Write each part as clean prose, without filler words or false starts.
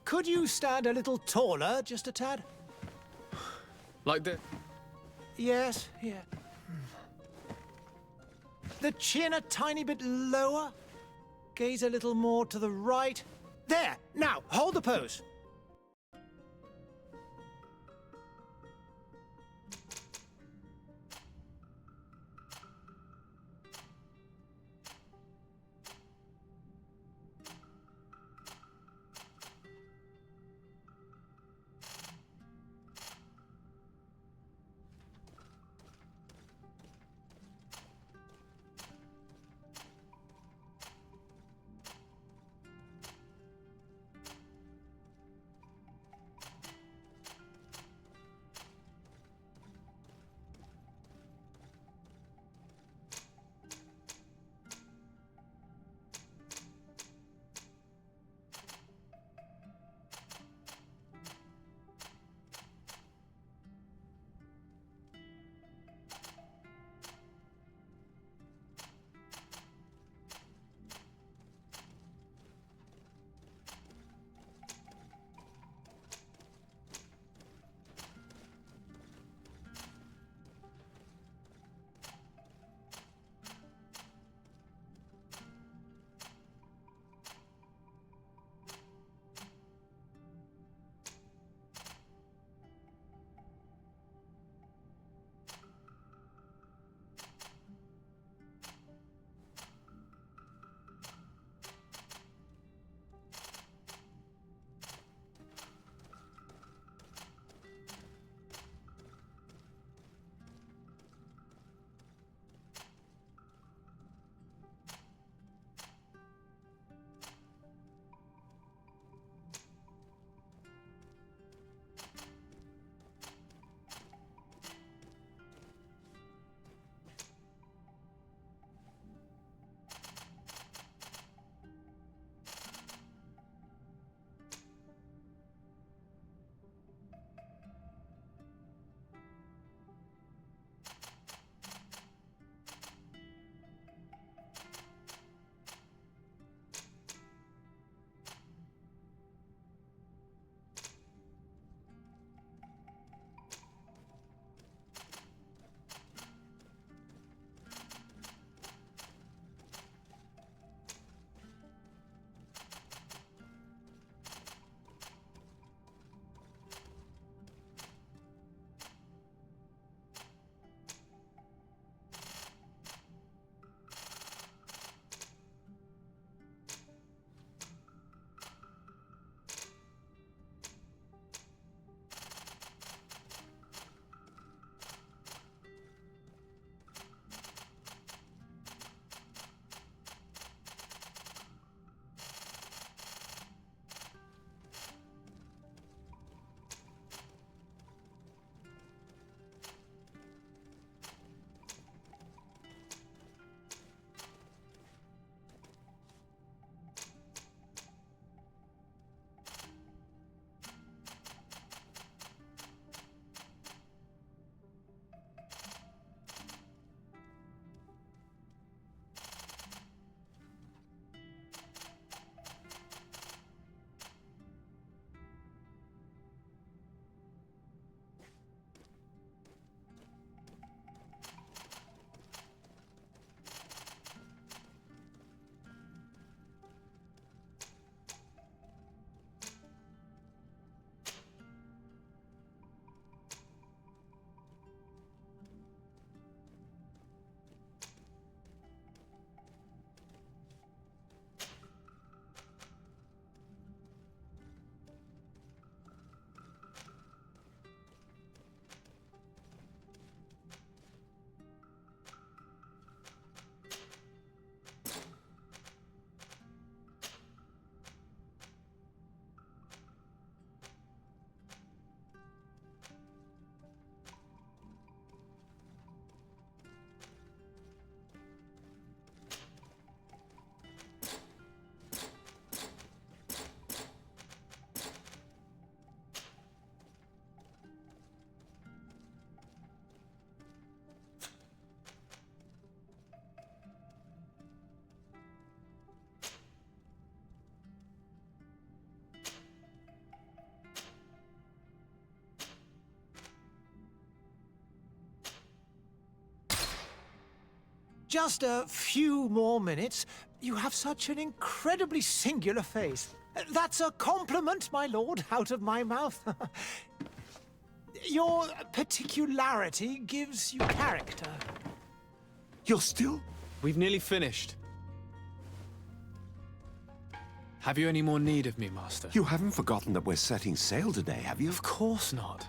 Could you stand a little taller, just a tad? Like this? Yes, yeah. The chin a tiny bit lower. Gaze a little more to the right. There! Now, hold the pose. Just a few more minutes. You have such an incredibly singular face. That's a compliment, my lord, out of my mouth. Your particularity gives you character. You're still? We've nearly finished. Have you any more need of me, Master? You haven't forgotten that we're setting sail today, have you? Of course not.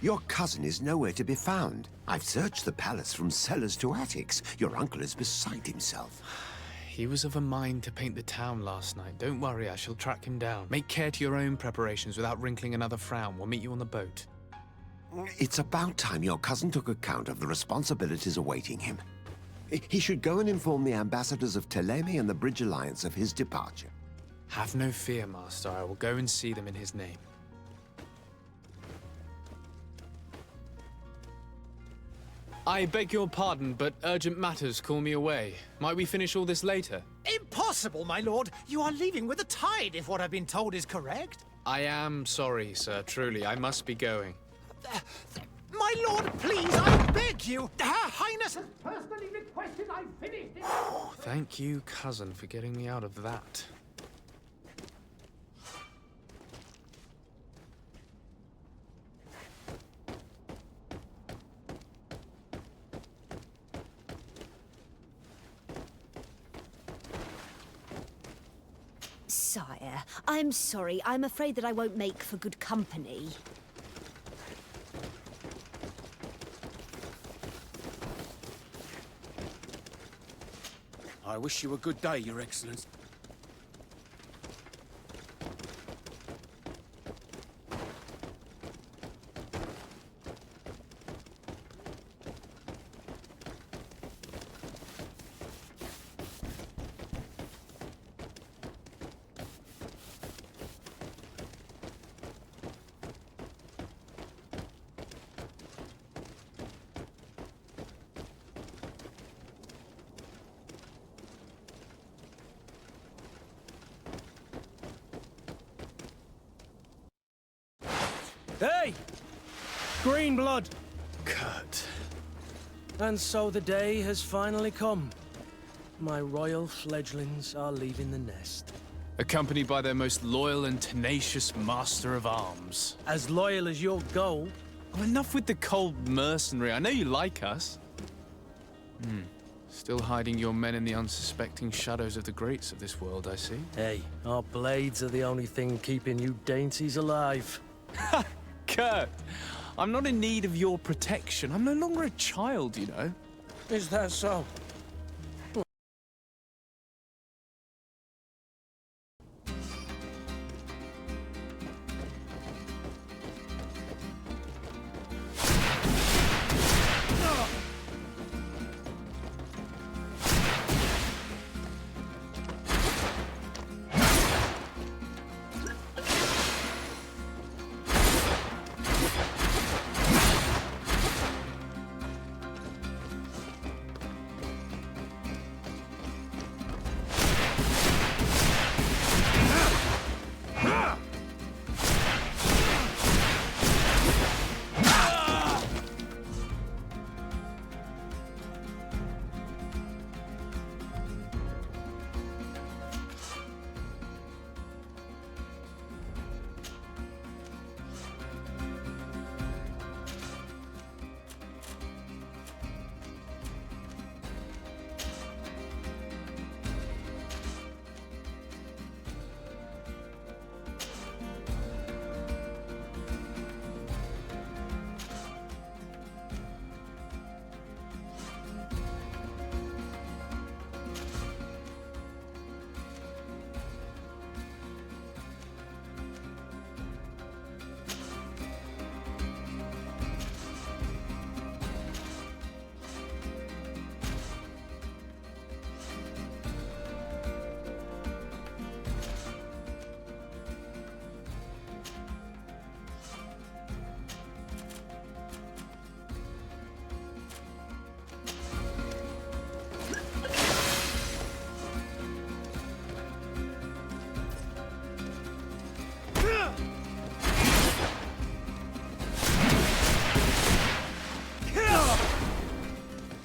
Your cousin is nowhere to be found. I've searched the palace from cellars to attics. Your uncle is beside himself. He was of a mind to paint the town last night. Don't worry, I shall track him down. Make care to your own preparations without wrinkling another frown. We'll meet you on the boat. It's about time your cousin took account of the responsibilities awaiting him. He should go and inform the ambassadors of Telemi and the Bridge Alliance of his departure. Have no fear, Master. I will go and see them in his name. I beg your pardon, but urgent matters call me away. Might we finish all this later? Impossible, my lord. You are leaving with the tide, if what I've been told is correct. I am sorry, sir. Truly, I must be going. My lord, please, I beg you. Her Highness has personally requested I finish this. Thank you, cousin, for getting me out of that. Sire, I'm sorry. I'm afraid that I won't make for good company. I wish you a good day, Your Excellency. Hey! Green blood! Kurt. And so the day has finally come. My royal fledglings are leaving the nest. Accompanied by their most loyal and tenacious master of arms. As loyal as your gold. Oh, enough with the cold mercenary. I know you like us. Still hiding your men in the unsuspecting shadows of the greats of this world, I see. Hey, our blades are the only thing keeping you dainties alive. Kurt, I'm not in need of your protection. I'm no longer a child, you know. Is that so?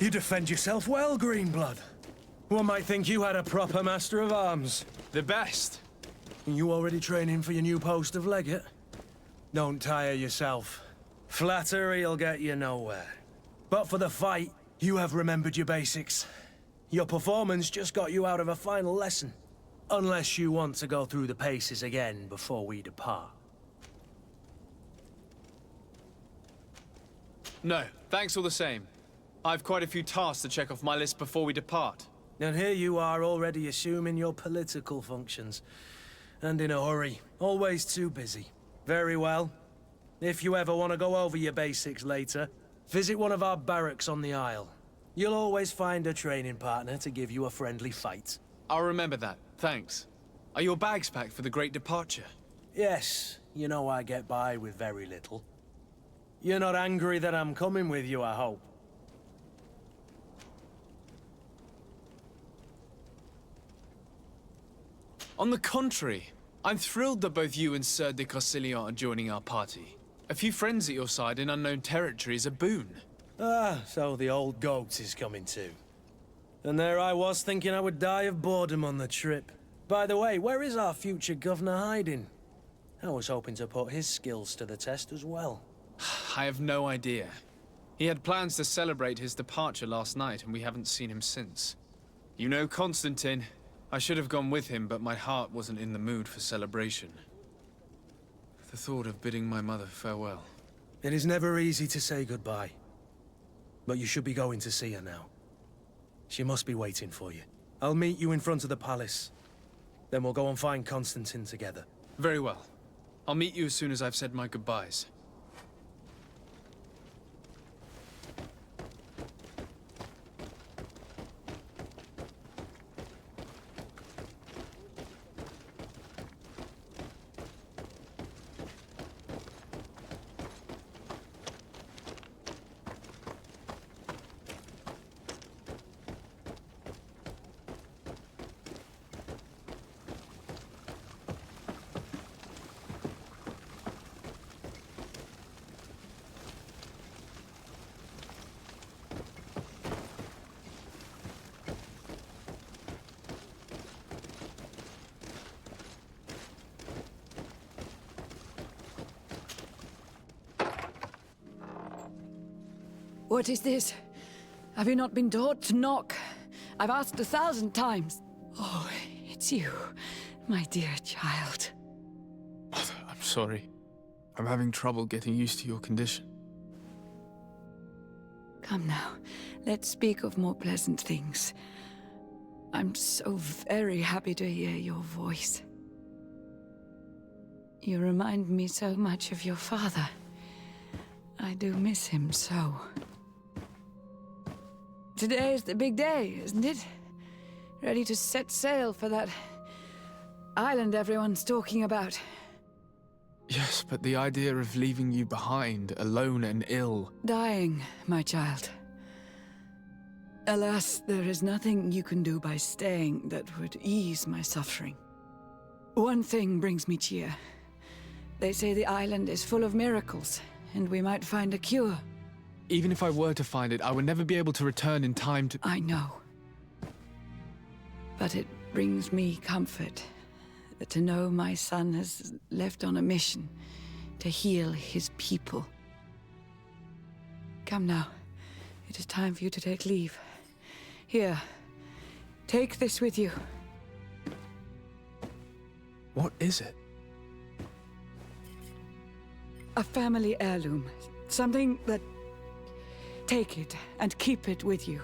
You defend yourself well, Greenblood. One might think you had a proper master of arms. The best. You already training for your new post of legate? Don't tire yourself. Flattery'll get you nowhere. But for the fight, you have remembered your basics. Your performance just got you out of a final lesson. Unless you want to go through the paces again before we depart. No, thanks all the same. I've quite a few tasks to check off my list before we depart. And here you are already assuming your political functions. And in a hurry. Always too busy. Very well. If you ever want to go over your basics later, visit one of our barracks on the Isle. You'll always find a training partner to give you a friendly fight. I'll remember that, thanks. Are your bags packed for the great departure? Yes, you know I get by with very little. You're not angry that I'm coming with you, I hope. On the contrary, I'm thrilled that both you and Sir de Corsillon are joining our party. A few friends at your side in unknown territory is a boon. Ah, so the old goat is coming too. And there I was thinking I would die of boredom on the trip. By the way, where is our future governor hiding? I was hoping to put his skills to the test as well. I have no idea. He had plans to celebrate his departure last night, and we haven't seen him since. You know Constantine. I should have gone with him, but my heart wasn't in the mood for celebration. The thought of bidding my mother farewell. It is never easy to say goodbye. But you should be going to see her now. She must be waiting for you. I'll meet you in front of the palace. Then we'll go and find Constantine together. Very well. I'll meet you as soon as I've said my goodbyes. What is this? Have you not been taught to knock? I've asked 1,000 times. Oh, it's you, my dear child. Mother, I'm sorry. I'm having trouble getting used to your condition. Come now, let's speak of more pleasant things. I'm so very happy to hear your voice. You remind me so much of your father. I do miss him so. Today is the big day, isn't it? Ready to set sail for that island everyone's talking about. Yes, but the idea of leaving you behind, alone and ill... Dying, my child. Alas, there is nothing you can do by staying that would ease my suffering. One thing brings me cheer. They say the island is full of miracles, and we might find a cure. Even if I were to find it, I would never be able to return in time to... I know. But it brings me comfort to know my son has left on a mission to heal his people. Come now. It is time for you to take leave. Here, take this with you. What is it? A family heirloom. Something that... Take it and keep it with you.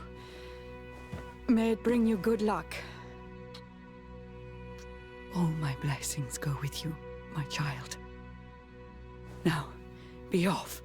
May it bring you good luck. All my blessings go with you, my child. Now, be off.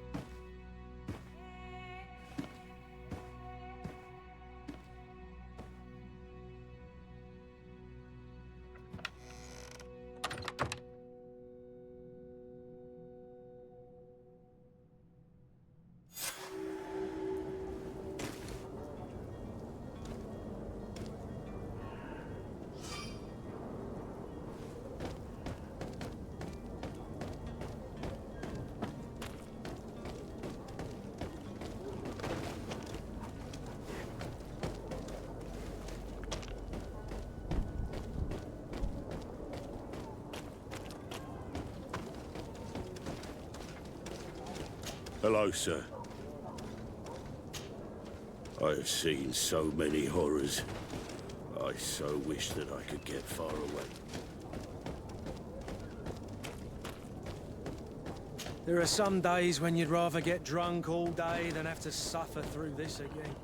Hello, sir. I have seen so many horrors. I so wish that I could get far away. There are some days when you'd rather get drunk all day than have to suffer through this again.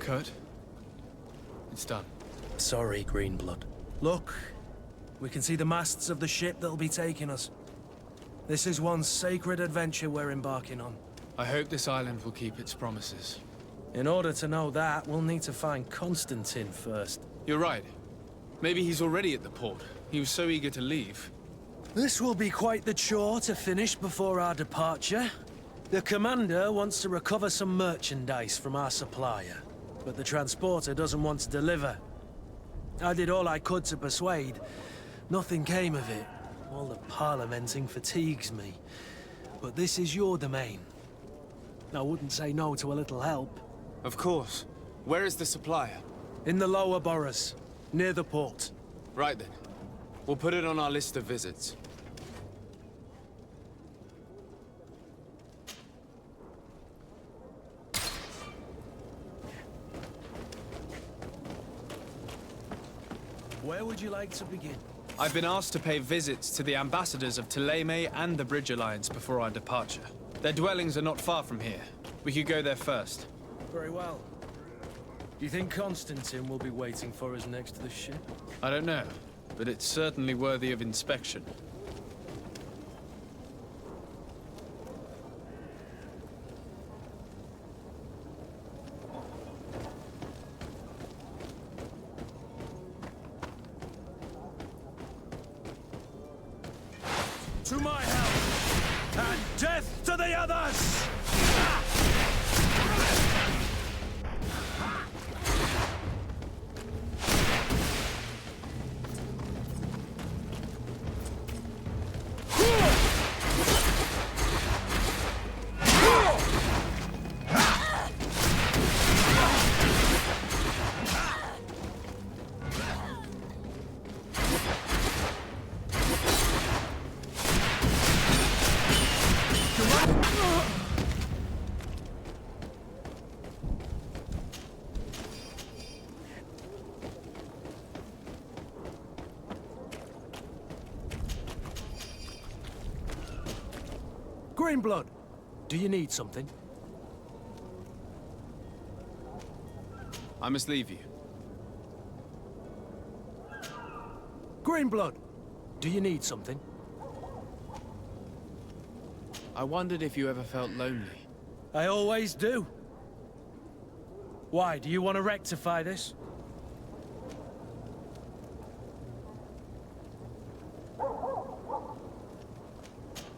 Kurt? It's done. Sorry, Greenblood. Look, we can see the masts of the ship that'll be taking us. This is one sacred adventure we're embarking on. I hope this island will keep its promises. In order to know that, we'll need to find Constantine first. You're right. Maybe he's already at the port. He was so eager to leave. This will be quite the chore to finish before our departure. The commander wants to recover some merchandise from our supplier, but the transporter doesn't want to deliver. I did all I could to persuade. Nothing came of it. All the parliamenting fatigues me. But this is your domain. I wouldn't say no to a little help. Of course. Where is the supplier? In the lower boroughs, near the port. Right then. We'll put it on our list of visits. Where would you like to begin? I've been asked to pay visits to the ambassadors of Thélème and the Bridge Alliance before our departure. Their dwellings are not far from here. We could go there first. Very well. Do you think Constantine will be waiting for us next to the ship? I don't know, but it's certainly worthy of inspection. To my help! And death to the others! Greenblood, do you need something? I must leave you. Greenblood, do you need something? I wondered if you ever felt lonely. I always do. Why, do you want to rectify this?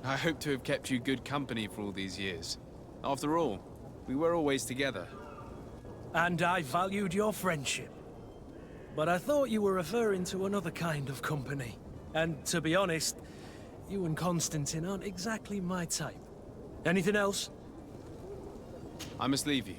I hope to have kept you good company for all these years. After all, we were always together. And I valued your friendship. But I thought you were referring to another kind of company. And to be honest, you and Constantine aren't exactly my type. Anything else? I must leave you.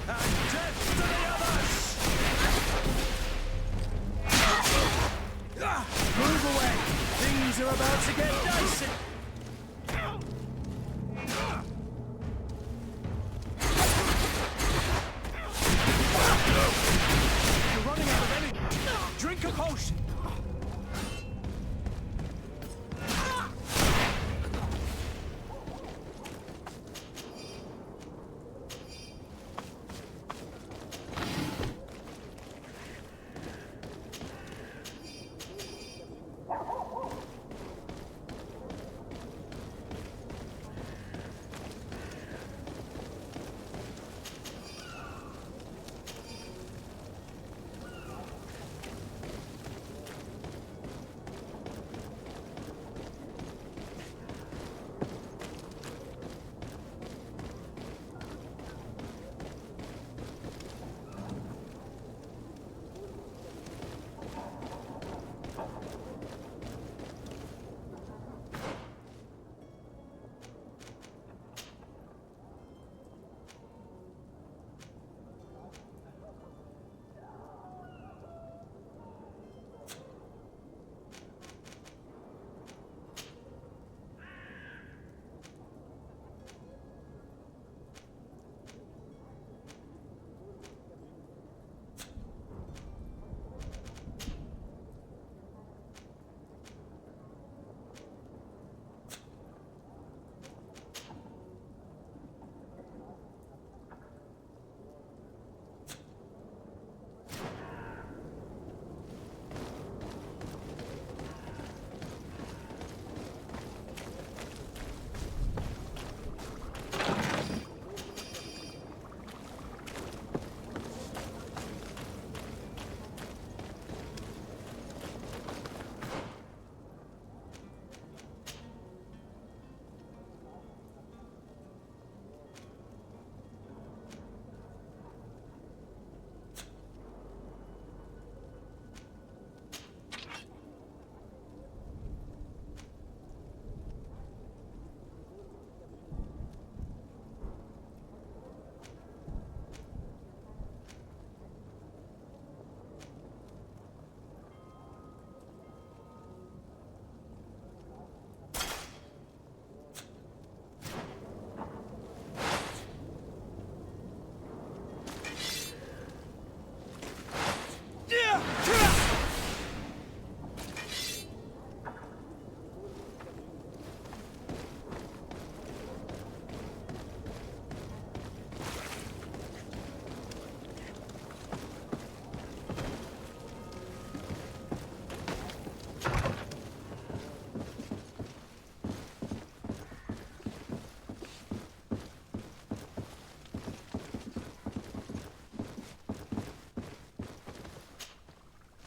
And death to the others! Move away! Things are about to get dicey! You're running out of energy. Drink a potion.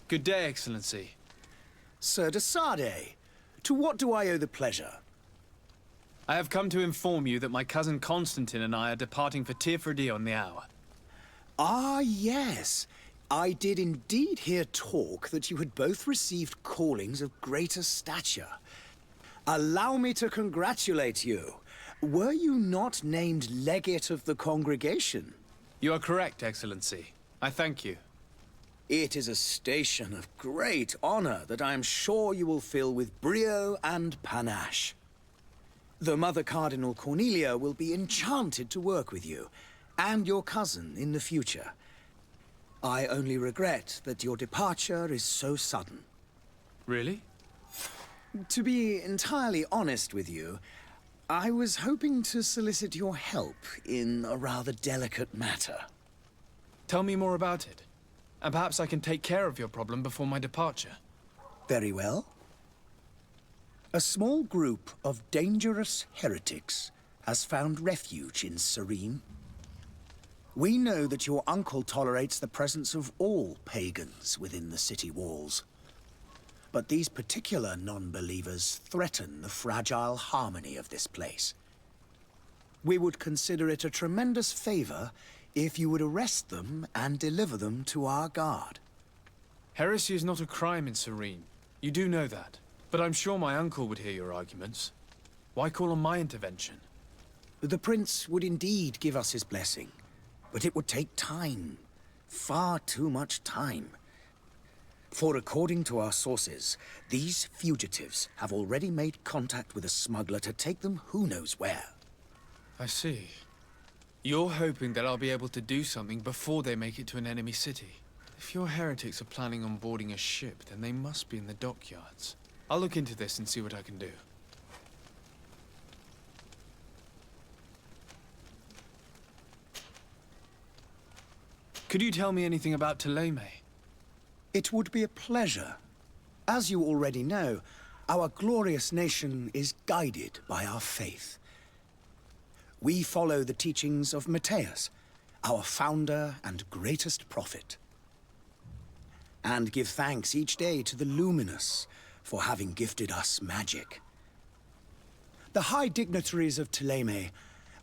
Good day, Excellency. Sir de Sade, to what do I owe the pleasure? I have come to inform you that my cousin Constantine and I are departing for Tirfredi on the hour. Ah, yes. I did indeed hear talk that you had both received callings of greater stature. Allow me to congratulate you. Were you not named legate of the congregation? You are correct, Excellency. I thank you. It is a station of great honor that I am sure you will fill with brio and panache. The Mother Cardinal Cornelia will be enchanted to work with you, and your cousin in the future. I only regret that your departure is so sudden. Really? To be entirely honest with you, I was hoping to solicit your help in a rather delicate matter. Tell me more about it. And perhaps I can take care of your problem before my departure. Very well. A small group of dangerous heretics has found refuge in Serene. We know that your uncle tolerates the presence of all pagans within the city walls. But these particular non-believers threaten the fragile harmony of this place. We would consider it a tremendous favor if you would arrest them and deliver them to our guard. Heresy is not a crime in Serene. You do know that. But I'm sure my uncle would hear your arguments. Why call on my intervention? The prince would indeed give us his blessing, But it would take time. Far too much time. For according to our sources, these fugitives have already made contact with a smuggler to take them who knows where. I see. You're hoping that I'll be able to do something before they make it to an enemy city. If your heretics are planning on boarding a ship, then they must be in the dockyards. I'll look into this and see what I can do. Could you tell me anything about Thélème? It would be a pleasure. As you already know, our glorious nation is guided by our faith. We follow the teachings of Matthias, our founder and greatest prophet, and give thanks each day to the Luminous for having gifted us magic. The high dignitaries of Thélème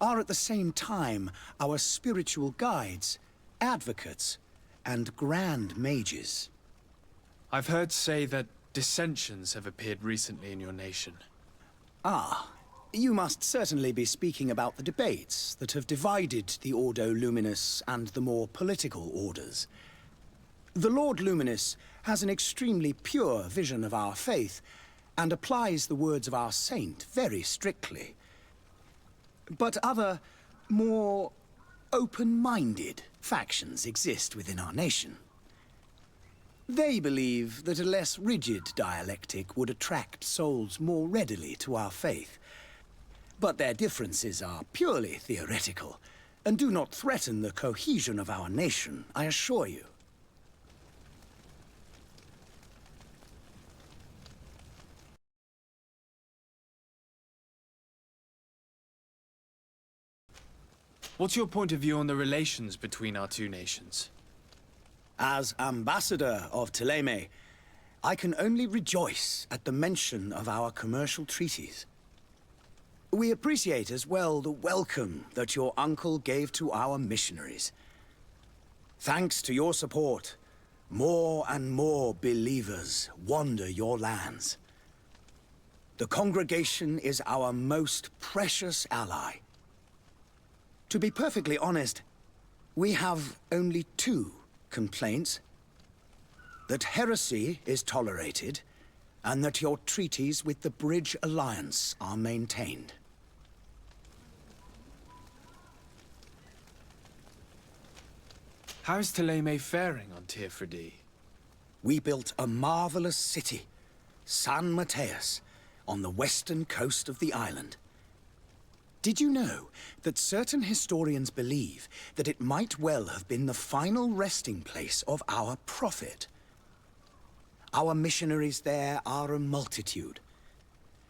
are at the same time our spiritual guides, advocates, and grand mages. I've heard say that dissensions have appeared recently in your nation. Ah, you must certainly be speaking about the debates that have divided the Ordo Luminous and the more political orders. The Lord Luminous has an extremely pure vision of our faith and applies the words of our saint very strictly. But other, more open-minded factions exist within our nation. They believe that a less rigid dialectic would attract souls more readily to our faith. But their differences are purely theoretical, and do not threaten the cohesion of our nation, I assure you. What's your point of view on the relations between our two nations? As ambassador of Thélème, I can only rejoice at the mention of our commercial treaties. We appreciate as well the welcome that your uncle gave to our missionaries. Thanks to your support, more and more believers wander your lands. The congregation is our most precious ally. To be perfectly honest, we have only two complaints: that heresy is tolerated, and that your treaties with the Bridge Alliance are maintained. How is Thélème faring on Tirfredi? We built a marvelous city, San Matthias, on the western coast of the island. Did you know that certain historians believe that it might well have been the final resting place of our prophet? Our missionaries there are a multitude.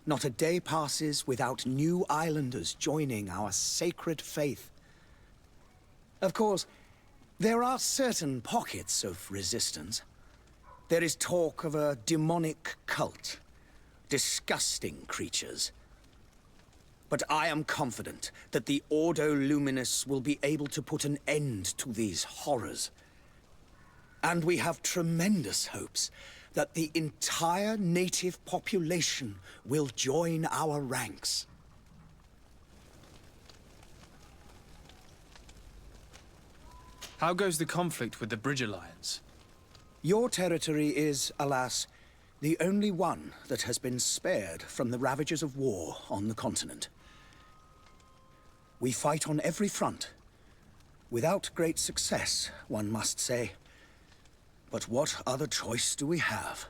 Not a day passes without new islanders joining our sacred faith. Of course, there are certain pockets of resistance. There is talk of a demonic cult, disgusting creatures. But I am confident that the Ordo Luminous will be able to put an end to these horrors. And we have tremendous hopes that the entire native population will join our ranks. How goes the conflict with the Bridge Alliance? Your territory is, alas, the only one that has been spared from the ravages of war on the continent. We fight on every front, without great success, one must say. But what other choice do we have?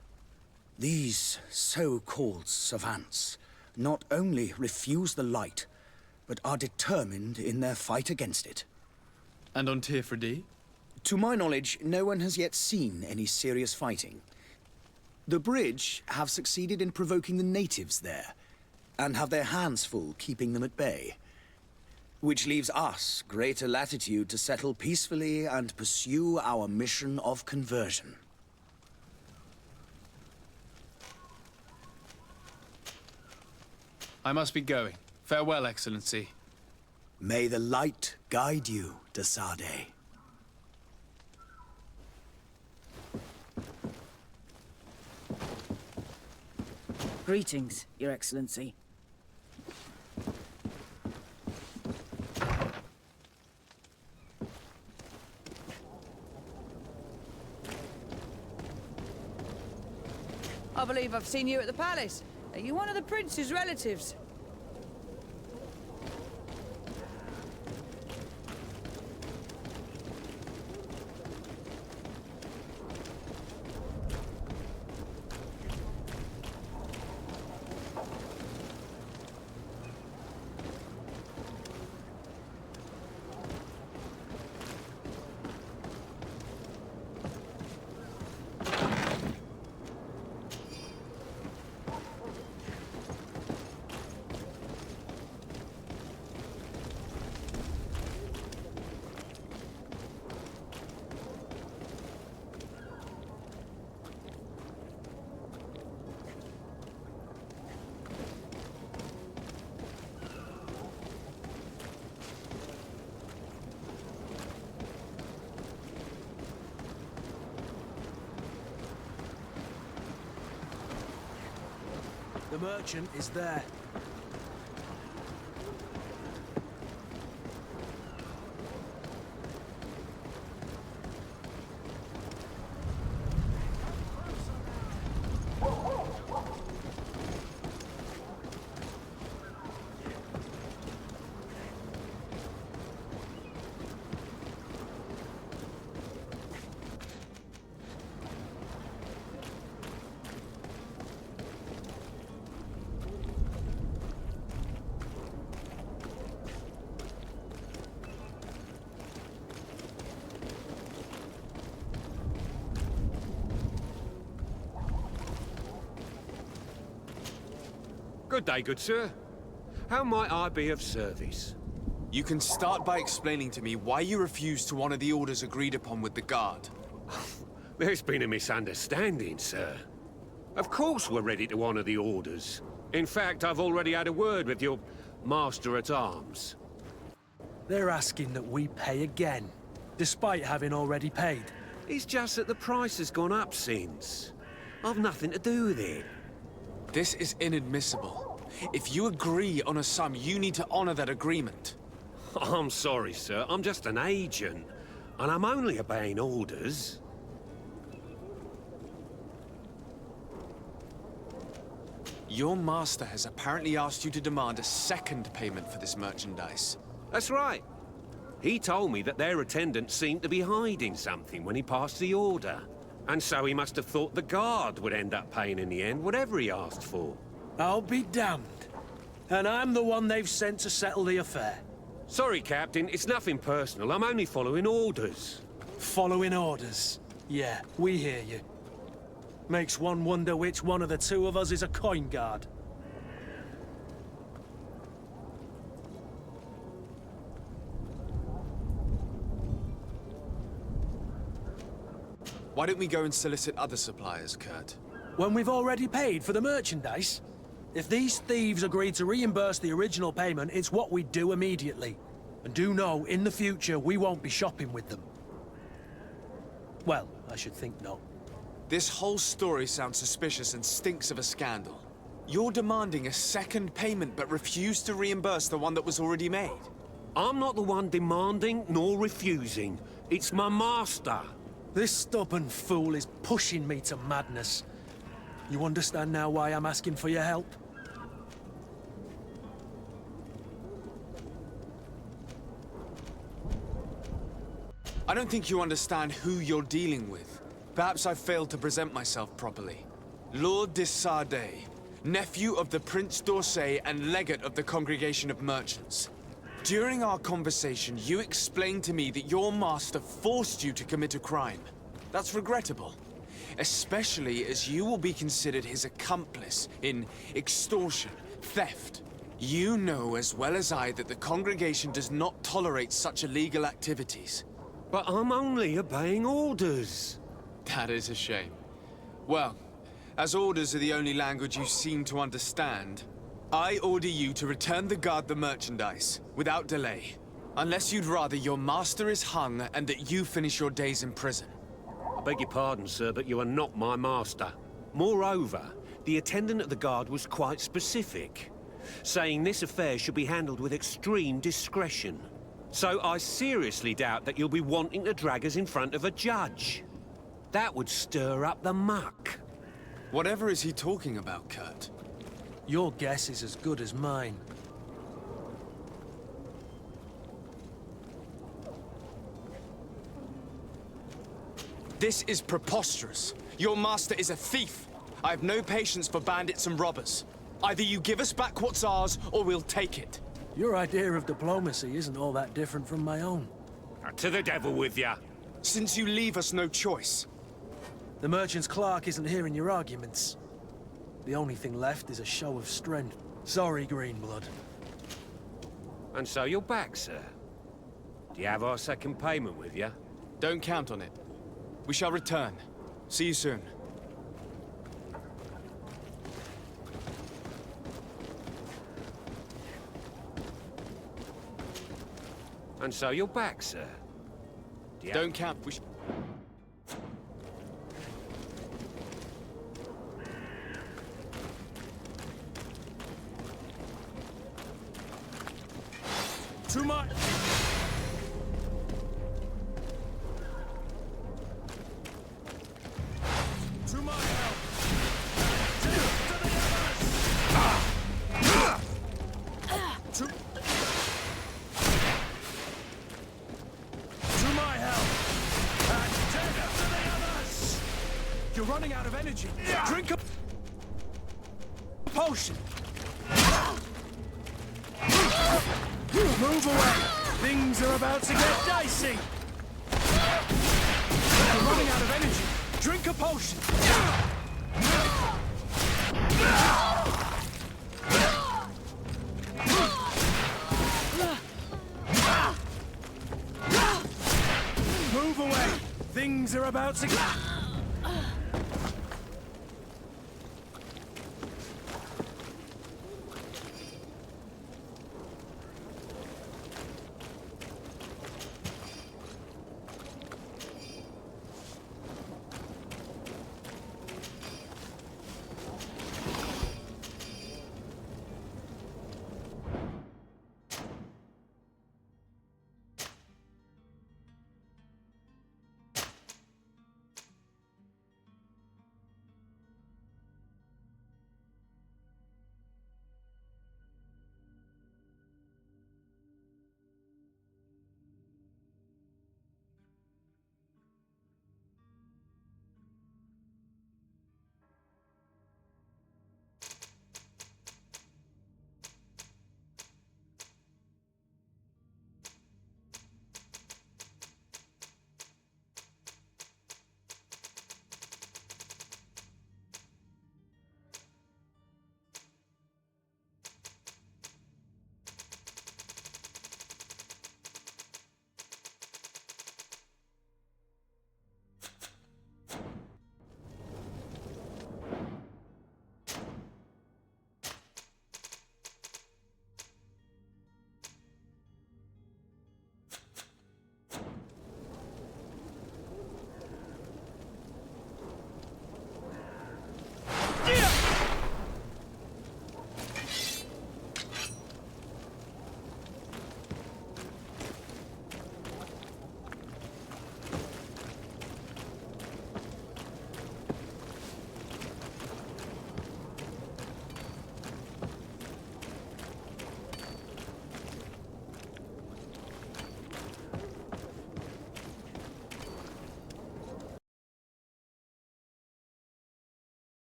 These so-called savants not only refuse the light, but are determined in their fight against it. And on Tirfredi? To my knowledge, no one has yet seen any serious fighting. The Bridge have succeeded in provoking the natives there, and have their hands full keeping them at bay. Which leaves us greater latitude to settle peacefully and pursue our mission of conversion. I must be going. Farewell, Excellency. May the light guide you, de Sade. Greetings, Your Excellency. I believe I've seen you at the palace. Are you one of the prince's relatives? The merchant is there. Good day, good sir. How might I be of service? You can start by explaining to me why you refused to honor the orders agreed upon with the guard. There's been a misunderstanding, sir. Of course we're ready to honor the orders. In fact, I've already had a word with your master-at-arms. They're asking that we pay again, despite having already paid. It's just that the price has gone up since. I've nothing to do with it. This is inadmissible. If you agree on a sum, you need to honor that agreement. I'm sorry, sir. I'm just an agent. And I'm only obeying orders. Your master has apparently asked you to demand a second payment for this merchandise. That's right. He told me that their attendant seemed to be hiding something when he passed the order. And so he must have thought the guard would end up paying in the end, whatever he asked for. I'll be damned. And I'm the one they've sent to settle the affair. Sorry, Captain, it's nothing personal. I'm only following orders. Following orders? Yeah, we hear you. Makes one wonder which one of the two of us is a coin guard. Why don't we go and solicit other suppliers, Kurt? When we've already paid for the merchandise? If these thieves agreed to reimburse the original payment, it's what we'd do immediately. And do know, in the future, we won't be shopping with them. Well, I should think not. This whole story sounds suspicious and stinks of a scandal. You're demanding a second payment but refuse to reimburse the one that was already made. I'm not the one demanding nor refusing. It's my master. This stubborn fool is pushing me to madness. You understand now why I'm asking for your help? I don't think you understand who you're dealing with. Perhaps I failed to present myself properly. Lord de Sardet, nephew of the Prince d'Orsay and legate of the Congregation of Merchants. During our conversation, you explained to me that your master forced you to commit a crime. That's regrettable, especially as you will be considered his accomplice in extortion, theft. You know as well as I that the congregation does not tolerate such illegal activities. But I'm only obeying orders. That is a shame. Well, as orders are the only language you seem to understand, I order you to return the guard the merchandise, without delay. Unless you'd rather your master is hung and that you finish your days in prison. I beg your pardon, sir, but you are not my master. Moreover, the attendant at the guard was quite specific, saying this affair should be handled with extreme discretion. So I seriously doubt that you'll be wanting to drag us in front of a judge. That would stir up the muck. Whatever is he talking about, Kurt? Your guess is as good as mine. This is preposterous. Your master is a thief. I have no patience for bandits and robbers. Either you give us back what's ours, or we'll take it. Your idea of diplomacy isn't all that different from my own. To the devil with ya. Since you leave us no choice. The merchant's clerk isn't hearing your arguments. The only thing left is a show of strength. Sorry, Greenblood. And so you're back, sir. Do you have our second payment with you? Don't count on it. We shall return. See you soon. And so you're back, sir. Do you Don't count. Too much! To my help! To my help! And to the others! You're running out of energy. Drink a potion. Move away! Things are about to get dicey! You're running out of energy. Drink a potion. Move away! Things are about to get...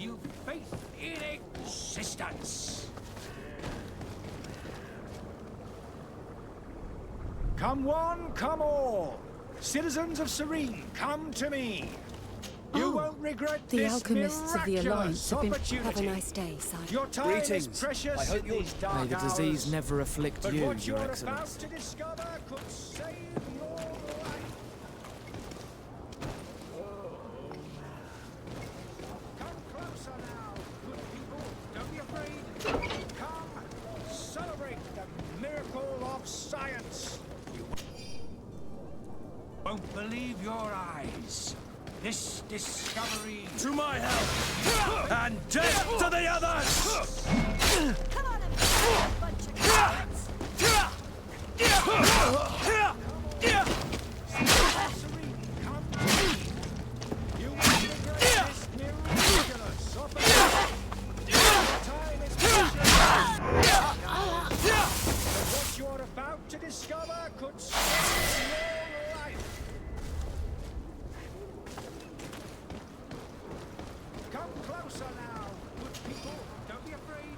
you faith in existence. Come one, come all. Citizens of Serene, come to me. You won't regret The this alchemists of the Alliance have been... opportunity. Have a nice day, sire. Your time Greetings. is precious I hope in you're- these dark May the hours. disease never afflict But you, what Your you're Excellency. about to discover could save your life. Come closer now, good people. Don't be afraid. Come, celebrate the miracle of science. You won't believe your eyes. This discovery... To my help! And death to the others! Come on, everybody, bunch of cowards. You will regret this miraculous opportunity. Time is precious. But what you're about to discover could save your life. Come closer now, good people. Don't be afraid.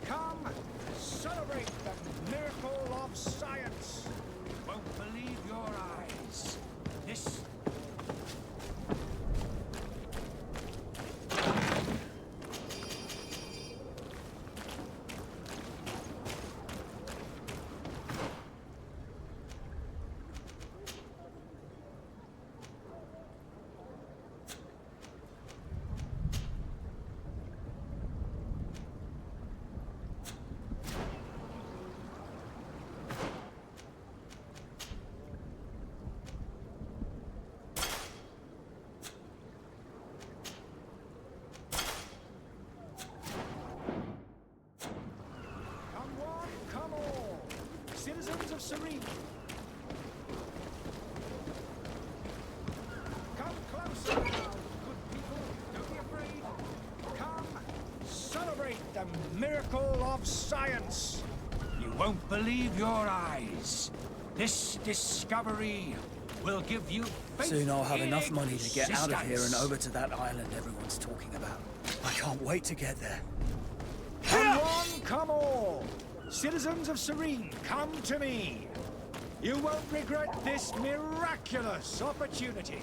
Come, celebrate the miracle of science. You won't believe your eyes. This... Come one, come all. Citizens of Serene. Come closer now, good people. Don't be afraid. Come, celebrate the miracle of science. You won't believe your eyes. This discovery will give you faith. Soon I'll have in enough money to get out of here and existence. over to that island everyone's talking about. I can't wait to get there. Come one, come all. Citizens of Serene, come to me. You won't regret this miraculous opportunity.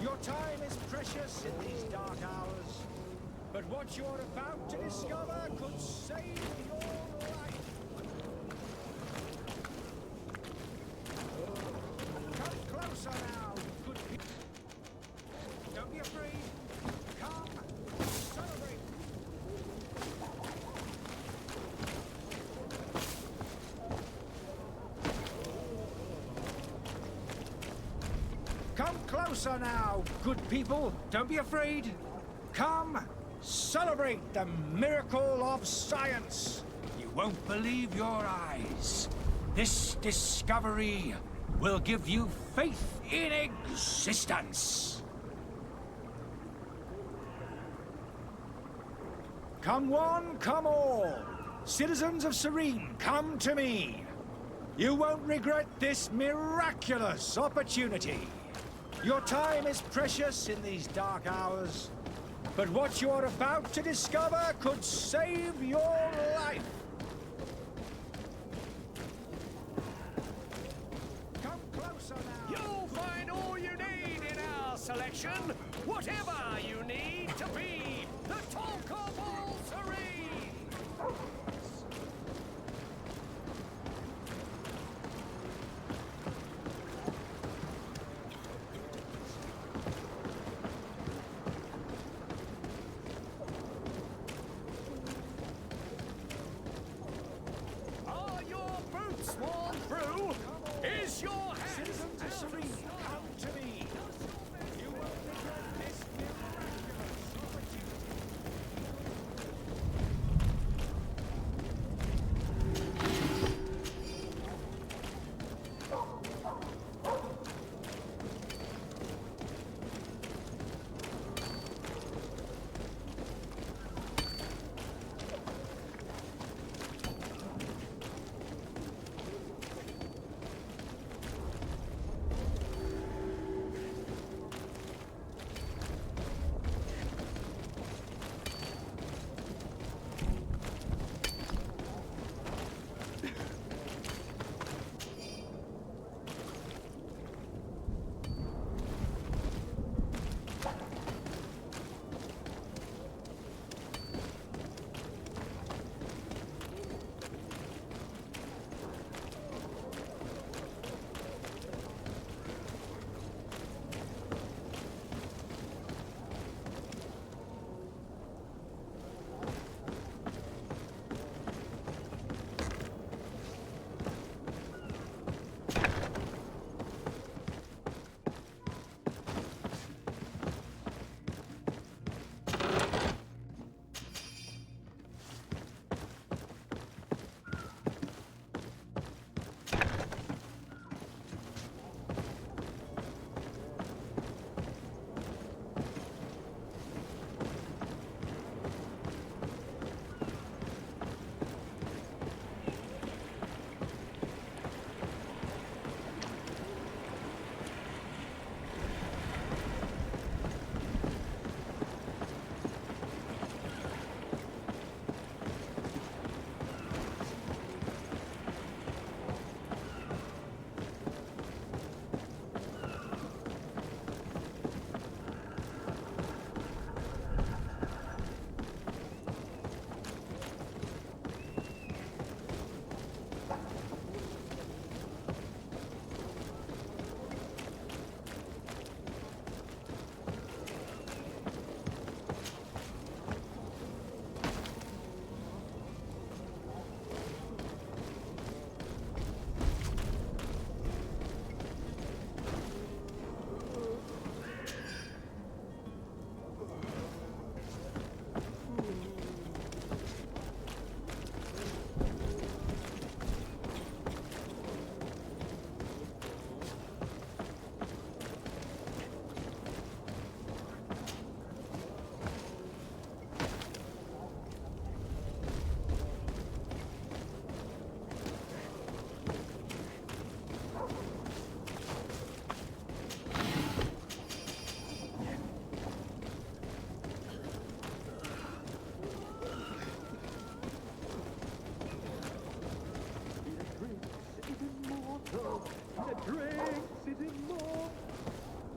Your time is precious in these dark hours. But what you're about to discover could save your life. Come closer now, good people. Don't be afraid. Come, celebrate. Come closer now, good people. Don't be afraid. Come, celebrate the miracle of science. You won't believe your eyes. This discovery will give you faith in existence. Come one, come all. Citizens of Serene, come to me. You won't regret this miraculous opportunity. Your time is precious in these dark hours, but what you're about to discover could save your life. Come closer now. You'll find all you need in our selection, whatever you need to be the talk of all Serene. Are your boots worn through? Is your hand Citizens of Serene, come to me. You won't regret this miraculous opportunity. Drink, sitting more.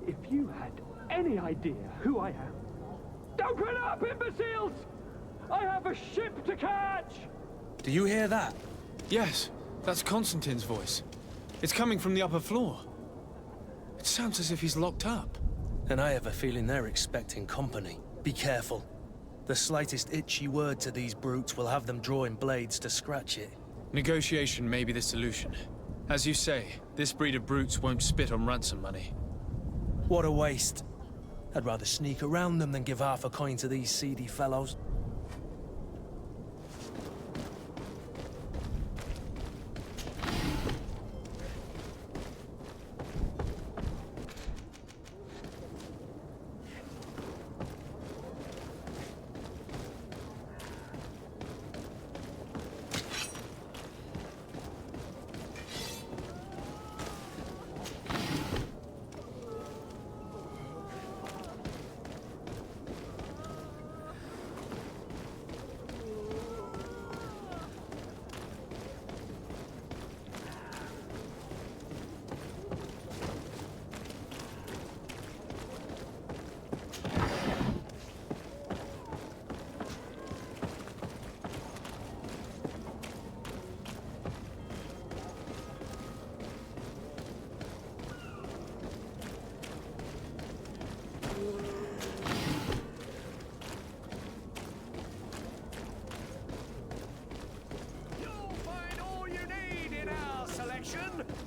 If you had any idea who I am... Open up, imbeciles! I have a ship to catch! Do you hear that? Yes, that's Constantine's voice. It's coming from the upper floor. It sounds as if he's locked up. And I have a feeling they're expecting company. Be careful. The slightest itchy word to these brutes will have them drawing blades to scratch it. Negotiation may be the solution. As you say, this breed of brutes won't spit on ransom money. What a waste. I'd rather sneak around them than give half a coin to these seedy fellows.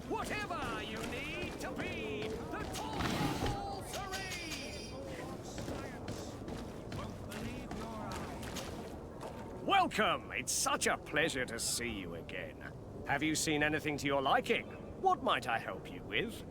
Whatever you need to be the top of all serene. Welcome! It's such a pleasure to see you again. Have you seen anything to your liking? What might I help you with?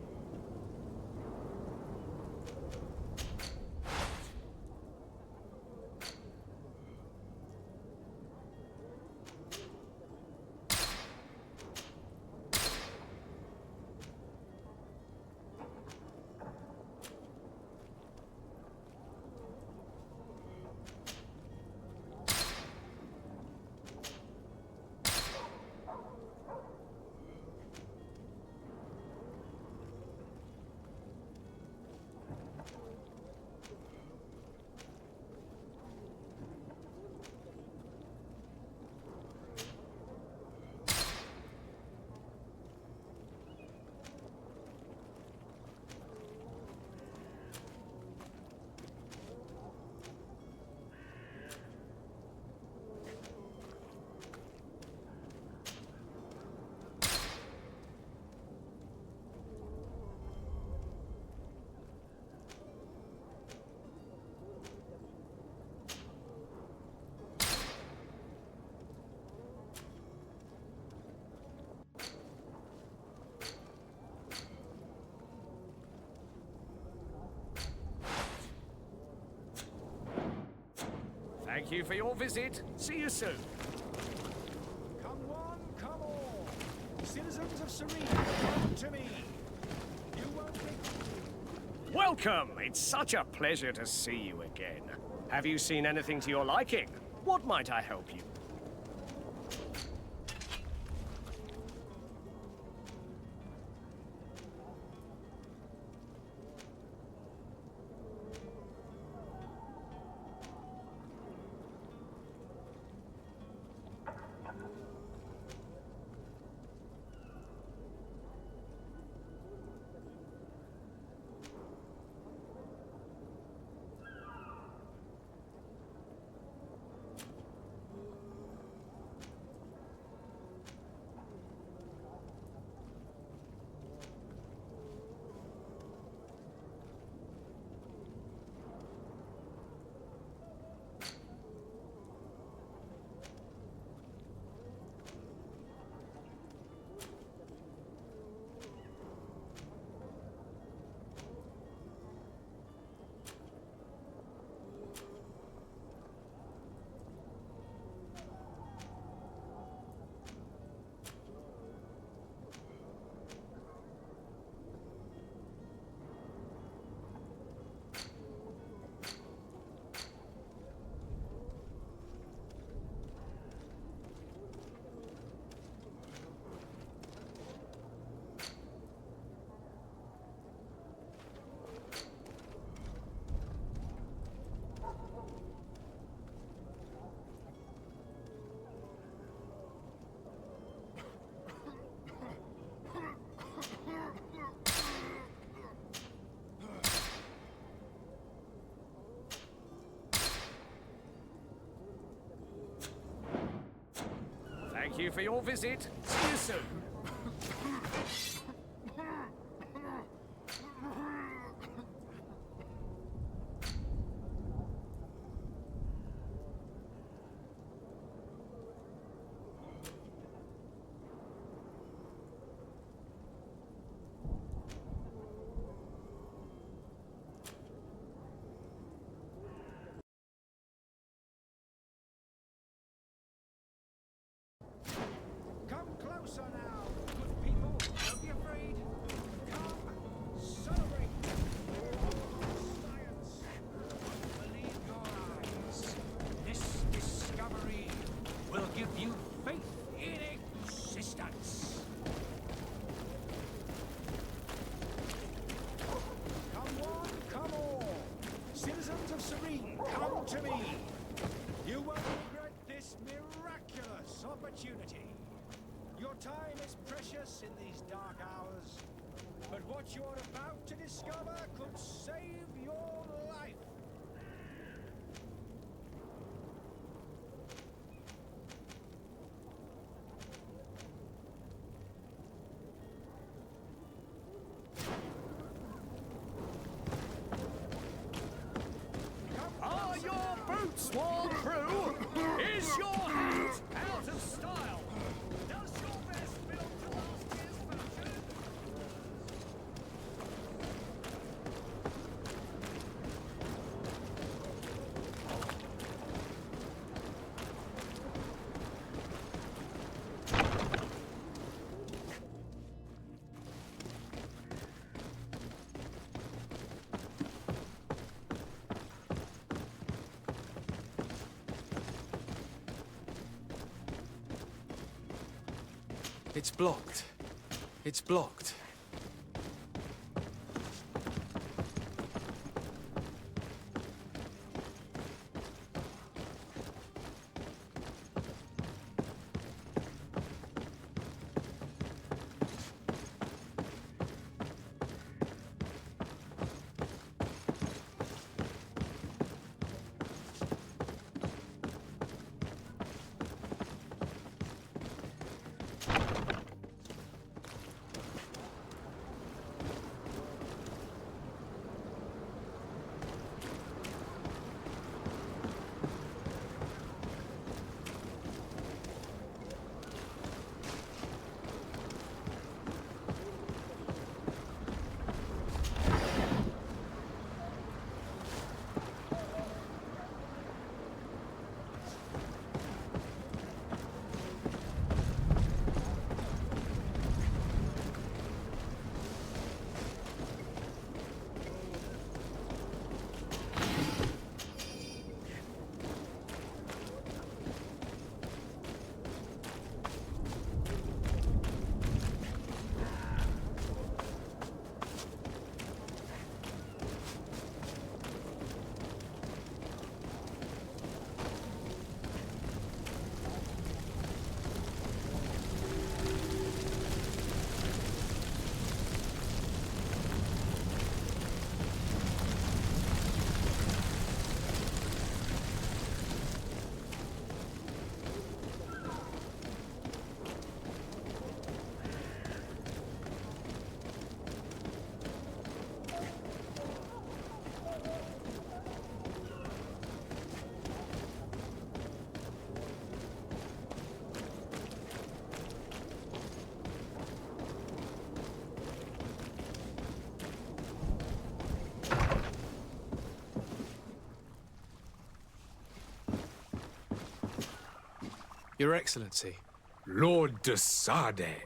Thank you for your visit. See you soon. Come one, come all. Citizens of Serene, come to me. You won't be... Welcome! It's such a pleasure to see you again. Have you seen anything to your liking? What might I help you? Thank you for your visit. See you soon. Come closer now, good people. Don't be afraid. Come, celebrate. Science. Believe your eyes. This discovery will give you faith in existence. Come one, come all. Citizens of Serene, come to me. You won't regret this miraculous opportunity. Your time is precious in these dark hours, but what you're about to discover could save your life. Are your boots worn through? Is your hat out of style? Does your vest belong to last year's fashion? It's blocked. It's blocked. Your Excellency. Lord de Sade,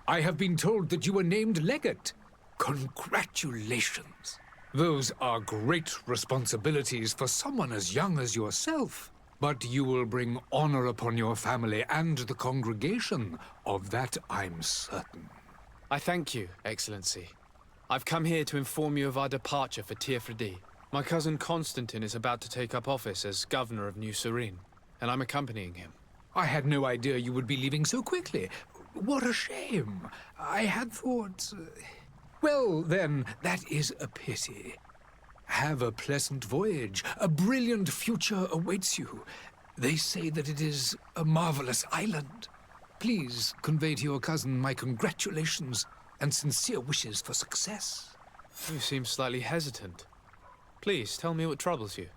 I have been told that you were named legate. Congratulations. Those are great responsibilities for someone as young as yourself. But you will bring honor upon your family and the congregation. Of that I'm certain. I thank you, Excellency. I've come here to inform you of our departure for Tirfredi. My cousin Constantine is about to take up office as governor of New Serene, and I'm accompanying him. I had no idea you would be leaving so quickly. What a shame. I had thought... Well, then, that is a pity. Have a pleasant voyage. A brilliant future awaits you. They say that it is a marvelous island. Please convey to your cousin my congratulations and sincere wishes for success. You seem slightly hesitant. Please, tell me what troubles you.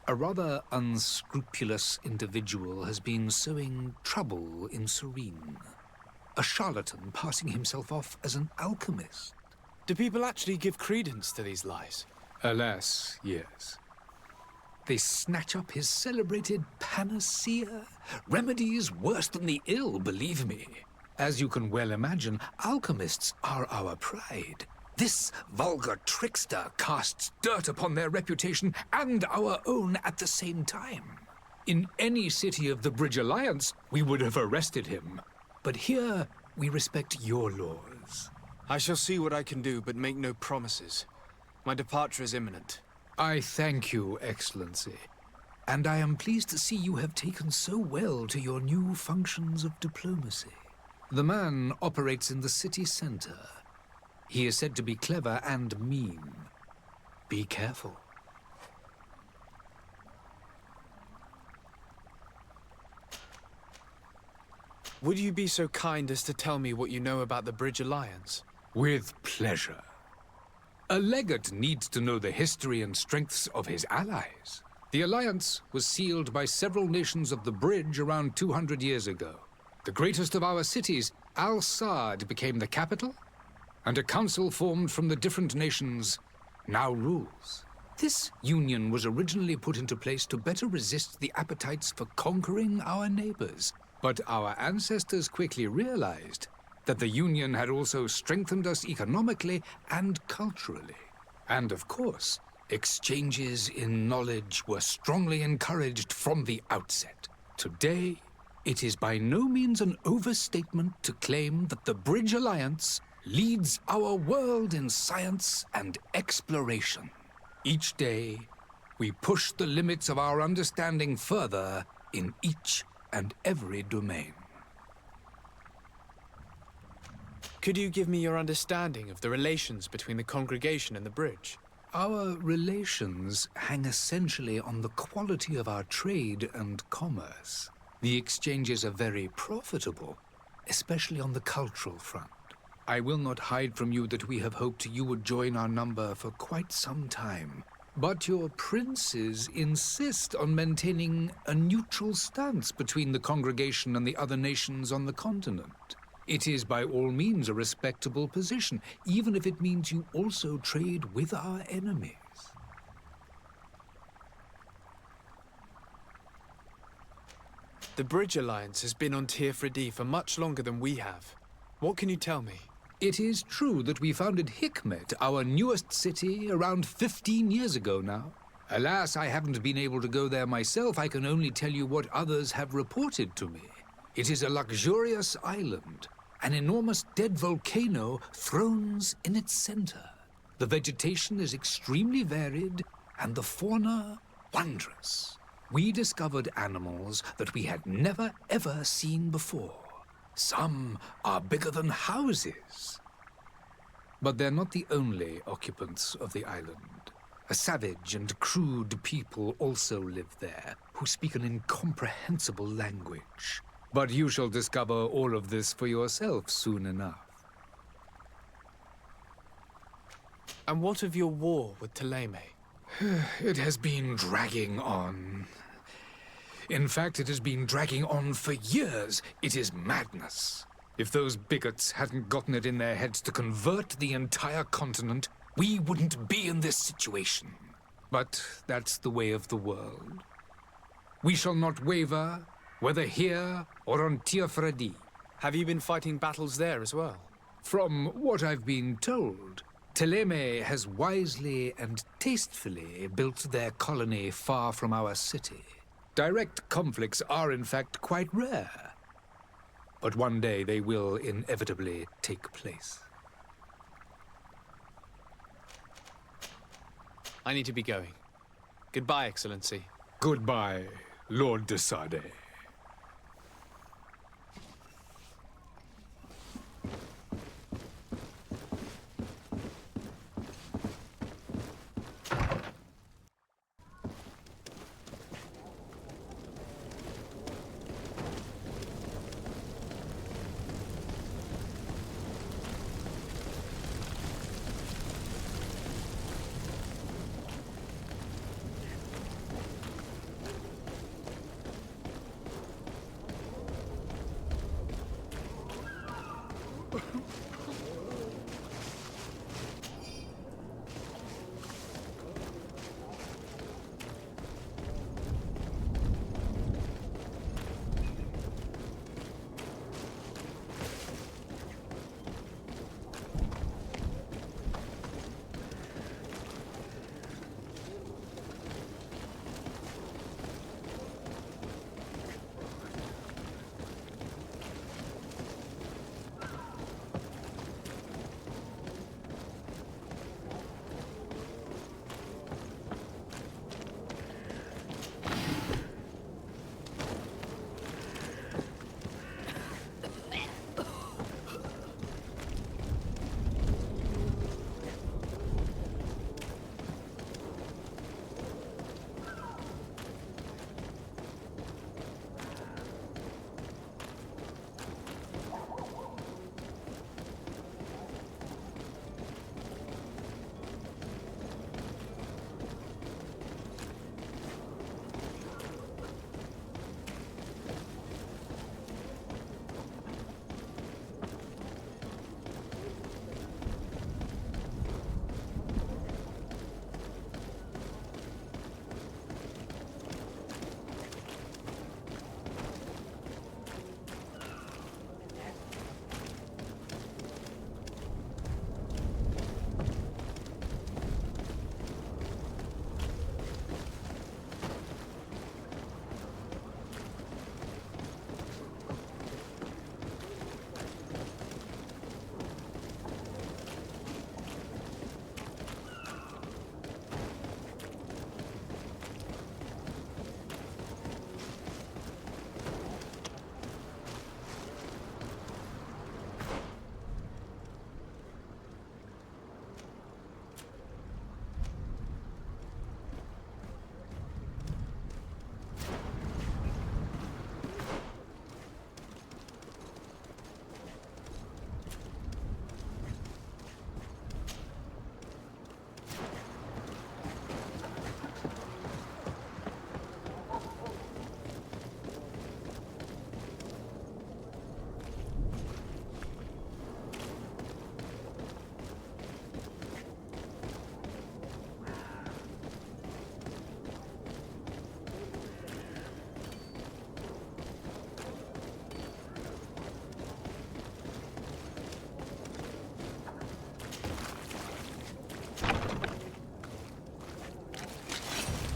A rather unscrupulous individual has been sowing trouble in Serene. A charlatan passing himself off as an alchemist. Do people actually give credence to these lies? Alas, yes. They snatch up his celebrated panacea. Remedies worse than the ill, believe me. As you can well imagine, alchemists are our pride. This vulgar trickster casts dirt upon their reputation and our own at the same time. In any city of the Bridge Alliance, we would have arrested him. But here, we respect your laws. I shall see what I can do, but make no promises. My departure is imminent. I thank you, Excellency. And I am pleased to see you have taken so well to your new functions of diplomacy. The man operates in the city center. He is said to be clever and mean. Be careful. Would you be so kind as to tell me what you know about the Bridge Alliance? With pleasure. A legate needs to know the history and strengths of his allies. The alliance was sealed by several nations of the Bridge around 200 years ago. The greatest of our cities, Al-Saad, became the capital, and a council formed from the different nations now rules. This union was originally put into place to better resist the appetites for conquering our neighbors. But our ancestors quickly realized that the Union had also strengthened us economically and culturally. And of course, exchanges in knowledge were strongly encouraged from the outset. Today, it is by no means an overstatement to claim that the Bridge Alliance leads our world in science and exploration. Each day, we push the limits of our understanding further in each and every domain. Could you give me your understanding of the relations between the congregation and the bridge? Our relations hang essentially on the quality of our trade and commerce. The exchanges are very profitable, especially on the cultural front. I will not hide from you that we have hoped you would join our number for quite some time. But your princes insist on maintaining a neutral stance between the congregation and the other nations on the continent. It is by all means a respectable position, even if it means you also trade with our enemies. The Bridge Alliance has been on Tirfredi for much longer than we have. What can you tell me? It is true that we founded Hikmet, our newest city, around 15 years ago now. Alas, I haven't been able to go there myself. I can only tell you what others have reported to me. It is a luxurious island. An enormous dead volcano thrones in its center. The vegetation is extremely varied, and the fauna wondrous. We discovered animals that we had never ever seen before. Some are bigger than houses. But they're not the only occupants of the island. A savage and crude people also live there, who speak an incomprehensible language. But you shall discover all of this for yourself soon enough. And what of your war with Thélème? It has been dragging on. In fact, it has been dragging on for years. It is madness. If those bigots hadn't gotten it in their heads to convert the entire continent, we wouldn't be in this situation. But that's the way of the world. We shall not waver, whether here or on Tirfredi. Have you been fighting battles there as well? From what I've been told, Thélème has wisely and tastefully built their colony far from our city. Direct conflicts are in fact quite rare. But one day they will inevitably take place. I need to be going. Goodbye, Excellency. Goodbye, Lord de Sade.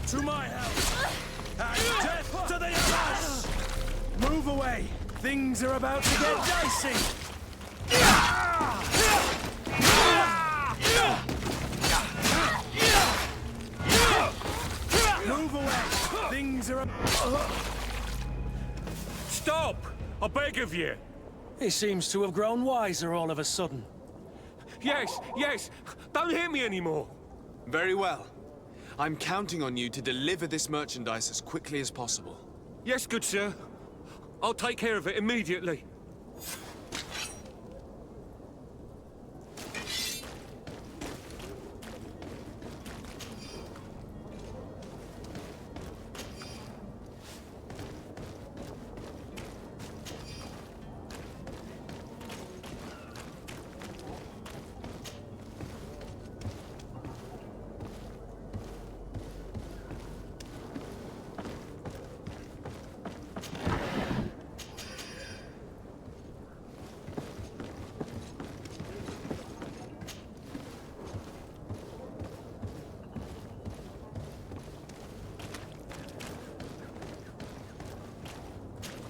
To my house! And death to the others! Move away! Things are about to get dicey! Move away! Things are... Stop! I beg of you! He seems to have grown wiser all of a sudden. Yes, yes! Don't hit me anymore! Very well. I'm counting on you to deliver this merchandise as quickly as possible. Yes, good sir. I'll take care of it immediately.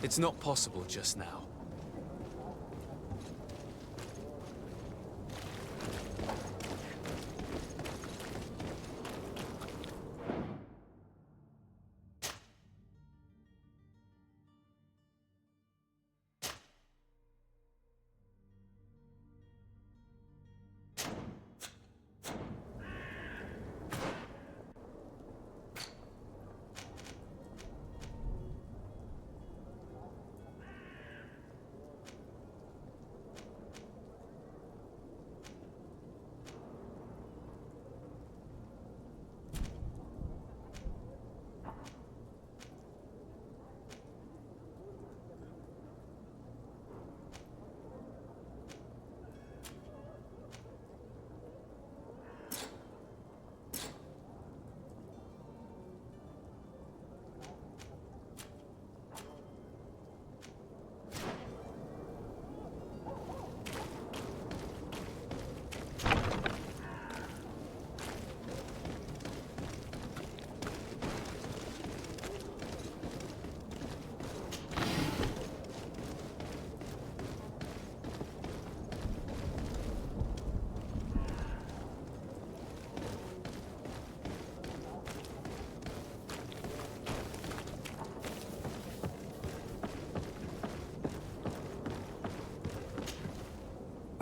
It's not possible just now.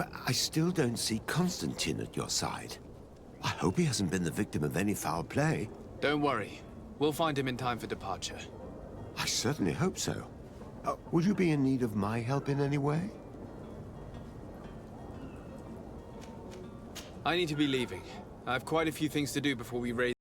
But I still don't see Constantine at your side. I hope he hasn't been the victim of any foul play. Don't worry. We'll find him in time for departure. I certainly hope so. Would you be in need of my help in any way? I need to be leaving. I have quite a few things to do before we raise...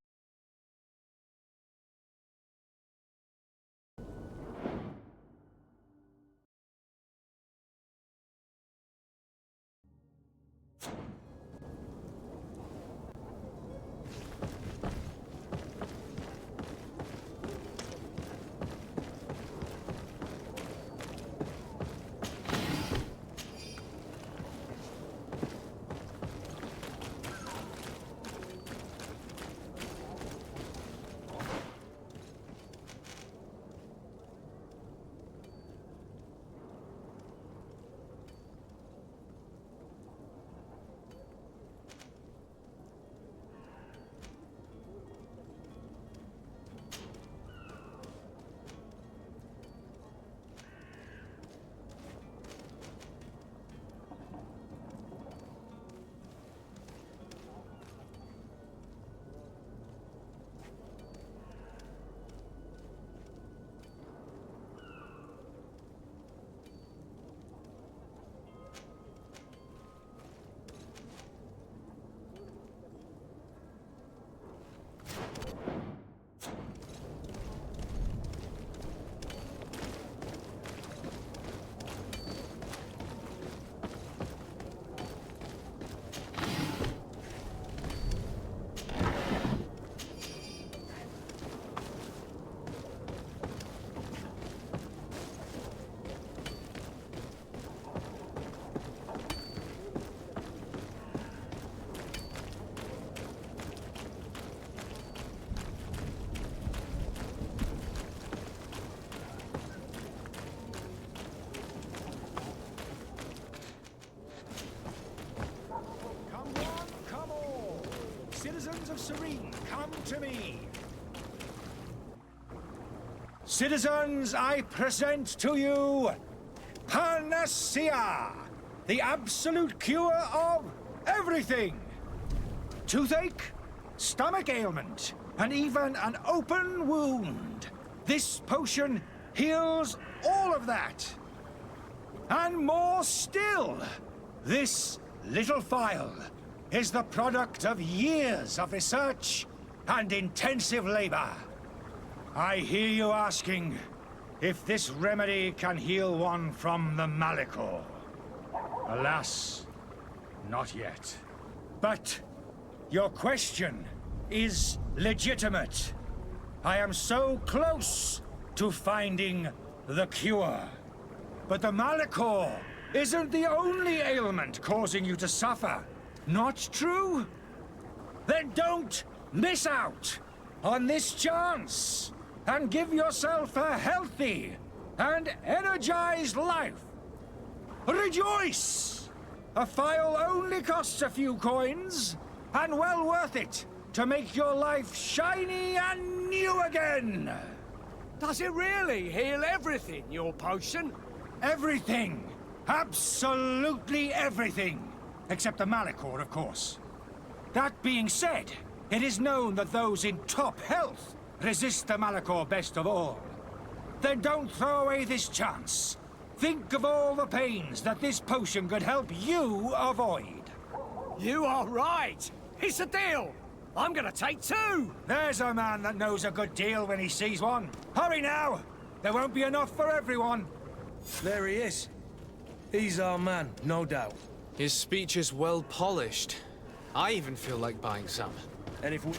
Citizens of Serene, come to me. Citizens, I present to you Panacea, the absolute cure of everything. Toothache, stomach ailment, and even an open wound. This potion heals all of that. And more still, this little phial is the product of years of research and intensive labor. I hear you asking if this remedy can heal one from the Malachor. Alas, not yet. But your question is legitimate. I am so close to finding the cure. But the Malachor isn't the only ailment causing you to suffer. Not true? Then don't miss out on this chance and give yourself a healthy and energized life. Rejoice! A phial only costs a few coins, and well worth it to make your life shiny and new again. Does it really heal everything, your potion? Everything. Absolutely everything. Except the Malachor, of course. That being said, it is known that those in top health resist the Malachor best of all. Then don't throw away this chance. Think of all the pains that this potion could help you avoid. You are right. It's a deal. I'm gonna take two. There's a man that knows a good deal when he sees one. Hurry now. There won't be enough for everyone. There he is. He's our man, no doubt. His speech is well polished. I even feel like buying some. And if we...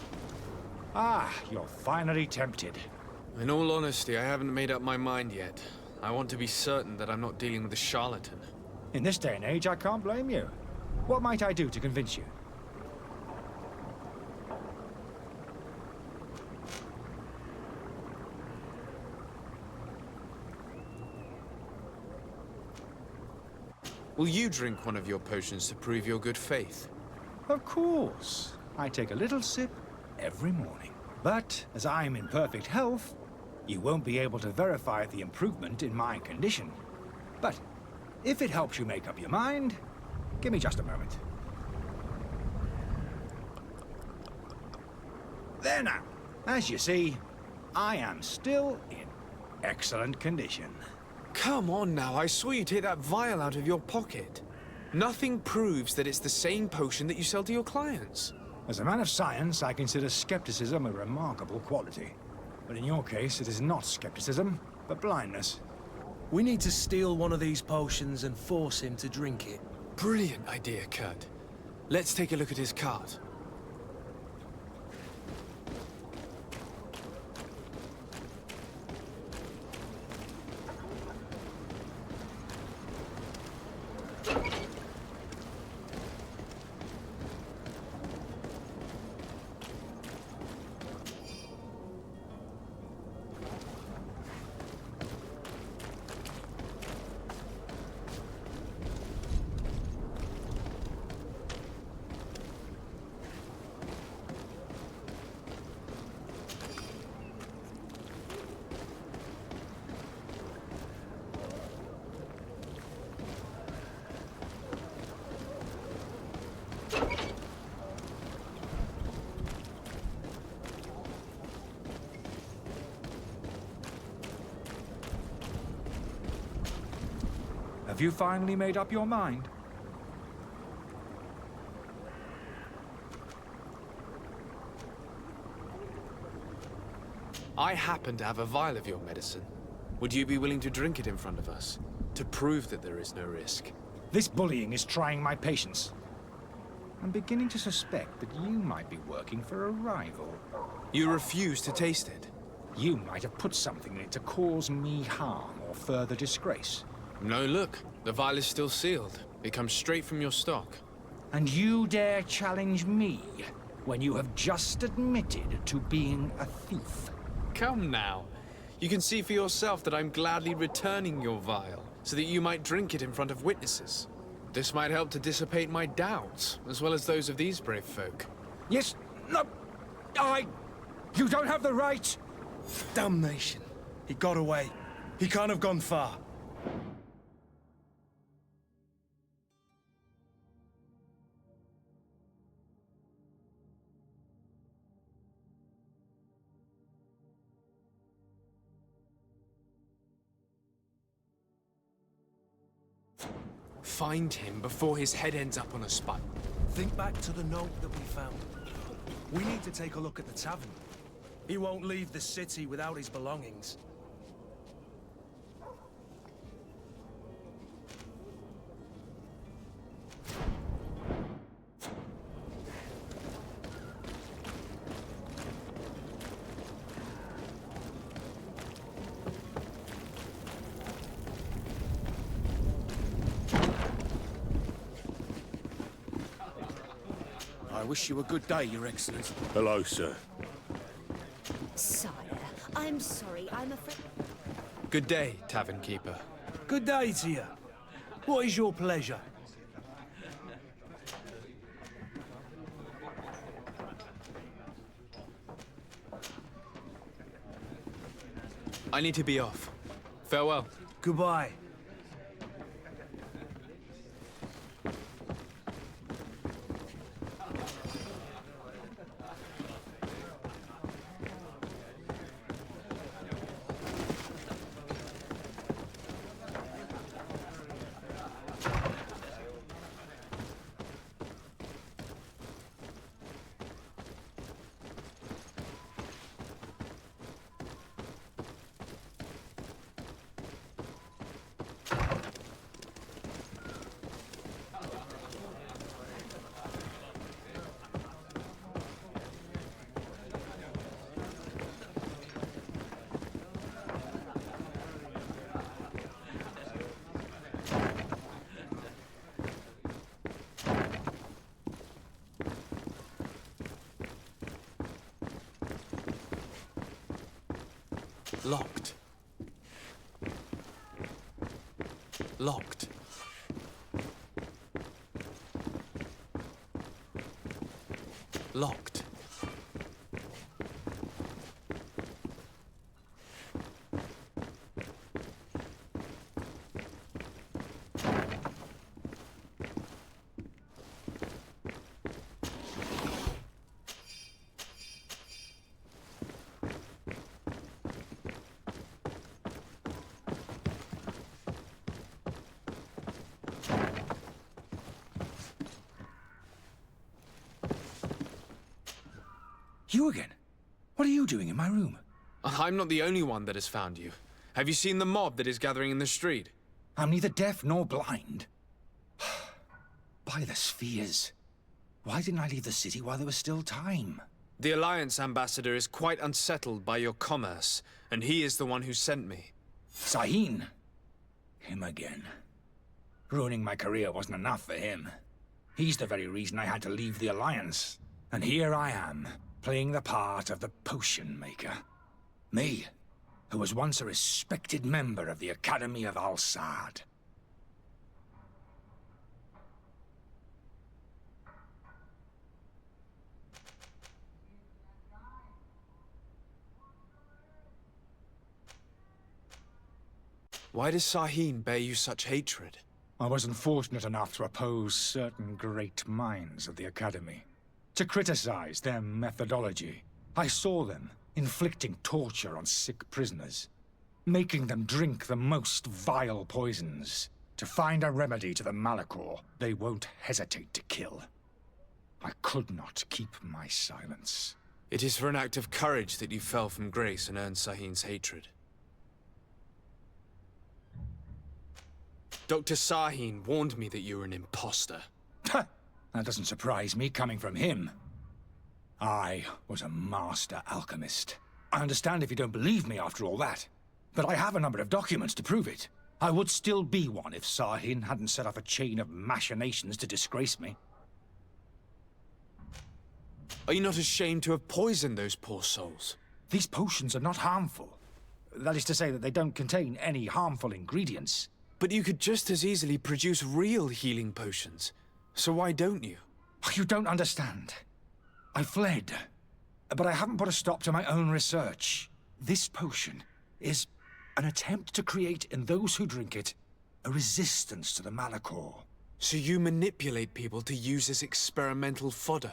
Ah, you're finally tempted. In all honesty, I haven't made up my mind yet. I want to be certain that I'm not dealing with a charlatan. In this day and age, I can't blame you. What might I do to convince you? Will you drink one of your potions to prove your good faith? Of course. I take a little sip every morning. But as I'm in perfect health, you won't be able to verify the improvement in my condition. But if it helps you make up your mind, Give me just a moment. There now. As you see, I am still in excellent condition. Come on now, I saw you take that vial out of your pocket. Nothing proves that it's the same potion that you sell to your clients. As a man of science, I consider skepticism a remarkable quality. But in your case, it is not skepticism, but blindness. We need to steal one of these potions and force him to drink it. Brilliant idea, Kurt. Let's take a look at his cart. Have you finally made up your mind? I happen to have a vial of your medicine. Would you be willing to drink it in front of us? To prove that there is no risk? This bullying is trying my patience. I'm beginning to suspect that you might be working for a rival. You refuse to taste it? You might have put something in it to cause me harm or further disgrace. No, look. The vial is still sealed. It comes straight from your stock. And you dare challenge me when you have just admitted to being a thief? Come now. You can see for yourself that I'm gladly returning your vial, so that you might drink it in front of witnesses. This might help to dissipate my doubts, as well as those of these brave folk. Yes, no, You don't have the right! Damnation. He got away. He can't have gone far. Find him before his head ends up on a spike. Think back to the note that we found. We need to take a look at the tavern. He won't leave the city without his belongings. I wish you a good day, Your Excellency. Hello, sir. Sire, I'm sorry. I'm afraid... Good day, tavern keeper. Good day to you. What is your pleasure? I need to be off. Farewell. Goodbye. Locked. Locked. Locked. You again? What are you doing in my room? I'm not the only one that has found you. Have you seen the mob that is gathering in the street? I'm neither deaf nor blind. By the spheres. Why didn't I leave the city while there was still time? The Alliance ambassador is quite unsettled by your commerce, and he is the one who sent me. Sahin. Him again. Ruining my career wasn't enough for him. He's the very reason I had to leave the Alliance. And here I am, playing the part of the potion maker. Me, who was once a respected member of the Academy of Al-Sad. Why does Sahin bear you such hatred? I wasn't fortunate enough to oppose certain great minds of the Academy. To criticize their methodology. I saw them inflicting torture on sick prisoners. Making them drink the most vile poisons. To find a remedy to the Malachor they won't hesitate to kill. I could not keep my silence. It is for an act of courage that you fell from grace and earned Sahin's hatred. Dr. Sahin warned me that you were an imposter. That doesn't surprise me, coming from him. I was a master alchemist. I understand if you don't believe me after all that, but I have a number of documents to prove it. I would still be one if Sahin hadn't set off a chain of machinations to disgrace me. Are you not ashamed to have poisoned those poor souls? These potions are not harmful. That is to say that they don't contain any harmful ingredients. But you could just as easily produce real healing potions. So why don't you? You don't understand. I fled, but I haven't put a stop to my own research. This potion is an attempt to create in those who drink it a resistance to the Malachor. So you manipulate people to use as experimental fodder?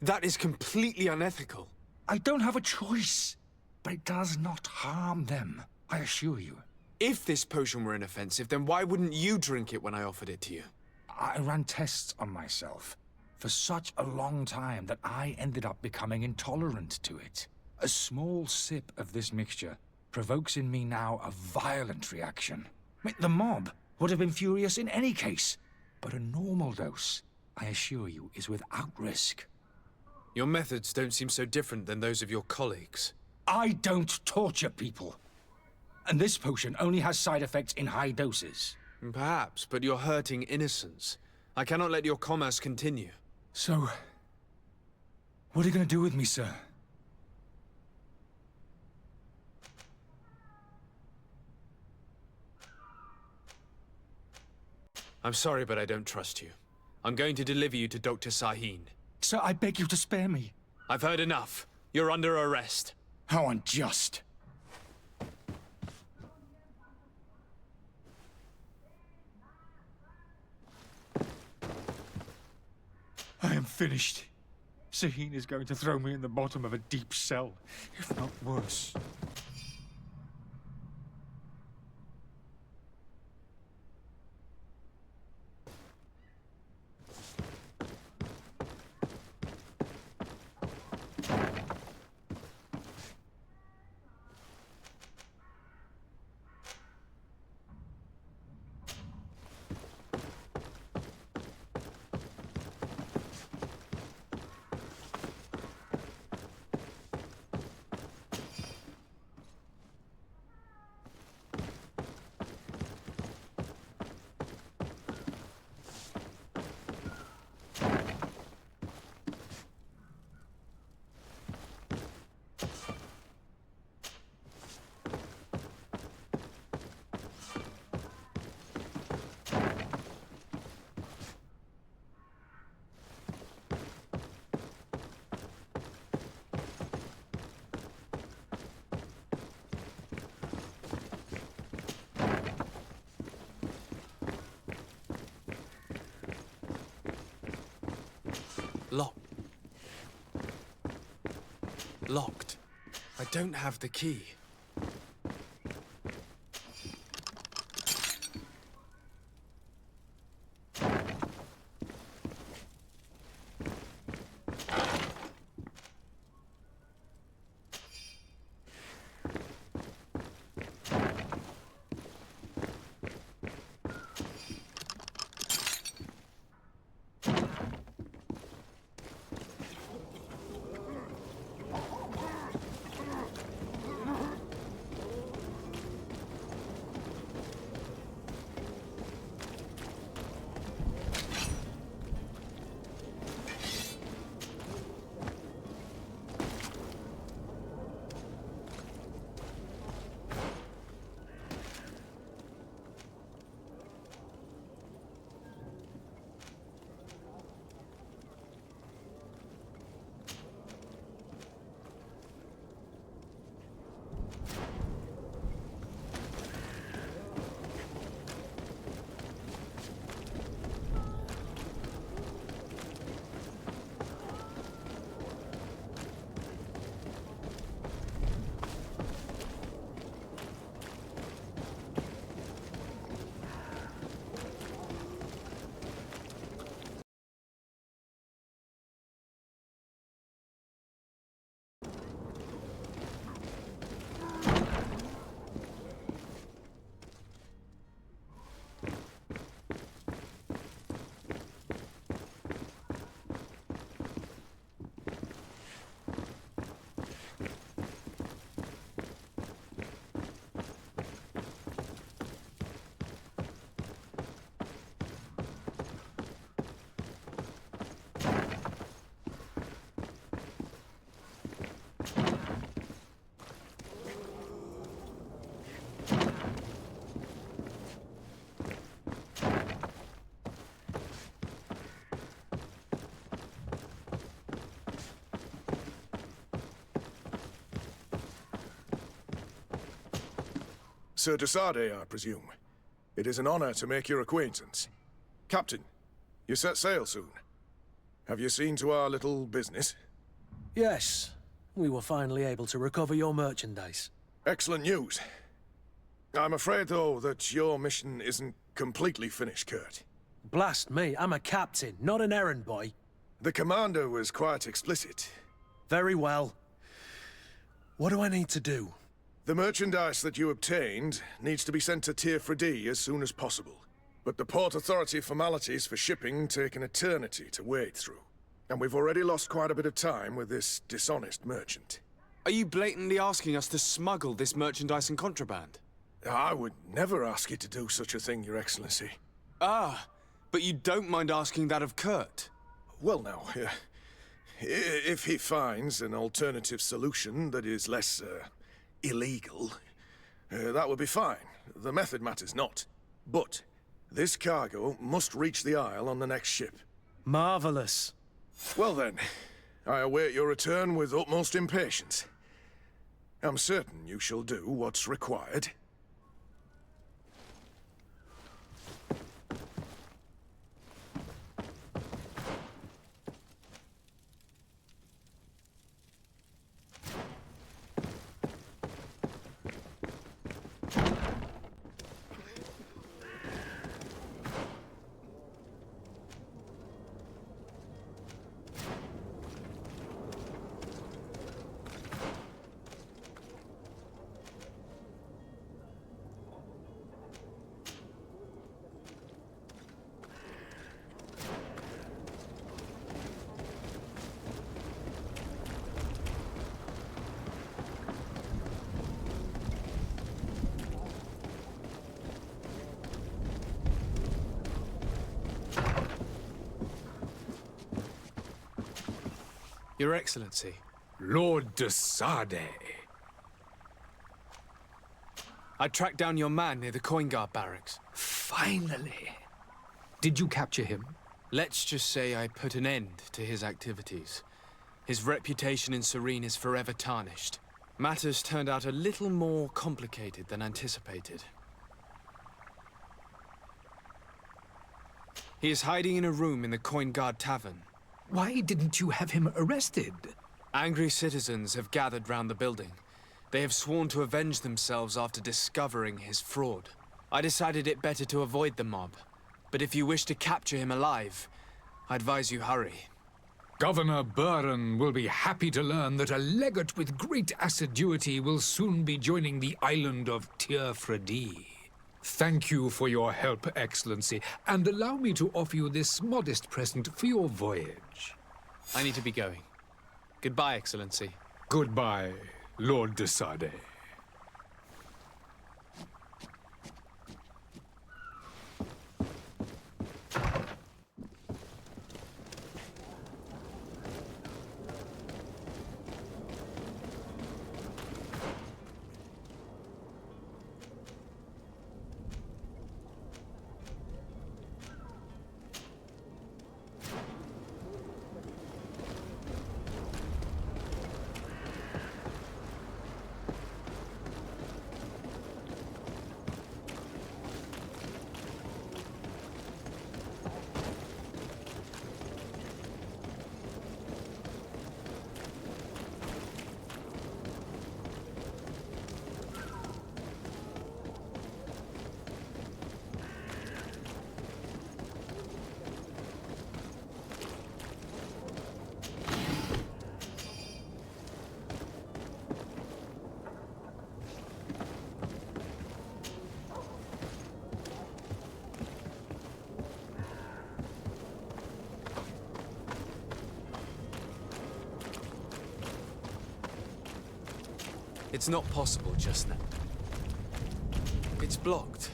That is completely unethical. I don't have a choice, but it does not harm them, I assure you. If this potion were inoffensive, then why wouldn't you drink it when I offered it to you? I ran tests on myself for such a long time that I ended up becoming intolerant to it. A small sip of this mixture provokes in me now a violent reaction. The mob would have been furious in any case, but a normal dose, I assure you, is without risk. Your methods don't seem so different than those of your colleagues. I don't torture people. And this potion only has side effects in high doses. Perhaps, but you're hurting innocents. I cannot let your commerce continue. So, what are you going to do with me, sir? I'm sorry, but I don't trust you. I'm going to deliver you to Dr. Sahin. Sir, I beg you to spare me. I've heard enough. You're under arrest. How unjust. I am finished. Sahin is going to throw me in the bottom of a deep cell, if not worse. Locked. I don't have the key. Sir Desade, I presume. It is an honor to make your acquaintance. Captain, you set sail soon. Have you seen to our little business? Yes. We were finally able to recover your merchandise. Excellent news. I'm afraid, though, that your mission isn't completely finished, Kurt. Blast me, I'm a captain, not an errand boy. The commander was quite explicit. Very well. What do I need to do? The merchandise that you obtained needs to be sent to Tier 4D as soon as possible. But the Port Authority formalities for shipping take an eternity to wade through. And we've already lost quite a bit of time with this dishonest merchant. Are you blatantly asking us to smuggle this merchandise and contraband? I would never ask you to do such a thing, Your Excellency. Ah, but you don't mind asking that of Kurt? Well, now, if he finds an alternative solution that is less, illegal, that would be fine. The method matters not. But this cargo must reach the Isle on the next ship. Marvelous. Well then, I await your return with utmost impatience. I'm certain you shall do what's required. Your Excellency. Lord Desade. I tracked down your man near the Coin Guard barracks. Finally. Did you capture him? Let's just say I put an end to his activities. His reputation in Serene is forever tarnished. Matters turned out a little more complicated than anticipated. He is hiding in a room in the Coin Guard Tavern. Why didn't you have him arrested? Angry citizens have gathered round the building. They have sworn to avenge themselves after discovering his fraud. I decided it better to avoid the mob. But if you wish to capture him alive, I advise you hurry. Governor Buren will be happy to learn that a legate with great assiduity will soon be joining the island of Tier 4D. Thank you for your help, Excellency, and allow me to offer you this modest present for your voyage. I need to be going. Goodbye, Excellency. Goodbye, Lord Desade. It's not possible just now. It's blocked.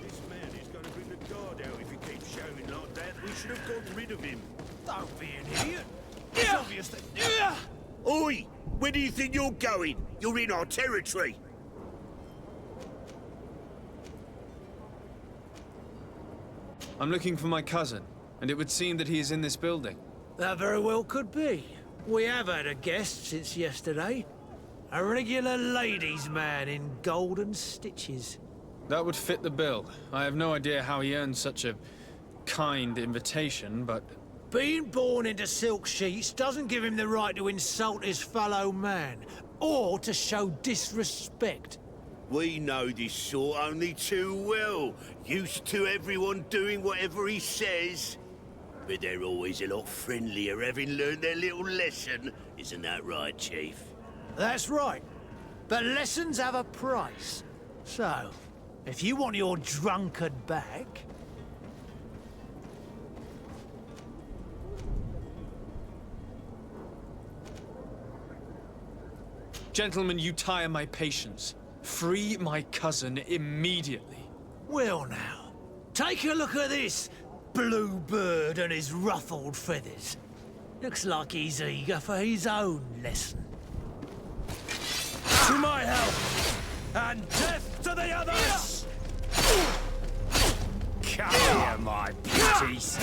This man is going to bring the guard out if he keeps shouting like that. We should have gotten rid of him. Don't be an idiot. It's obvious that... Oi! Where do you think you're going? You're in our territory. I'm looking for my cousin, and it would seem that he is in this building. That very well could be. We have had a guest since yesterday. A regular ladies' man in golden stitches. That would fit the bill. I have no idea how he earned such a kind invitation, but... Being born into silk sheets doesn't give him the right to insult his fellow man, or to show disrespect. We know this sort only too well. Used to everyone doing whatever he says. But they're always a lot friendlier having learned their little lesson. Isn't that right, Chief? That's right. But lessons have a price. So, if you want your drunkard back... Gentlemen, you tire my patience. Free my cousin immediately. Well now, take a look at this blue bird and his ruffled feathers. Looks like he's eager for his own lesson. To my help, and death to the others! Come here, my beauties.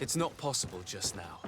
It's not possible just now.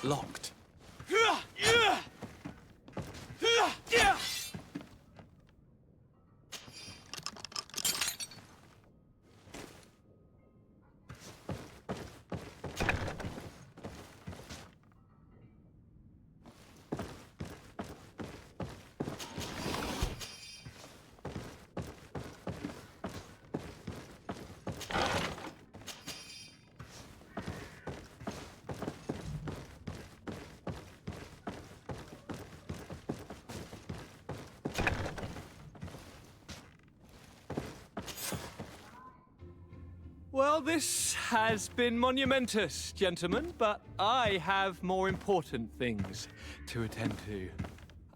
Locked. Well, this has been monumentous, gentlemen, but I have more important things to attend to.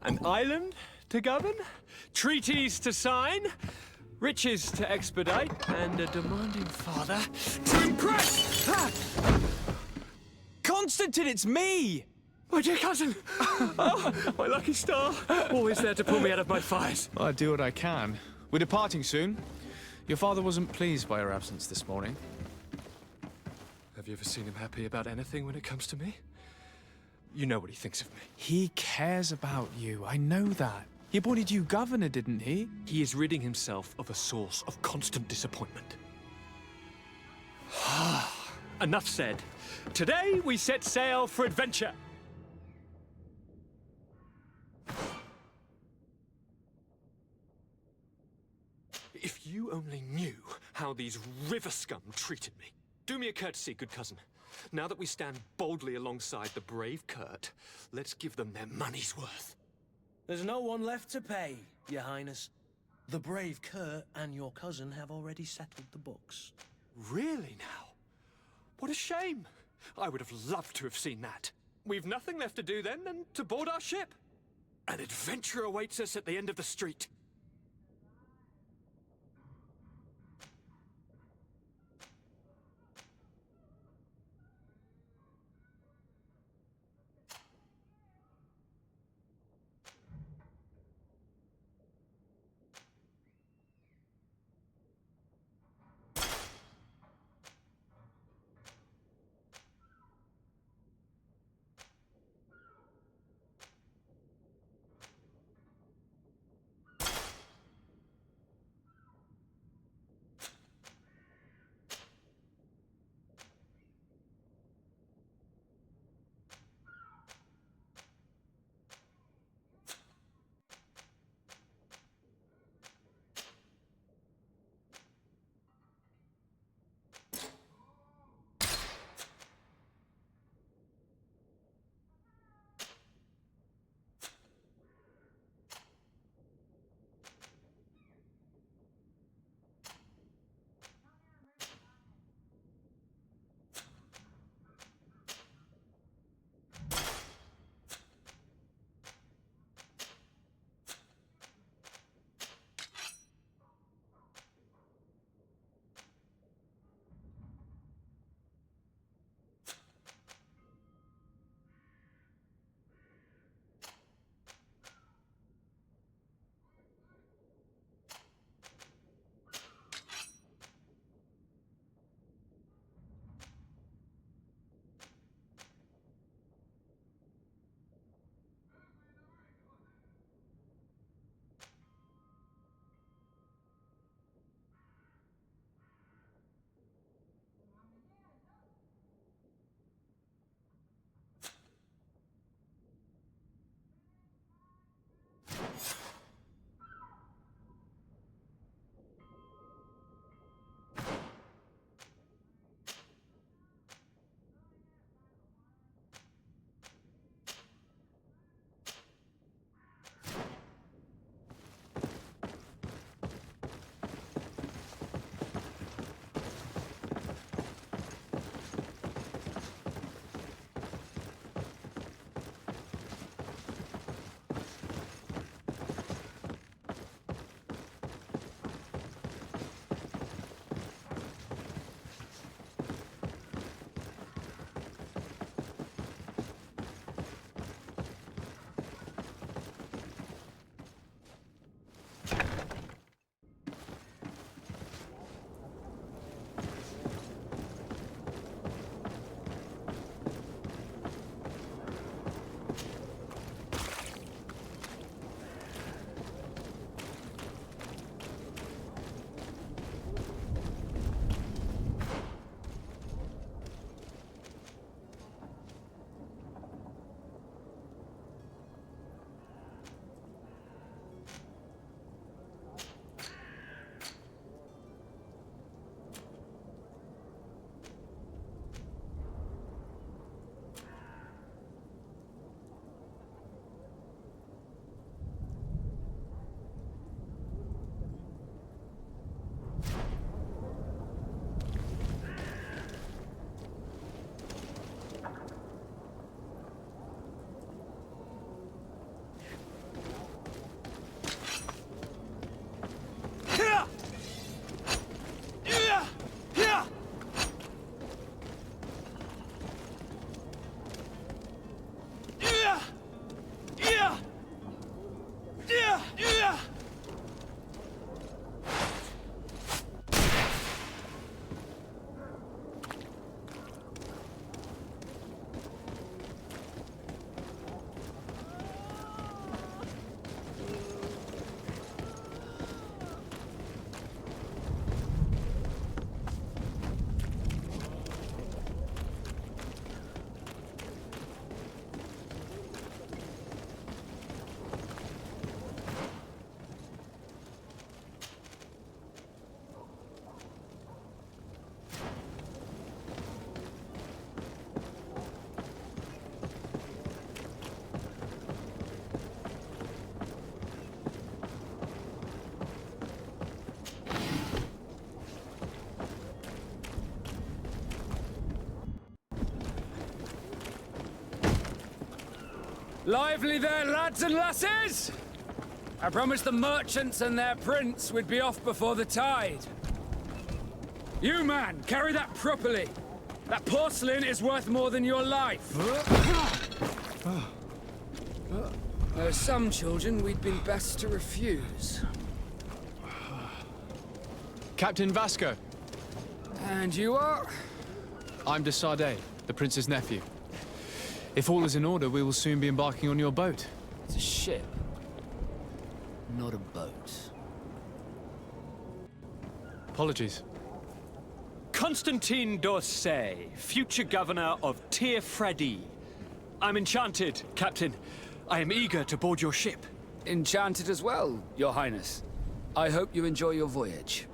An island to govern, treaties to sign, riches to expedite, and a demanding father to impress! Constantine, it's me! My dear cousin! Oh, my lucky star! Always there to pull me out of my fires. I'll do what I can. We're departing soon. Your father wasn't pleased by your absence this morning. Have you ever seen him happy about anything when it comes to me? You know what he thinks of me. He cares about you, I know that. He appointed you governor, didn't he? He is ridding himself of a source of constant disappointment. Enough said. Today we set sail for adventure. If you only knew how these river scum treated me. Do me a courtesy, good cousin. Now that we stand boldly alongside the brave Kurt, let's give them their money's worth. There's no one left to pay, Your Highness. The brave Kurt and your cousin have already settled the books. Really now? What a shame. I would have loved to have seen that. We've nothing left to do then than to board our ship. An adventure awaits us at the end of the street. Lively there, lads and lasses! I promised the merchants and their prince we'd be off before the tide. You, man, carry that properly. That porcelain is worth more than your life. There are some children we'd been best to refuse. Captain Vasco. And you are? I'm de Sardet, the prince's nephew. If all is in order, we will soon be embarking on your boat. It's a ship, not a boat. Apologies. Constantine d'Orsay, future governor of Tir Fredi. I'm enchanted, Captain. I am eager to board your ship. Enchanted as well, Your Highness. I hope you enjoy your voyage.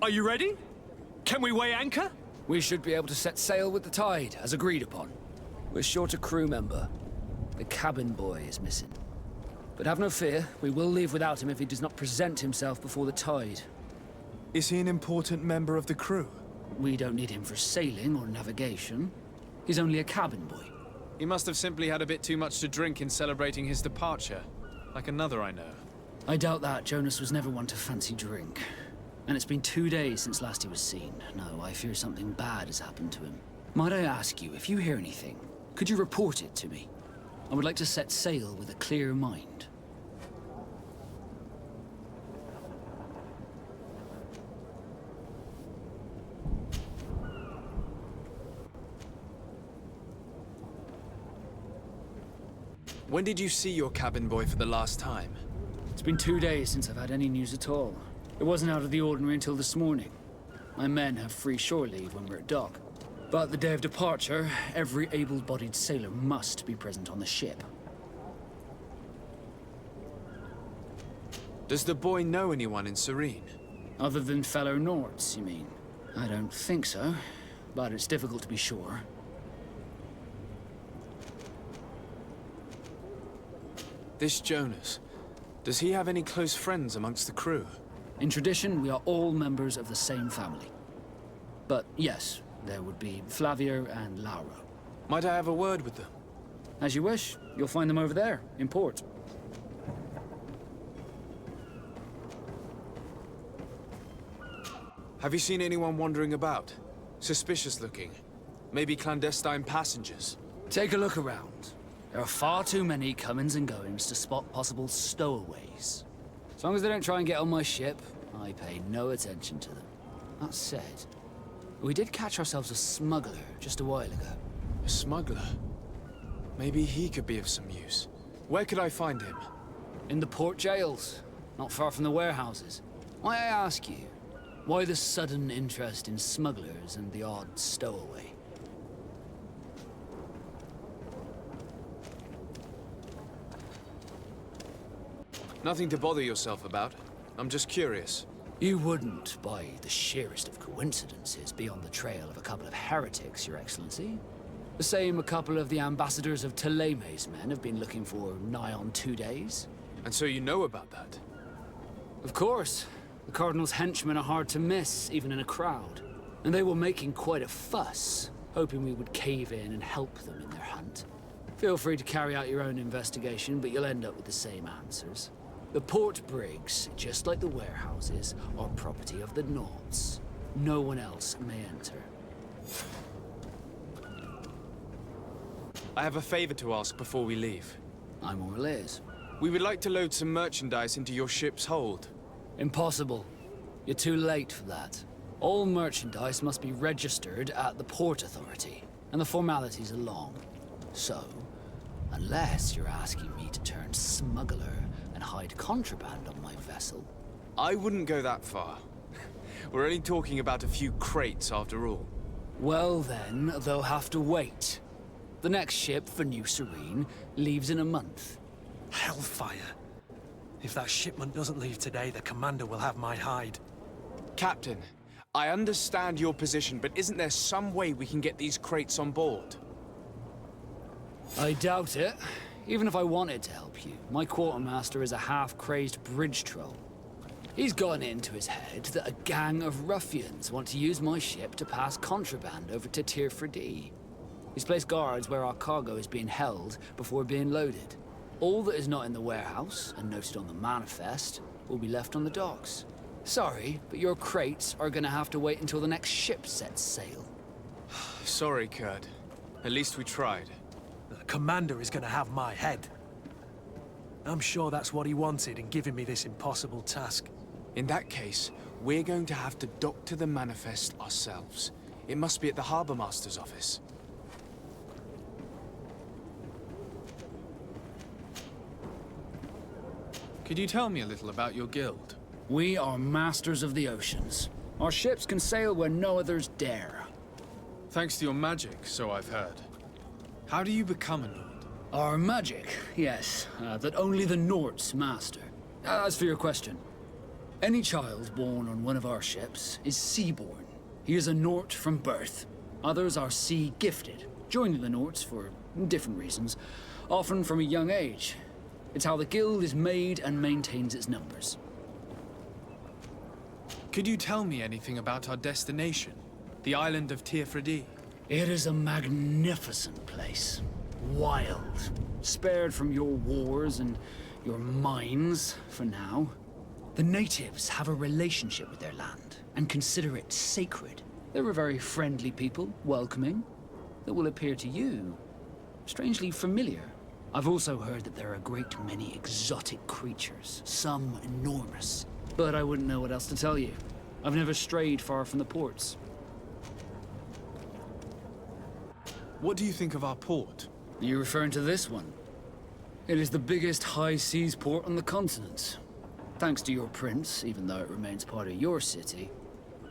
Are you ready? Can we weigh anchor? We should be able to set sail with the tide, as agreed upon. We're short a crew member. The cabin boy is missing. But have no fear, we will leave without him if he does not present himself before the tide. Is he an important member of the crew? We don't need him for sailing or navigation. He's only a cabin boy. He must have simply had a bit too much to drink in celebrating his departure. Like another I know. I doubt that. Jonas was never one to fancy drink. And it's been 2 days since last he was seen. No, I fear something bad has happened to him. Might I ask you, if you hear anything, could you report it to me? I would like to set sail with a clear mind. When did you see your cabin boy for the last time? It's been 2 days since I've had any news at all. It wasn't out of the ordinary until this morning. My men have free shore leave when we're at dock. But the day of departure, every able-bodied sailor must be present on the ship. Does the boy know anyone in Serene? Other than fellow Nords, you mean? I don't think so, but it's difficult to be sure. This Jonas, does he have any close friends amongst the crew? In tradition, we are all members of the same family. But yes, there would be Flavio and Lauro. Might I have a word with them? As you wish. You'll find them over there, in port. Have you seen anyone wandering about? Suspicious looking? Maybe clandestine passengers? Take a look around. There are far too many comings and goings to spot possible stowaways. As long as they don't try and get on my ship, I pay no attention to them. That said, we did catch ourselves a smuggler just a while ago. A smuggler? Maybe he could be of some use. Where could I find him? In the port jails, not far from the warehouses. Might I ask you, why the sudden interest in smugglers and the odd stowaway? Nothing to bother yourself about. I'm just curious. You wouldn't, by the sheerest of coincidences, be on the trail of a couple of heretics, Your Excellency. The same a couple of the ambassadors of Theleme's men have been looking for nigh on 2 days. And so you know about that? Of course. The Cardinal's henchmen are hard to miss, even in a crowd. And they were making quite a fuss, hoping we would cave in and help them in their hunt. Feel free to carry out your own investigation, but you'll end up with the same answers. The port brigs, just like the warehouses, are property of the Nords. No one else may enter. I have a favor to ask before we leave. I'm all ears. We would like to load some merchandise into your ship's hold. Impossible. You're too late for that. All merchandise must be registered at the Port Authority, and the formalities are long. So, unless you're asking me to turn smuggler and hide contraband on my vessel. I wouldn't go that far. We're only talking about a few crates after all. Well then, they'll have to wait. The next ship for New Serene leaves in a month. Hellfire. If that shipment doesn't leave today, the commander will have my hide. Captain, I understand your position, but isn't there some way we can get these crates on board? I doubt it. Even if I wanted to help you, my quartermaster is a half-crazed bridge troll. He's gotten it into his head that a gang of ruffians want to use my ship to pass contraband over to Tir Fredi. He's placed guards where our cargo is being held before being loaded. All that is not in the warehouse, and noted on the manifest, will be left on the docks. Sorry, but your crates are gonna have to wait until the next ship sets sail. Sorry, Kurt. At least we tried. The commander is gonna have my head. I'm sure that's what he wanted in giving me this impossible task. In that case, we're going to have to doctor the manifest ourselves. It must be at the Harbour Master's office. Could you tell me a little about your guild? We are masters of the oceans. Our ships can sail where no others dare. Thanks to your magic, so I've heard. How do you become a Nord? Our magic, yes, that only the Nords master. As for your question, any child born on one of our ships is sea-born. He is a Nord from birth. Others are sea-gifted, joining the Nords for different reasons, often from a young age. It's how the guild is made and maintains its numbers. Could you tell me anything about our destination? The island of Tirfredi? It is a magnificent place. Wild. Spared from your wars and your mines, for now. The natives have a relationship with their land and consider it sacred. They're a very friendly people, welcoming, that will appear to you strangely familiar. I've also heard that there are a great many exotic creatures, some enormous. But I wouldn't know what else to tell you. I've never strayed far from the ports. What do you think of our port? Are you referring to this one? It is the biggest high seas port on the continent. Thanks to your prince, even though it remains part of your city,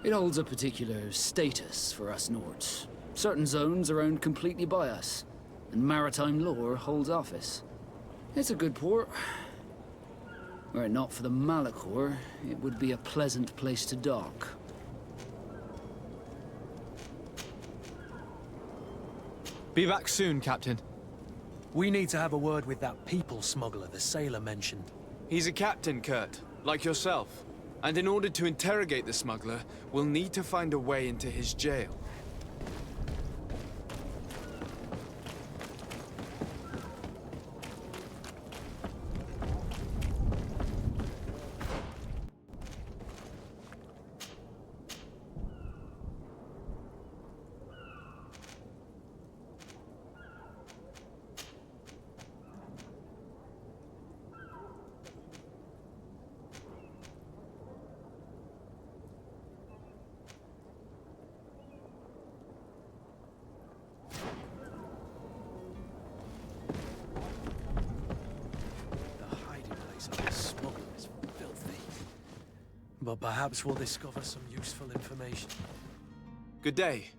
it holds a particular status for us Nords. Certain zones are owned completely by us, and maritime law holds office. It's a good port. Were it not for the Malachor, it would be a pleasant place to dock. Be back soon, Captain. We need to have a word with that people smuggler the sailor mentioned. He's a captain, Kurt, like yourself. And in order to interrogate the smuggler, we'll need to find a way into his jail. But perhaps we'll discover some useful information. Good day.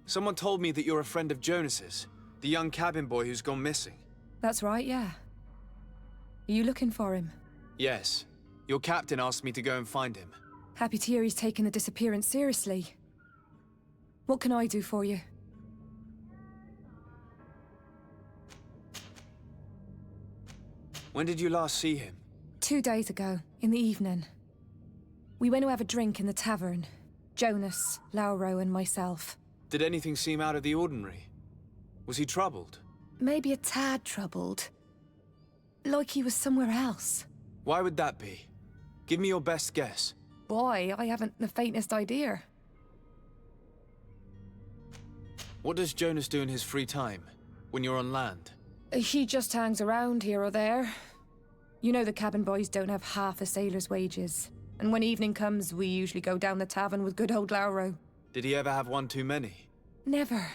Someone told me that you're a friend of Jonas's, the young cabin boy who's gone missing. That's right, yeah. Are you looking for him? Yes. Your captain asked me to go and find him. Happy to hear he's taken the disappearance seriously. What can I do for you? When did you last see him? 2 days ago, in the evening. We went to have a drink in the tavern. Jonas, Lauro, and myself. Did anything seem out of the ordinary? Was he troubled? Maybe a tad troubled. Like he was somewhere else. Why would that be? Give me your best guess. Boy, I haven't the faintest idea. What does Jonas do in his free time, when you're on land? He just hangs around here or there. You know the cabin boys don't have half a sailor's wages. And when evening comes, we usually go down the tavern with good old Lauro. Did he ever have one too many? Never.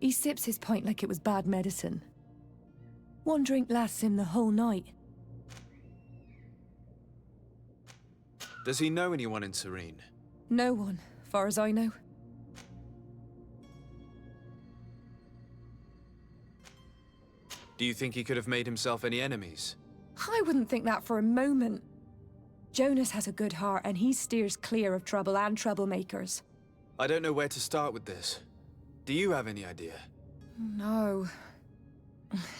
He sips his pint like it was bad medicine. One drink lasts him the whole night. Does he know anyone in Serene? No one, far as I know. Do you think he could have made himself any enemies? I wouldn't think that for a moment. Jonas has a good heart and he steers clear of trouble and troublemakers. I don't know where to start with this. Do you have any idea? No.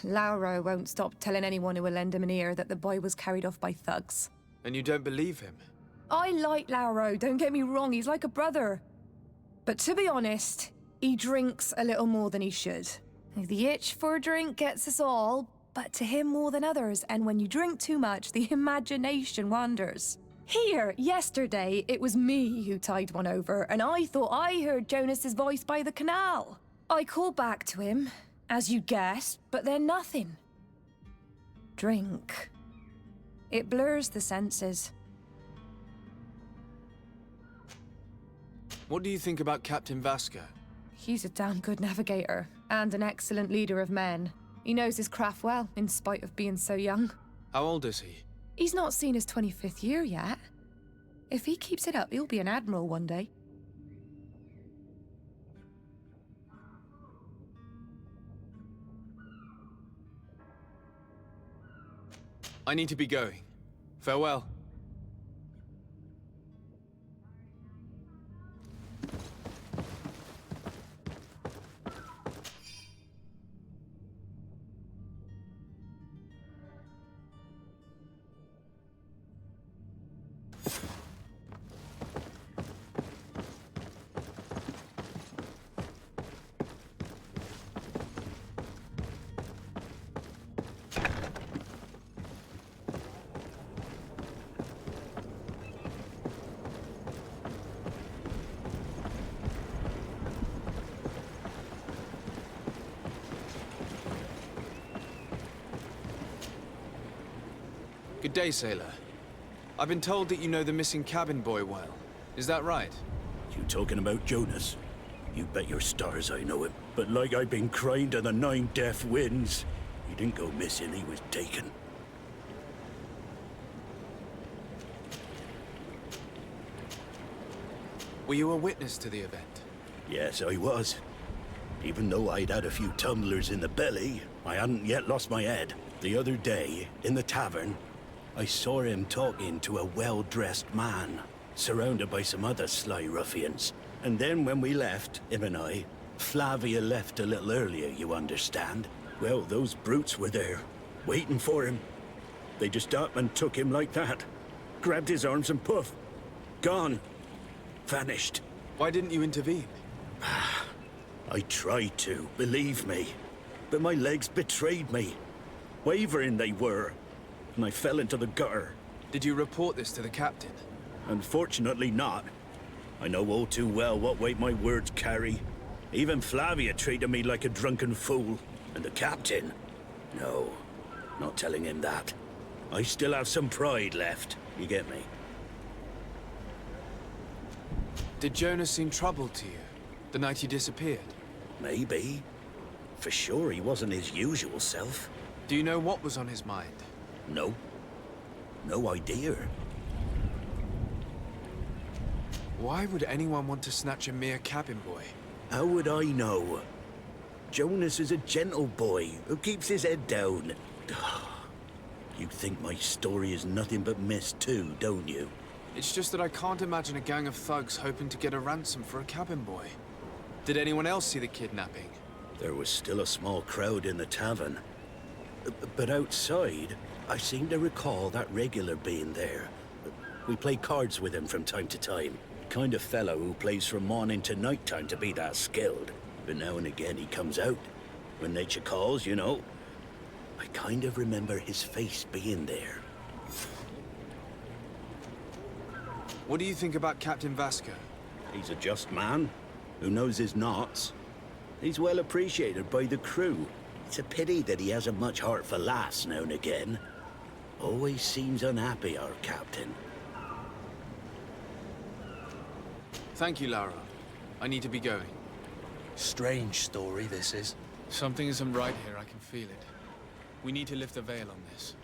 Lauro won't stop telling anyone who will lend him an ear that the boy was carried off by thugs. And you don't believe him? I like Lauro, don't get me wrong, he's like a brother. But to be honest, He drinks a little more than he should. The itch for a drink gets us all, but to him more than others, and when you drink too much, the imagination wanders. Here, yesterday, it was me who tied one over, and I thought I heard Jonas's voice by the canal. I called back to him, as you guessed, but then nothing. Drink. It blurs the senses. What do you think about Captain Vasco? He's a damn good navigator, and an excellent leader of men. He knows his craft well, in spite of being so young. How old is he? He's not seen his 25th year yet. If he keeps it up, he'll be an admiral one day. I need to be going. Farewell. Good day, sailor. I've been told that you know the missing cabin boy well. Is that right? You talking about Jonas? You bet your stars I know him. But like I've been crying to the 9 deaf winds, he didn't go missing, he was taken. Were you a witness to the event? Yes, I was. Even though I'd had a few tumblers in the belly, I hadn't yet lost my head. The other day, in the tavern, I saw him talking to a well-dressed man, surrounded by some other sly ruffians. And then when we left, him and I, Flavia left a little earlier, you understand. Well, those brutes were there, waiting for him. They just up and took him like that. Grabbed his arms and poof. Gone. Vanished. Why didn't you intervene? I tried to, believe me. But my legs betrayed me. Wavering they were, and I fell into the gutter. Did you report this to the captain? Unfortunately not. I know all too well what weight my words carry. Even Flavia treated me like a drunken fool. And the captain? No, not telling him that. I still have some pride left, you get me? Did Jonas seem troubled to you, the night he disappeared? Maybe. For sure he wasn't his usual self. Do you know what was on his mind? No. No idea. Why would anyone want to snatch a mere cabin boy? How would I know? Jonas is a gentle boy who keeps his head down. You think my story is nothing but mist too, don't you? It's just that I can't imagine a gang of thugs hoping to get a ransom for a cabin boy. Did anyone else see the kidnapping? There was still a small crowd in the tavern. But outside, I seem to recall that regular being there. We play cards with him from time to time. Kind of fellow who plays from morning to night time to be that skilled. But now and again he comes out. When nature calls, you know. I kind of remember his face being there. What do you think about Captain Vasco? He's a just man, who knows his knots. He's well appreciated by the crew. It's a pity that he hasn't much heart for laughs now and again. Always seems unhappy, our captain. Thank you, Lara. I need to be going. Strange story, this is. Something isn't right here, I can feel it. We need to lift the veil on this.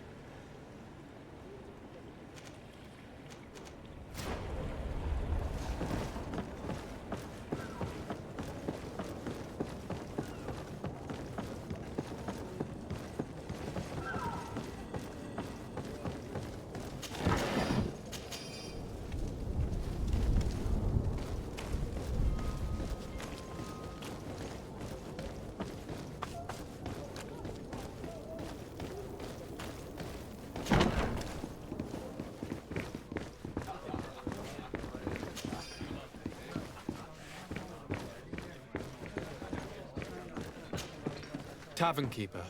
Tavern keeper.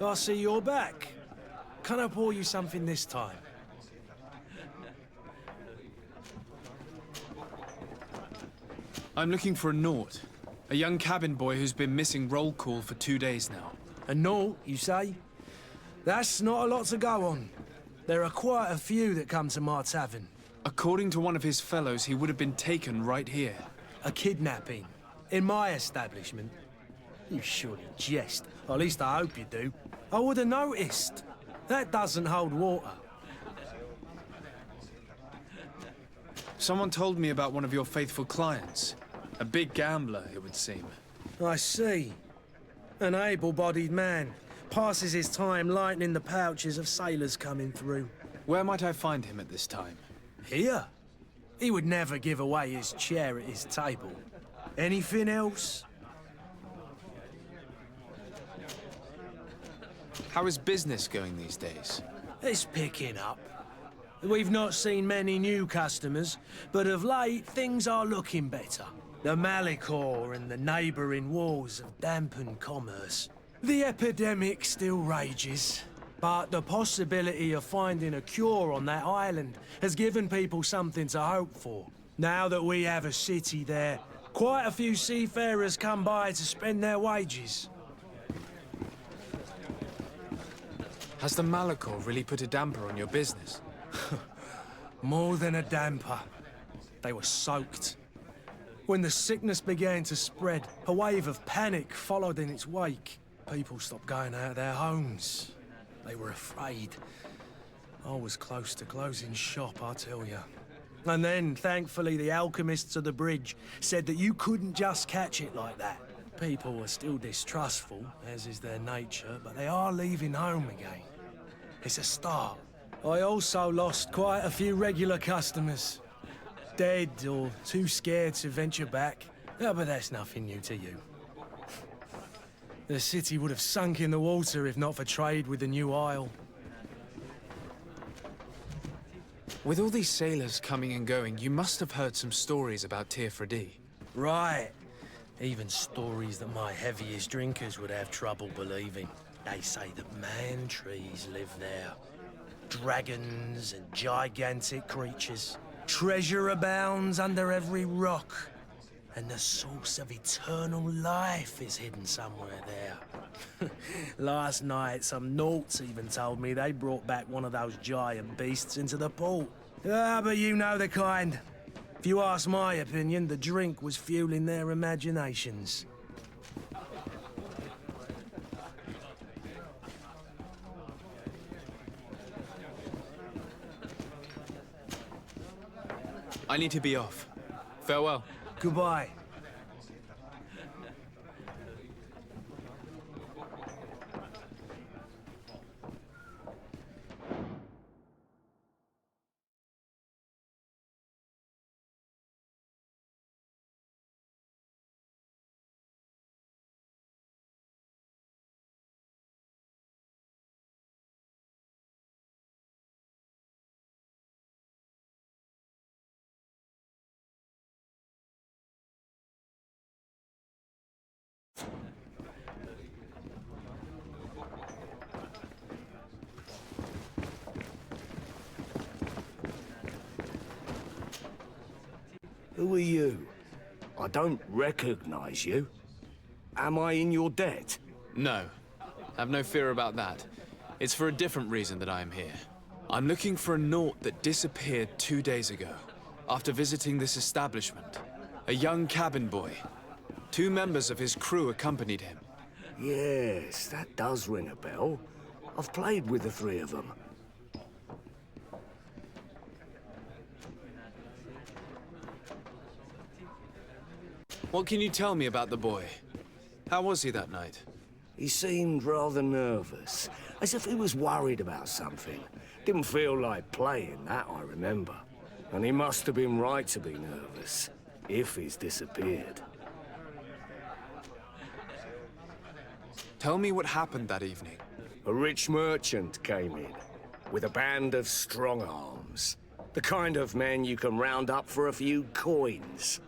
I see you're back. Can I pour you something this time? I'm looking for a Naut. A young cabin boy who's been missing roll call for 2 days now. A Naut, you say? That's not a lot to go on. There are quite a few that come to my tavern. According to one of his fellows, he would have been taken right here. A kidnapping? In my establishment? You surely jest. Or at least I hope you do. I would have noticed. That doesn't hold water. Someone told me about one of your faithful clients. A big gambler, it would seem. I see. An able-bodied man. Passes his time lightening the pouches of sailors coming through. Where might I find him at this time? Here? He would never give away his chair at his table. Anything else? How is business going these days? It's picking up. We've not seen many new customers, but of late things are looking better. The Malicor and the neighbouring wars have dampened commerce. The epidemic still rages, but the possibility of finding a cure on that island has given people something to hope for. Now that we have a city there, quite a few seafarers come by to spend their wages. Has the Malicor really put a damper on your business? More than a damper. They were soaked. When the sickness began to spread, a wave of panic followed in its wake. People stopped going out of their homes. They were afraid. I was close to closing shop, I tell you. And then, thankfully, the alchemists of the bridge said that you couldn't just catch it like that. People were still distrustful, as is their nature, but they are leaving home again. It's a start. I also lost quite a few regular customers. Dead or too scared to venture back. Yeah, but that's nothing new to you. The city would have sunk in the water if not for trade with the new isle. With all these sailors coming and going, you must have heard some stories about Tirfredi. Right. Even stories that my heaviest drinkers would have trouble believing. They say that man-trees live there. Dragons and gigantic creatures. Treasure abounds under every rock. And the source of eternal life is hidden somewhere there. Last night, some Nauts even told me they brought back one of those giant beasts into the port. Ah, but you know the kind. If you ask my opinion, the drink was fueling their imaginations. I need to be off. Farewell. Goodbye. Who are you? I don't recognize you. Am I in your debt? No. Have no fear about that. It's for a different reason that I am here. I'm looking for a Naut that disappeared 2 days ago, after visiting this establishment. A young cabin boy. 2 members of his crew accompanied him. Yes, that does ring a bell. I've played with the 3 of them. What can you tell me about the boy? How was he that night? He seemed rather nervous, as if he was worried about something. Didn't feel like playing, that I remember. And he must have been right to be nervous, if he's disappeared. Tell me what happened that evening. A rich merchant came in, with a band of strong arms. The kind of men you can round up for a few coins,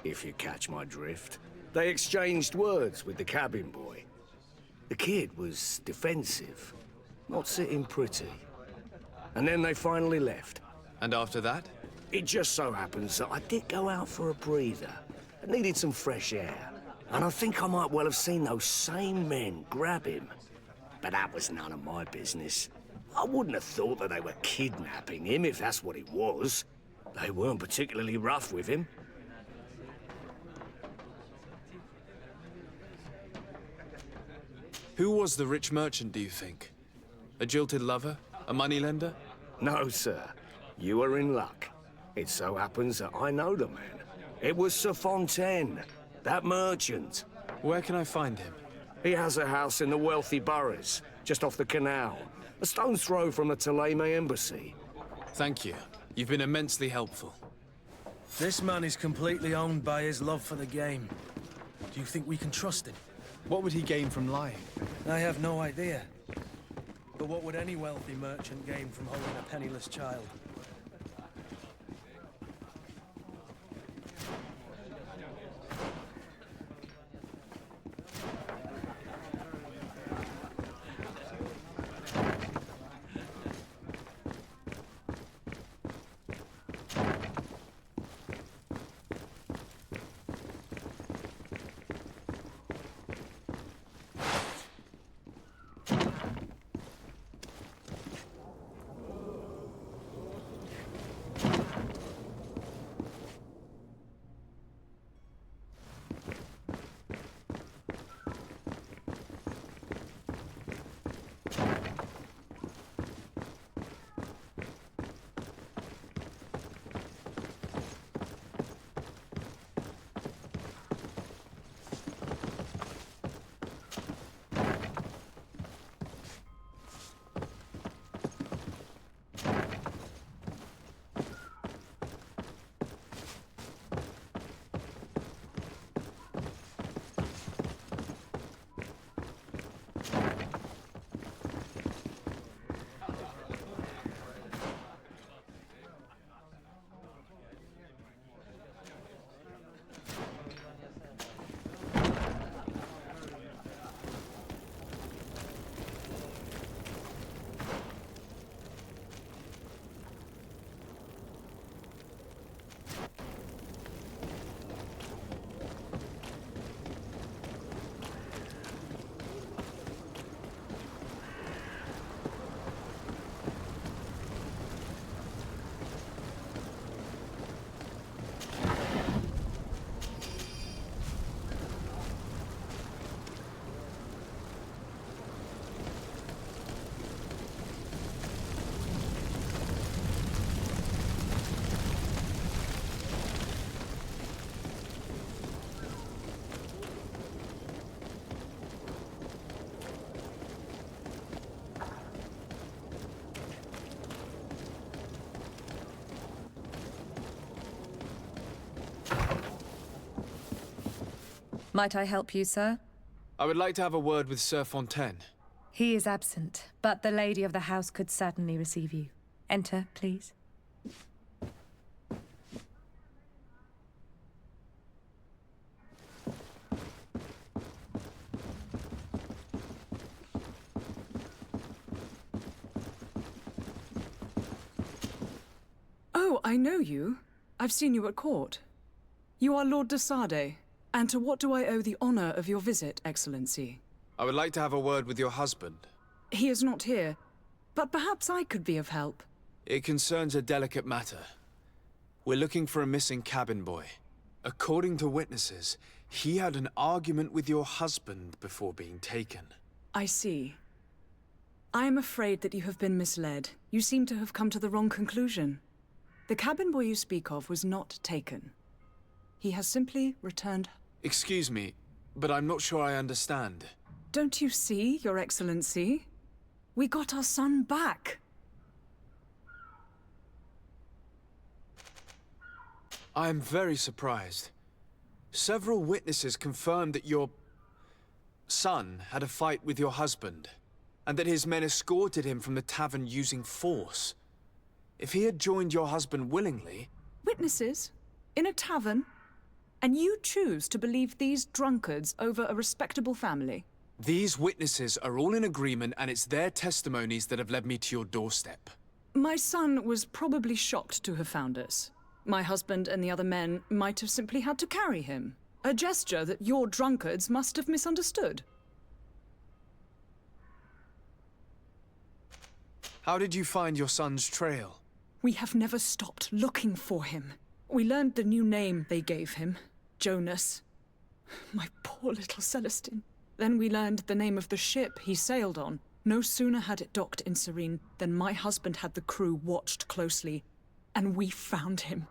if you catch my drift. They exchanged words with the cabin boy. The kid was defensive, not sitting pretty. And then they finally left. And after that? It just so happens that I did go out for a breather. I needed some fresh air. And I think I might well have seen those same men grab him. But that was none of my business. I wouldn't have thought that they were kidnapping him, if that's what it was. They weren't particularly rough with him. Who was the rich merchant, do you think? A jilted lover? A moneylender? No, sir. You are in luck. It so happens that I know the man. It was Sir Fontaine, that merchant. Where can I find him? He has a house in the wealthy boroughs, just off the canal. A stone's throw from the Thélème embassy. Thank you. You've been immensely helpful. This man is completely owned by his love for the game. Do you think we can trust him? What would he gain from lying? I have no idea. But what would any wealthy merchant gain from holding a penniless child? Might I help you, sir? I would like to have a word with Sir Fontaine. He is absent, but the lady of the house could certainly receive you. Enter, please. Oh, I know you. I've seen you at court. You are Lord de Sade. And to what do I owe the honor of your visit, Excellency? I would like to have a word with your husband. He is not here, but perhaps I could be of help. It concerns a delicate matter. We're looking for a missing cabin boy. According to witnesses, he had an argument with your husband before being taken. I see. I am afraid that you have been misled. You seem to have come to the wrong conclusion. The cabin boy you speak of was not taken. He has simply returned. Excuse me, but I'm not sure I understand. Don't you see, Your Excellency? We got our son back. I am very surprised. Several witnesses confirmed that your son had a fight with your husband, and that his men escorted him from the tavern using force. If he had joined your husband willingly... Witnesses? In a tavern? And you choose to believe these drunkards over a respectable family? These witnesses are all in agreement, and it's their testimonies that have led me to your doorstep. My son was probably shocked to have found us. My husband and the other men might have simply had to carry him. A gesture that your drunkards must have misunderstood. How did you find your son's trail? We have never stopped looking for him. We learned the new name they gave him, Jonas. My poor little Celestine. Then we learned the name of the ship he sailed on. No sooner had it docked in Serene than my husband had the crew watched closely, and we found him.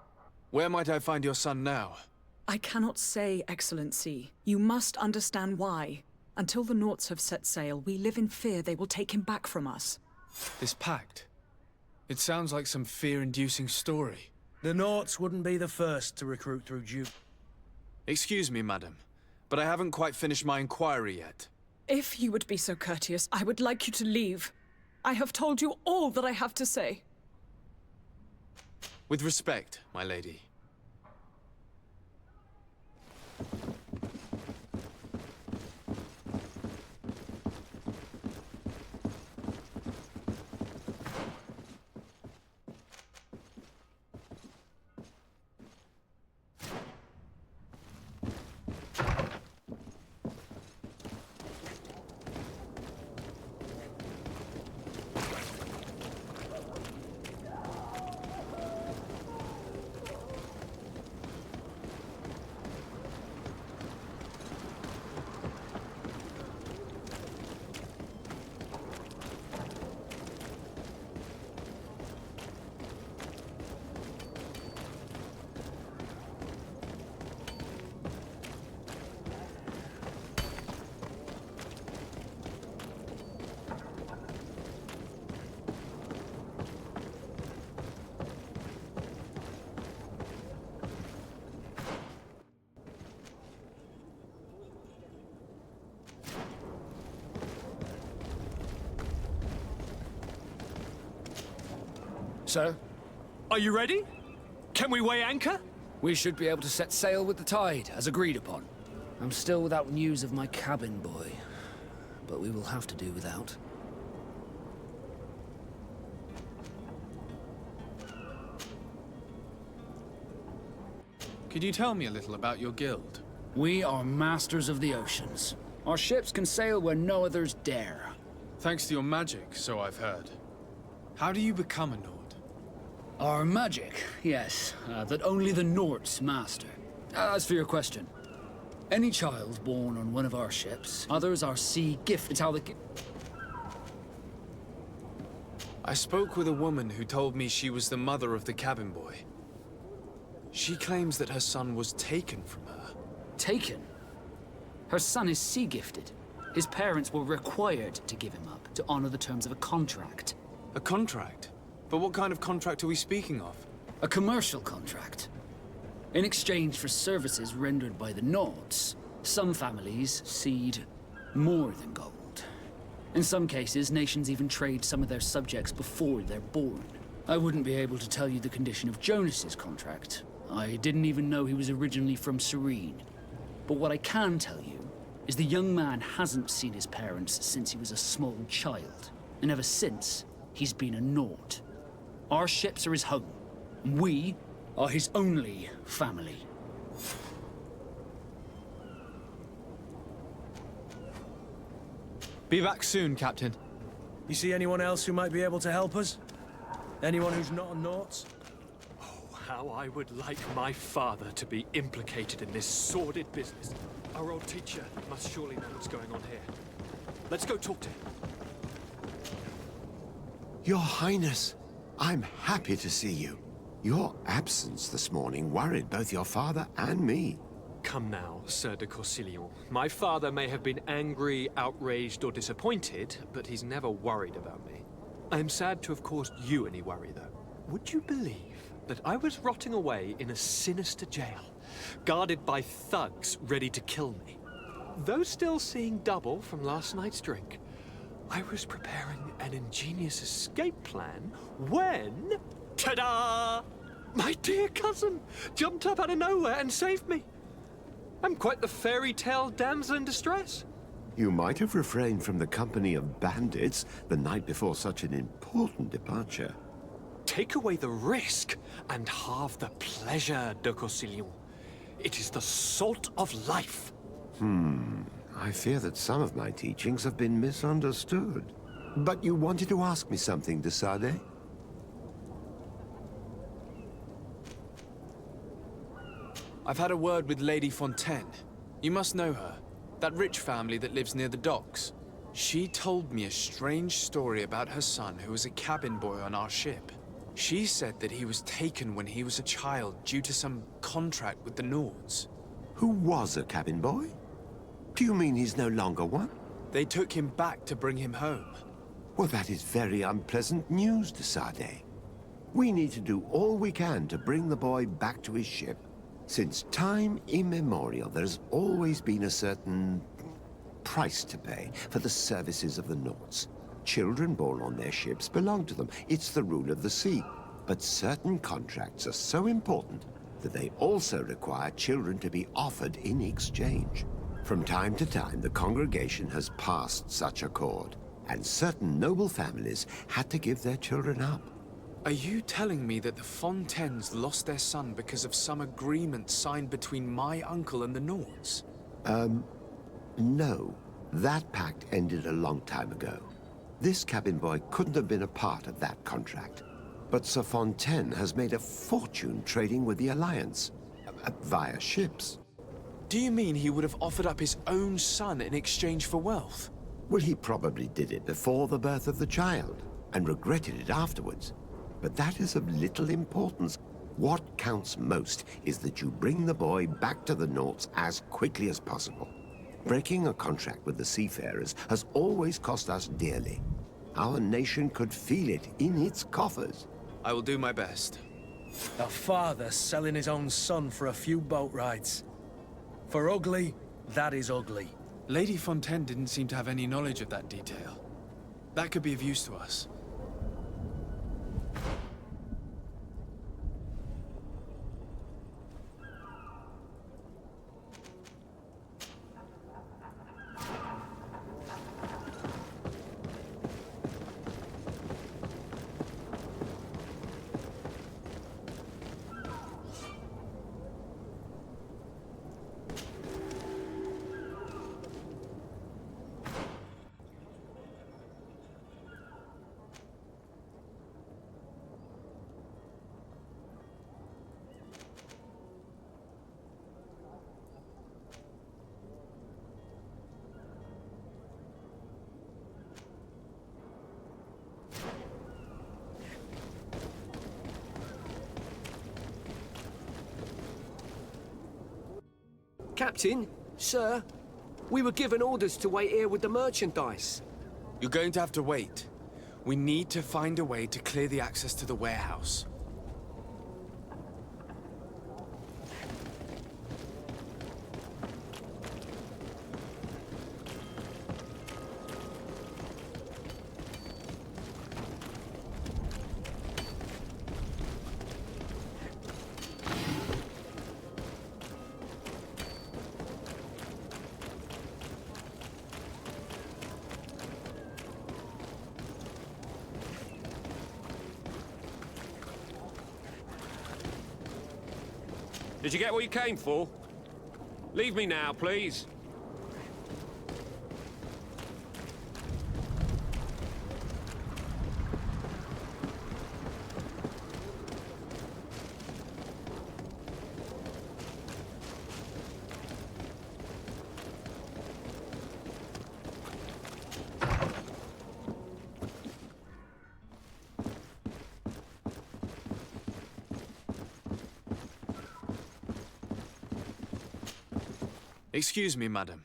Where might I find your son now? I cannot say, Excellency. You must understand why. Until the Nauts have set sail, we live in fear they will take him back from us. This pact. It sounds like some fear-inducing story. The Nauts wouldn't be the first to recruit through Duke. Excuse me, madam, but I haven't quite finished my inquiry yet. If you would be so courteous, I would like you to leave. I have told you all that I have to say. With respect, my lady. Sir? Are you ready? Can we weigh anchor? We should be able to set sail with the tide, as agreed upon. I'm still without news of my cabin boy, but we will have to do without. Could you tell me a little about your guild? We are masters of the oceans. Our ships can sail where no others dare. Thanks to your magic, so I've heard. How do you become a Nord? Our magic, yes, that only the Nords master. As for your question, any child born on one of our ships, others are sea gift. It's how the... I spoke with a woman who told me she was the mother of the cabin boy. She claims that her son was taken from her. Taken? Her son is sea gifted. His parents were required to give him up to honor the terms of a contract. A contract? But what kind of contract are we speaking of? A commercial contract. In exchange for services rendered by the Nords, some families cede more than gold. In some cases, nations even trade some of their subjects before they're born. I wouldn't be able to tell you the condition of Jonas's contract. I didn't even know he was originally from Serene. But what I can tell you is the young man hasn't seen his parents since he was a small child. And ever since, he's been a Nord. Our ships are his home. And we are his only family. Be back soon, Captain. You see anyone else who might be able to help us? Anyone who's not a Nauts? Oh, how I would like my father to be implicated in this sordid business. Our old teacher must surely know what's going on here. Let's go talk to him. Your Highness, I'm happy to see you. Your absence this morning worried both your father and me. Come now, Sir de Corsillon. My father may have been angry, outraged, or disappointed, but he's never worried about me. I am sad to have caused you any worry, though. Would you believe that I was rotting away in a sinister jail, guarded by thugs ready to kill me? Though still seeing double from last night's drink, I was preparing an ingenious escape plan when... ta-da! My dear cousin jumped up out of nowhere and saved me. I'm quite the fairy tale damsel in distress. You might have refrained from the company of bandits the night before such an important departure. Take away the risk and halve the pleasure, de Cossillon. It is the salt of life. I fear that some of my teachings have been misunderstood. But you wanted to ask me something, de Sade? I've had a word with Lady Fontaine. You must know her. That rich family that lives near the docks. She told me a strange story about her son who was a cabin boy on our ship. She said that he was taken when he was a child due to some contract with the Nords. Who was a cabin boy? Do you mean he's no longer one? They took him back to bring him home. Well, that is very unpleasant news, de Sade. We need to do all we can to bring the boy back to his ship. Since time immemorial, there's always been a certain price to pay for the services of the Nords. Children born on their ships belong to them. It's the rule of the sea. But certain contracts are so important that they also require children to be offered in exchange. From time to time, the congregation has passed such accord, and certain noble families had to give their children up. Are you telling me that the Fontaines lost their son because of some agreement signed between my uncle and the Nords? No. That pact ended a long time ago. This cabin boy couldn't have been a part of that contract. But Sir Fontaine has made a fortune trading with the Alliance, via ships. Do you mean he would have offered up his own son in exchange for wealth? Well, he probably did it before the birth of the child, and regretted it afterwards. But that is of little importance. What counts most is that you bring the boy back to the Nords as quickly as possible. Breaking a contract with the seafarers has always cost us dearly. Our nation could feel it in its coffers. I will do my best. A father selling his own son for a few boat rides. For ugly, that is ugly. Lady Fontaine didn't seem to have any knowledge of that detail. That could be of use to us. Captain, sir, we were given orders to wait here with the merchandise. You're going to have to wait. We need to find a way to clear the access to the warehouse. Did you get what you came for? Leave me now, please. Excuse me, madam,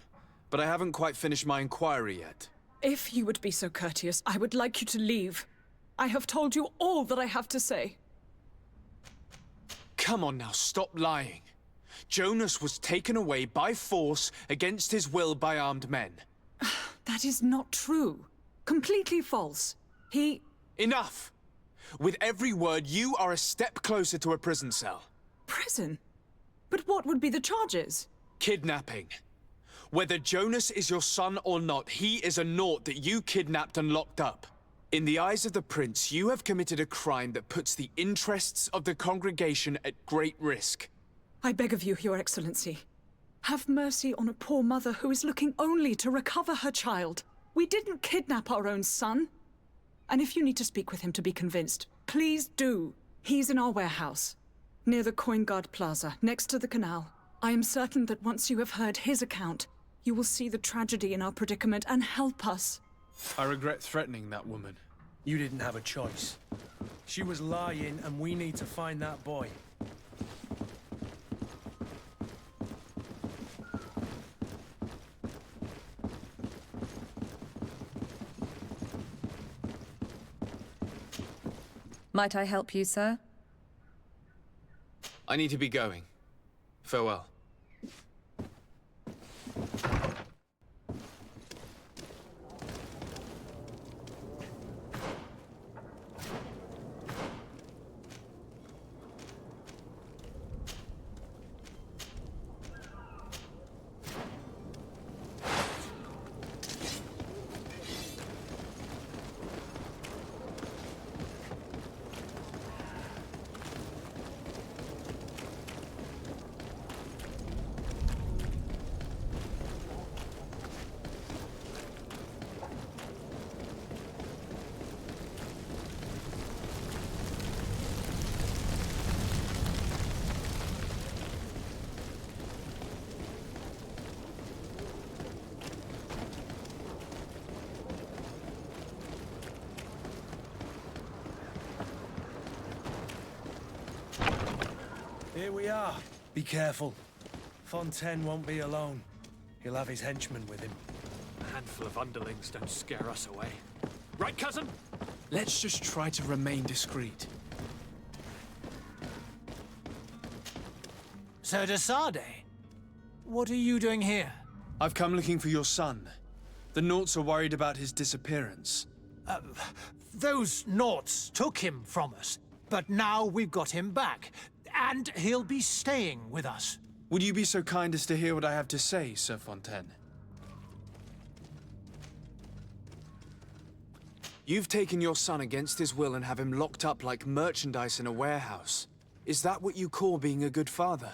but I haven't quite finished my inquiry yet. If you would be so courteous, I would like you to leave. I have told you all that I have to say. Come on now, stop lying. Jonas was taken away by force against his will by armed men. That is not true. Completely false. He... Enough! With every word, you are a step closer to a prison cell. Prison? But what would be the charges? Kidnapping. Whether Jonas is your son or not, he is a naught that you kidnapped and locked up. In the eyes of the prince, you have committed a crime that puts the interests of the congregation at great risk. I beg of you, Your Excellency. Have mercy on a poor mother who is looking only to recover her child. We didn't kidnap our own son. And if you need to speak with him to be convinced, please do. He's in our warehouse, near the Coin Guard Plaza, next to the canal. I am certain that once you have heard his account, you will see the tragedy in our predicament and help us. I regret threatening that woman. You didn't have a choice. She was lying, and we need to find that boy. Might I help you, sir? I need to be going. Farewell. Here we are. Be careful. Fontaine won't be alone. He'll have his henchmen with him. A handful of underlings don't scare us away. Right, cousin? Let's just try to remain discreet. Sir de Sade, what are you doing here? I've come looking for your son. The Naughts are worried about his disappearance. Those Naughts took him from us, but now we've got him back, and he'll be staying with us. Would you be so kind as to hear what I have to say, Sir Fontaine? You've taken your son against his will and have him locked up like merchandise in a warehouse. Is that what you call being a good father?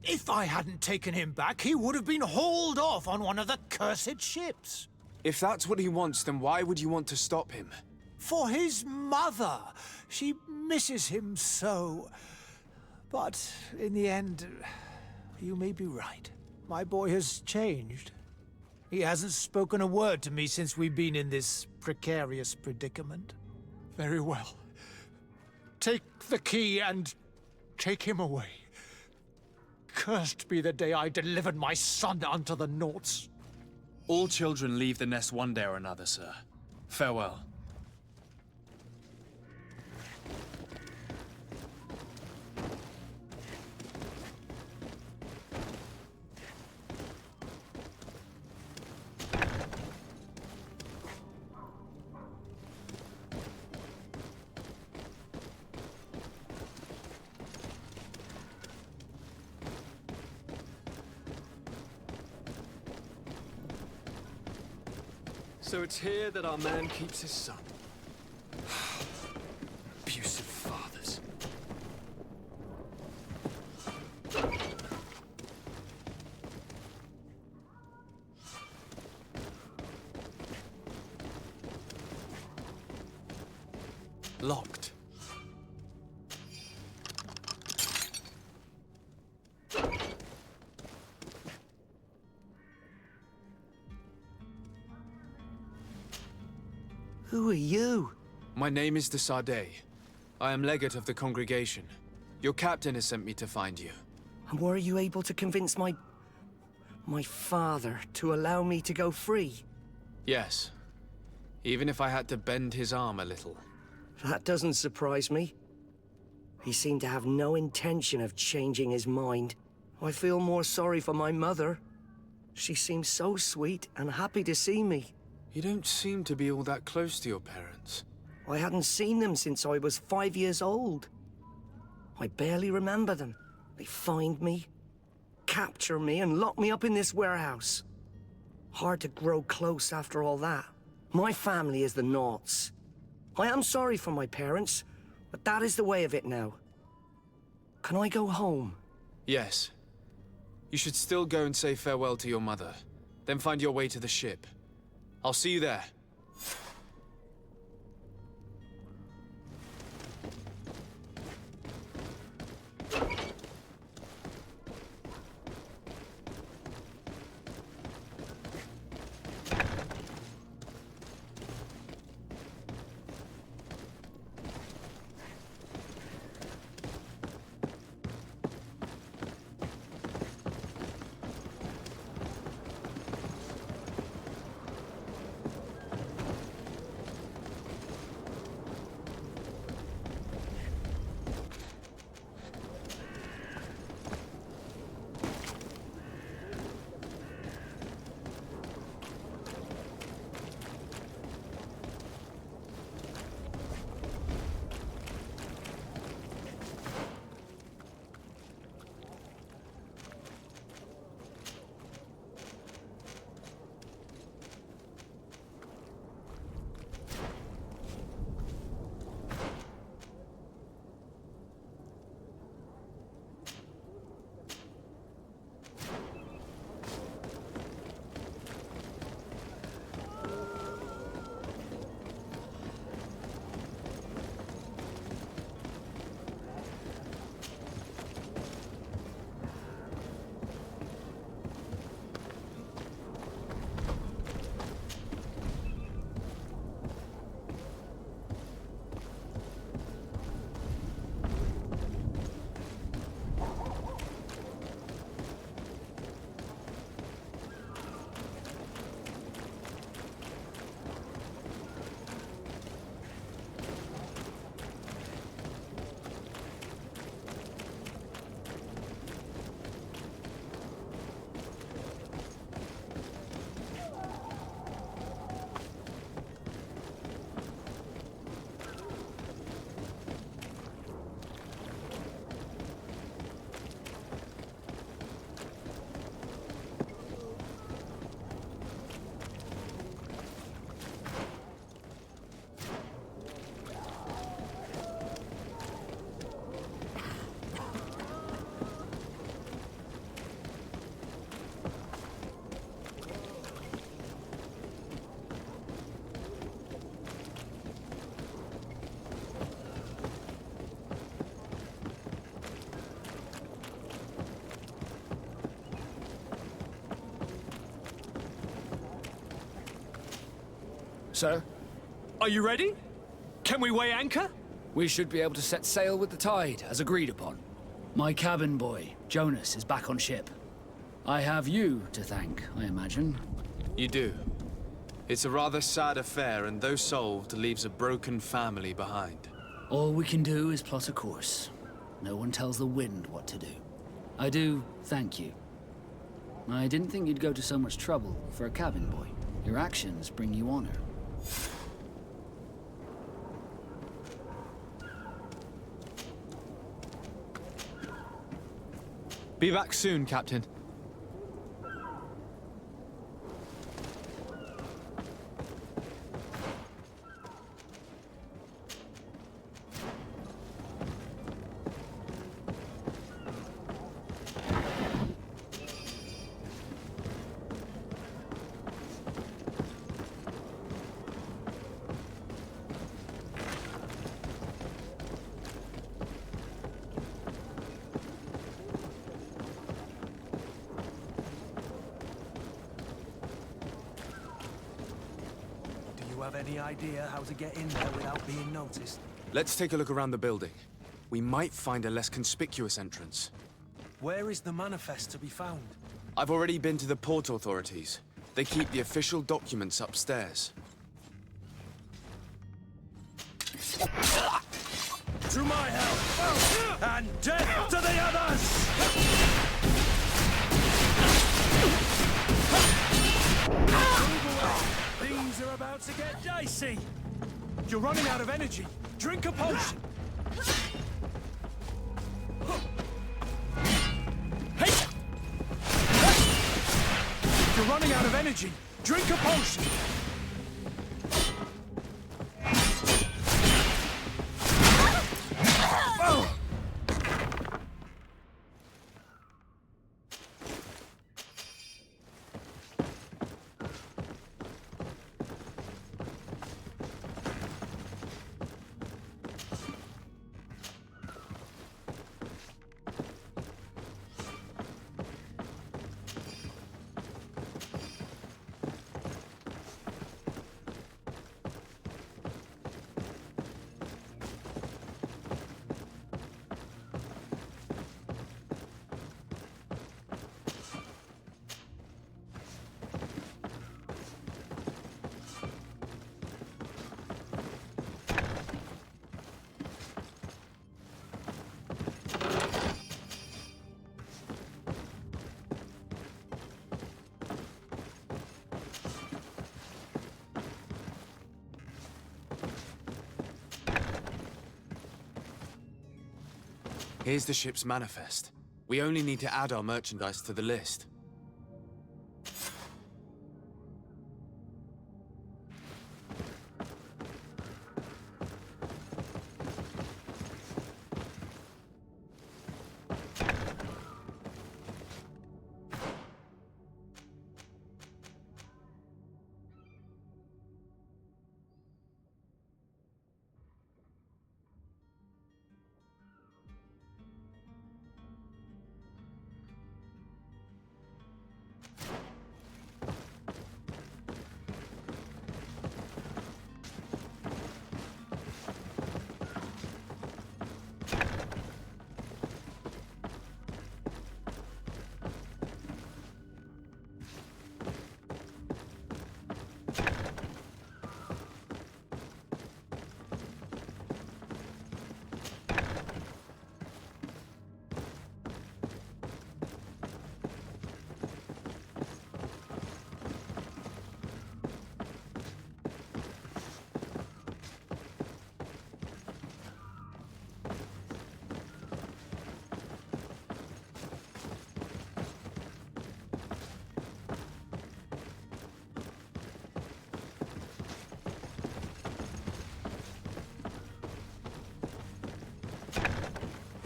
If I hadn't taken him back, he would have been hauled off on one of the cursed ships. If that's what he wants, then why would you want to stop him? For his mother. She misses him so. But in the end, you may be right. My boy has changed. He hasn't spoken a word to me since we've been in this precarious predicament. Very well. Take the key and take him away. Cursed be the day I delivered my son unto the Naughts. All children leave the nest one day or another, sir. Farewell. So it's here that our man keeps his son. Abusive fathers. Locked. Who are you? My name is de Sade. I am legate of the congregation. Your captain has sent me to find you. And were you able to convince my father to allow me to go free? Yes. Even if I had to bend his arm a little. That doesn't surprise me. He seemed to have no intention of changing his mind. I feel more sorry for my mother. She seems so sweet and happy to see me. You don't seem to be all that close to your parents. I hadn't seen them since I was 5 years old. I barely remember them. They find me, capture me, and lock me up in this warehouse. Hard to grow close after all that. My family is the Naughts. I am sorry for my parents, but that is the way of it now. Can I go home? Yes. You should still go and say farewell to your mother. Then find your way to the ship. I'll see you there. Sir? Are you ready? Can we weigh anchor? We should be able to set sail with the tide, as agreed upon. My cabin boy, Jonas, is back on ship. I have you to thank, I imagine. You do. It's a rather sad affair, and though solved, leaves a broken family behind. All we can do is plot a course. No one tells the wind what to do. I do thank you. I didn't think you'd go to so much trouble for a cabin boy. Your actions bring you honor. Be back soon, Captain. Any idea how to get in there without being noticed? Let's take a look around the building. We might find a less conspicuous entrance. Where is the manifest to be found? I've already been to the port authorities. They keep the official documents upstairs. To my help! And death to the others! Things are about to get dicey. You're running out of energy. Drink a potion. You're running out out of energy. Drink a potion. Here's the ship's manifest. We only need to add our merchandise to the list.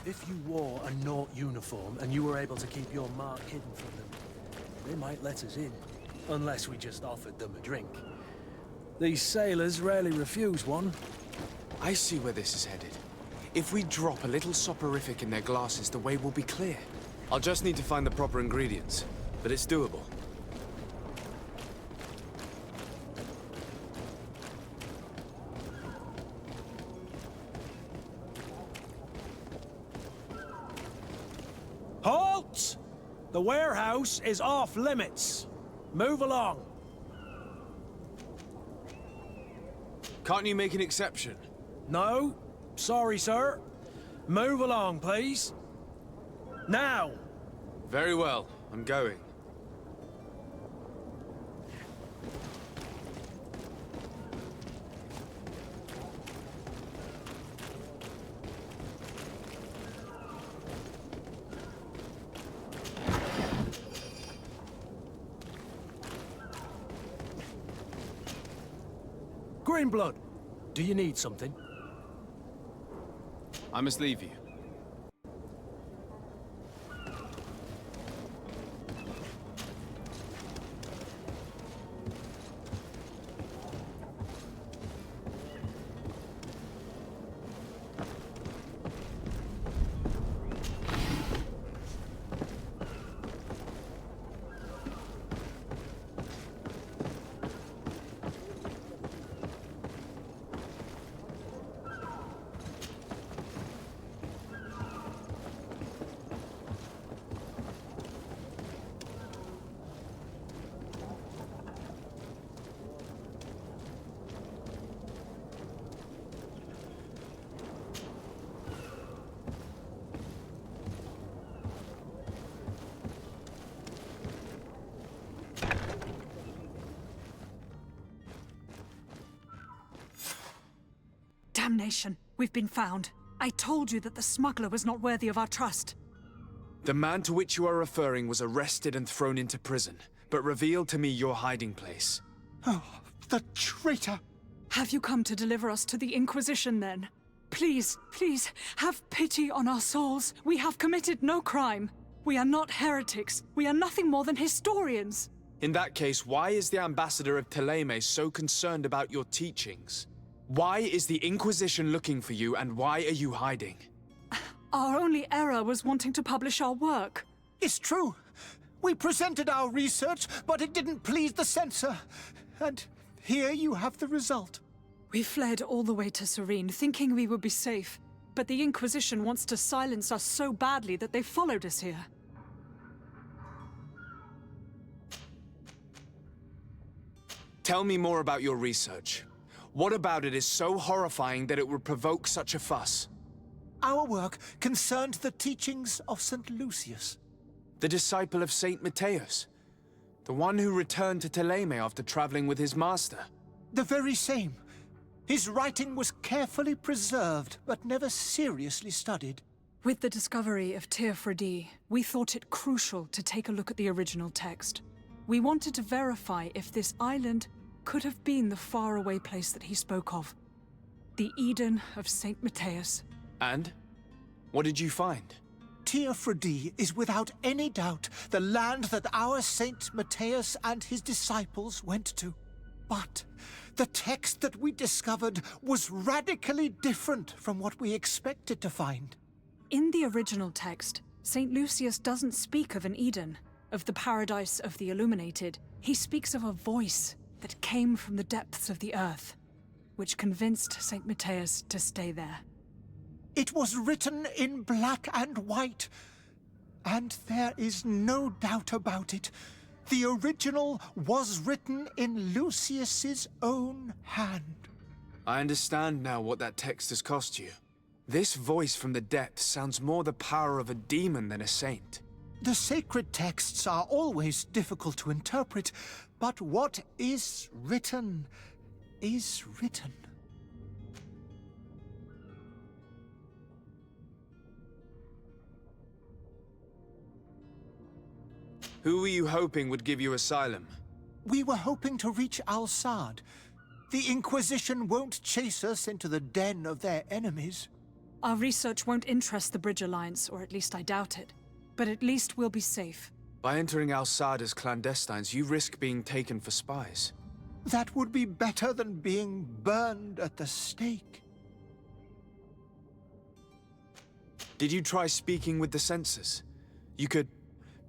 If you wore a Naut uniform and you were able to keep your mark hidden from them, they might let us in. Unless we just offered them a drink. These sailors rarely refuse one. I see where this is headed. If we drop a little soporific in their glasses, the way will be clear. I'll just need to find the proper ingredients, but it's doable. Halt! The warehouse is off limits. Move along. Can't you make an exception? No. Sorry, sir. Move along, please. Now! Very well. I'm going. Greenblood, do you need something? I must leave you. Damnation! We've been found. I told you that the smuggler was not worthy of our trust. The man to which you are referring was arrested and thrown into prison, but reveal to me your hiding place. Oh, the traitor! Have you come to deliver us to the Inquisition, then? Please, please, have pity on our souls. We have committed no crime. We are not heretics. We are nothing more than historians. In that case, why is the ambassador of Thélème so concerned about your teachings? Why is the Inquisition looking for you, and why are you hiding? Our only error was wanting to publish our work. It's true. We presented our research, but it didn't please the censor. And here you have the result. We fled all the way to Serene, thinking we would be safe. But the Inquisition wants to silence us so badly that they followed us here. Tell me more about your research. What about it is so horrifying that it would provoke such a fuss? Our work concerned the teachings of St. Lucius. The disciple of Saint Matthias? The one who returned to Thélème after traveling with his master? The very same. His writing was carefully preserved, but never seriously studied. With the discovery of Teofredi, we thought it crucial to take a look at the original text. We wanted to verify if this island could have been the faraway place that he spoke of. The Eden of Saint Matthias. And? What did you find? Teofredi is without any doubt the land that our Saint Matthias and his disciples went to. But the text that we discovered was radically different from what we expected to find. In the original text, St. Lucius doesn't speak of an Eden, of the paradise of the illuminated. He speaks of a voice that came from the depths of the earth, which convinced St. Matthias to stay there. It was written in black and white, and there is no doubt about it. The original was written in Lucius's own hand. I understand now what that text has cost you. This voice from the depths sounds more the power of a demon than a saint. The sacred texts are always difficult to interpret, but what is written is written. Who were you hoping would give you asylum? We were hoping to reach Al-Sad. The Inquisition won't chase us into the den of their enemies. Our research won't interest the Bridge Alliance, or at least I doubt it. But at least we'll be safe. By entering Al-Sad as clandestines, you risk being taken for spies. That would be better than being burned at the stake. Did you try speaking with the censors? You could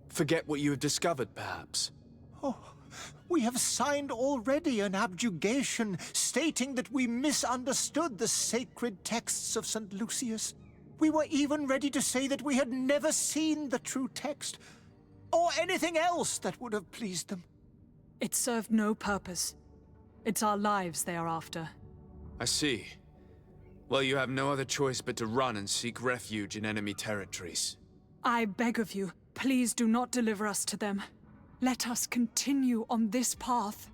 forget what you have discovered, perhaps. Oh, we have signed already an abjugation stating that we misunderstood the sacred texts of St. Lucius. We were even ready to say that we had never seen the true text, or anything else that would have pleased them. It served no purpose. It's our lives they are after. I see. Well, you have no other choice but to run and seek refuge in enemy territories. I beg of you, please do not deliver us to them. Let us continue on this path.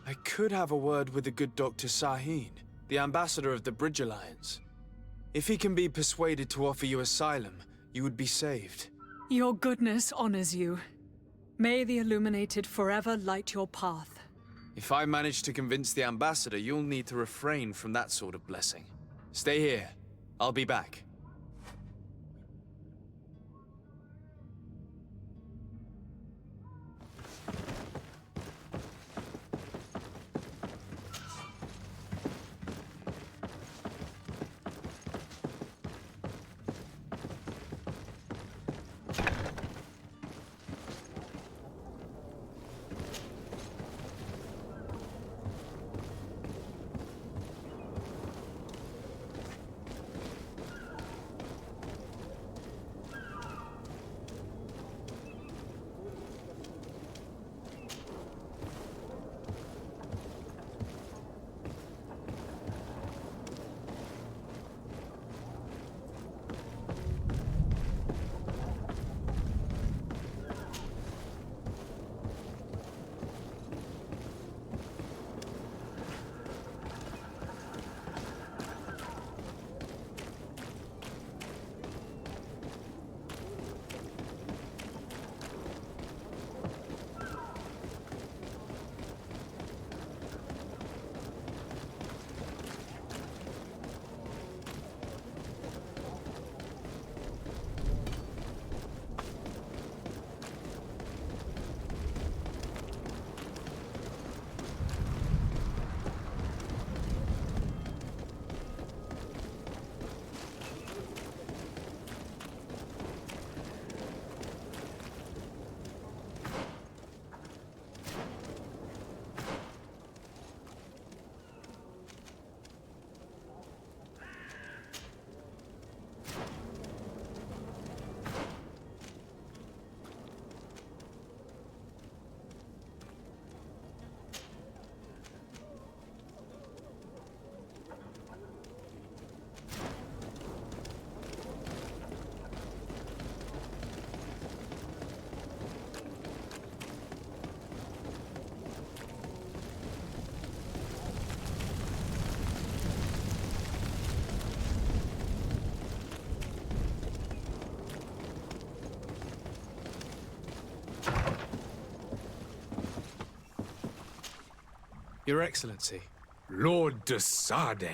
I could have a word with the good Dr. Sahin, the ambassador of the Bridge Alliance. If he can be persuaded to offer you asylum, you would be saved. Your goodness honors you. May the Illuminated forever light your path. If I manage to convince the ambassador, you'll need to refrain from that sort of blessing. Stay here. I'll be back. Your Excellency. Lord de Sade.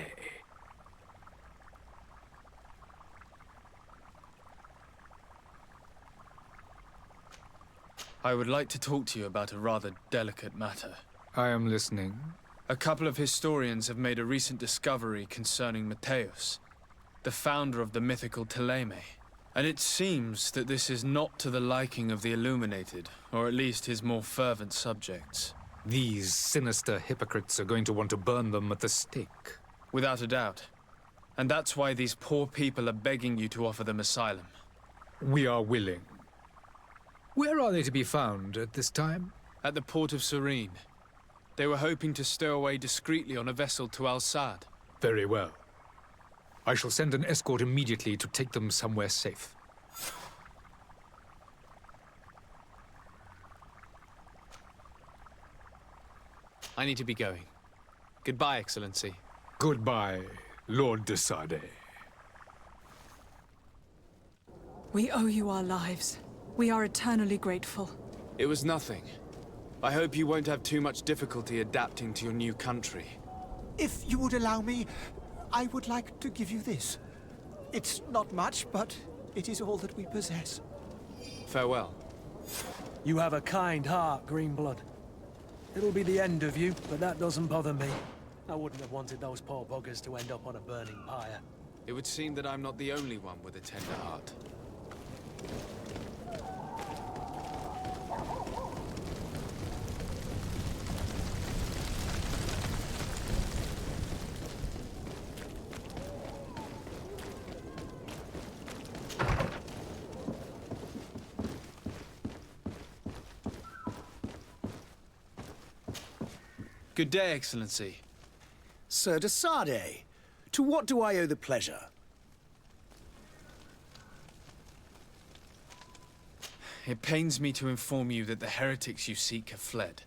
I would like to talk to you about a rather delicate matter. I am listening. A couple of historians have made a recent discovery concerning Mateus, the founder of the mythical Teleme. And it seems that this is not to the liking of the Illuminated, or at least his more fervent subjects. These sinister hypocrites are going to want to burn them at the stake. Without a doubt. And that's why these poor people are begging you to offer them asylum. We are willing. Where are they to be found at this time? At the port of Serene. They were hoping to stow away discreetly on a vessel to Al-Sad. Very well. I shall send an escort immediately to take them somewhere safe. I need to be going. Goodbye, Excellency. Goodbye, Lord de Sade. We owe you our lives. We are eternally grateful. It was nothing. I hope you won't have too much difficulty adapting to your new country. If you would allow me, I would like to give you this. It's not much, but it is all that we possess. Farewell. You have a kind heart, Greenblood. It'll be the end of you, but that doesn't bother me. I wouldn't have wanted those poor buggers to end up on a burning pyre. It would seem that I'm not the only one with a tender heart. Good day, Excellency. Sir de Sade, to what do I owe the pleasure? It pains me to inform you that the heretics you seek have fled.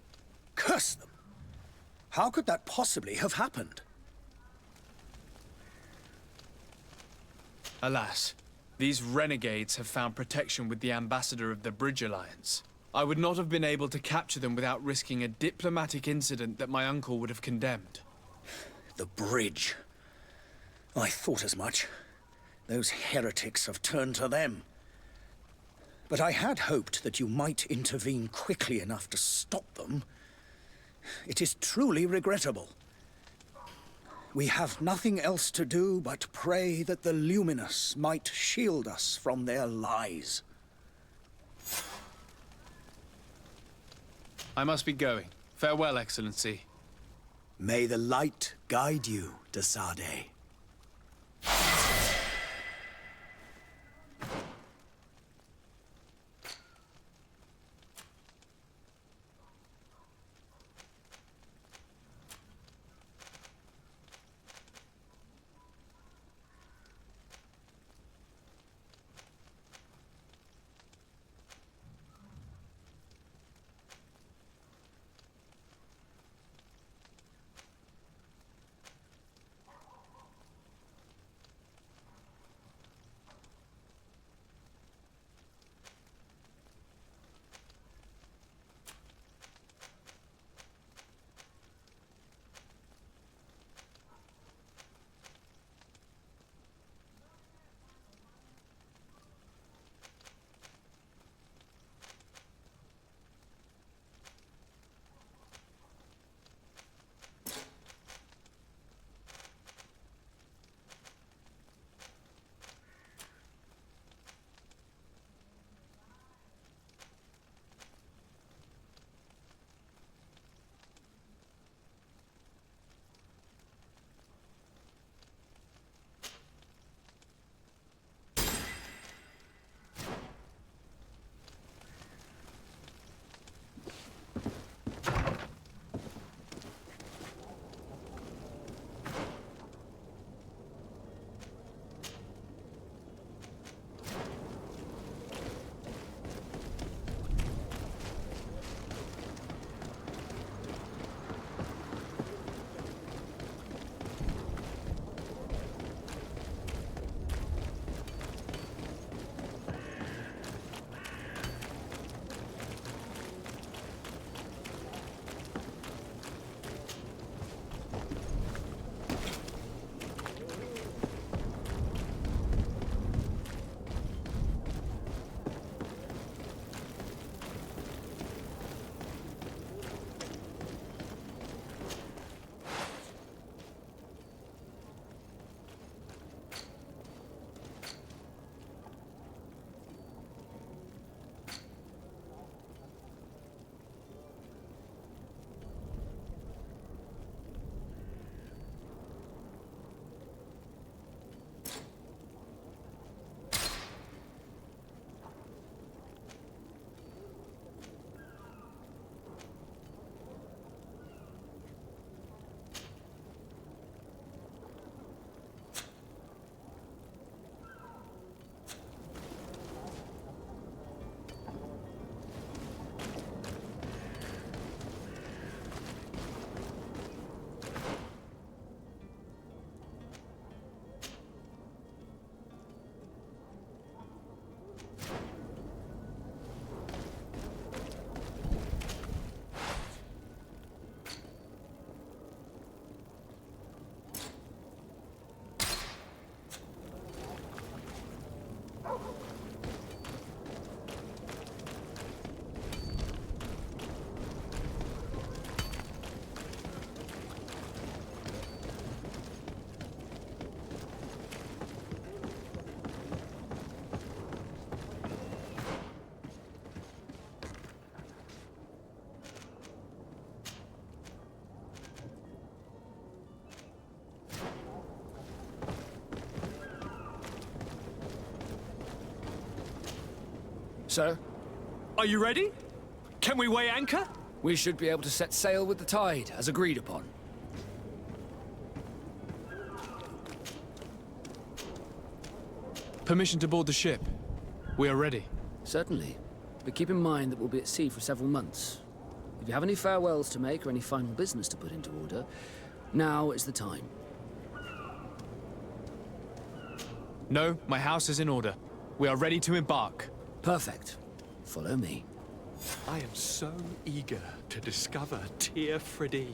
Curse them! How could that possibly have happened? Alas, these renegades have found protection with the ambassador of the Bridge Alliance. I would not have been able to capture them without risking a diplomatic incident that my uncle would have condemned. The bridge. I thought as much. Those heretics have turned to them. But I had hoped that you might intervene quickly enough to stop them. It is truly regrettable. We have nothing else to do but pray that the Luminous might shield us from their lies. I must be going. Farewell, Excellency. May the light guide you, de Sade. Sir? Are you ready? Can we weigh anchor? We should be able to set sail with the tide, as agreed upon. Permission to board the ship. We are ready. Certainly. But keep in mind that we'll be at sea for several months. If you have any farewells to make or any final business to put into order, now is the time. No, my house is in order. We are ready to embark. Perfect. Follow me. I am so eager to discover Tir Friddy.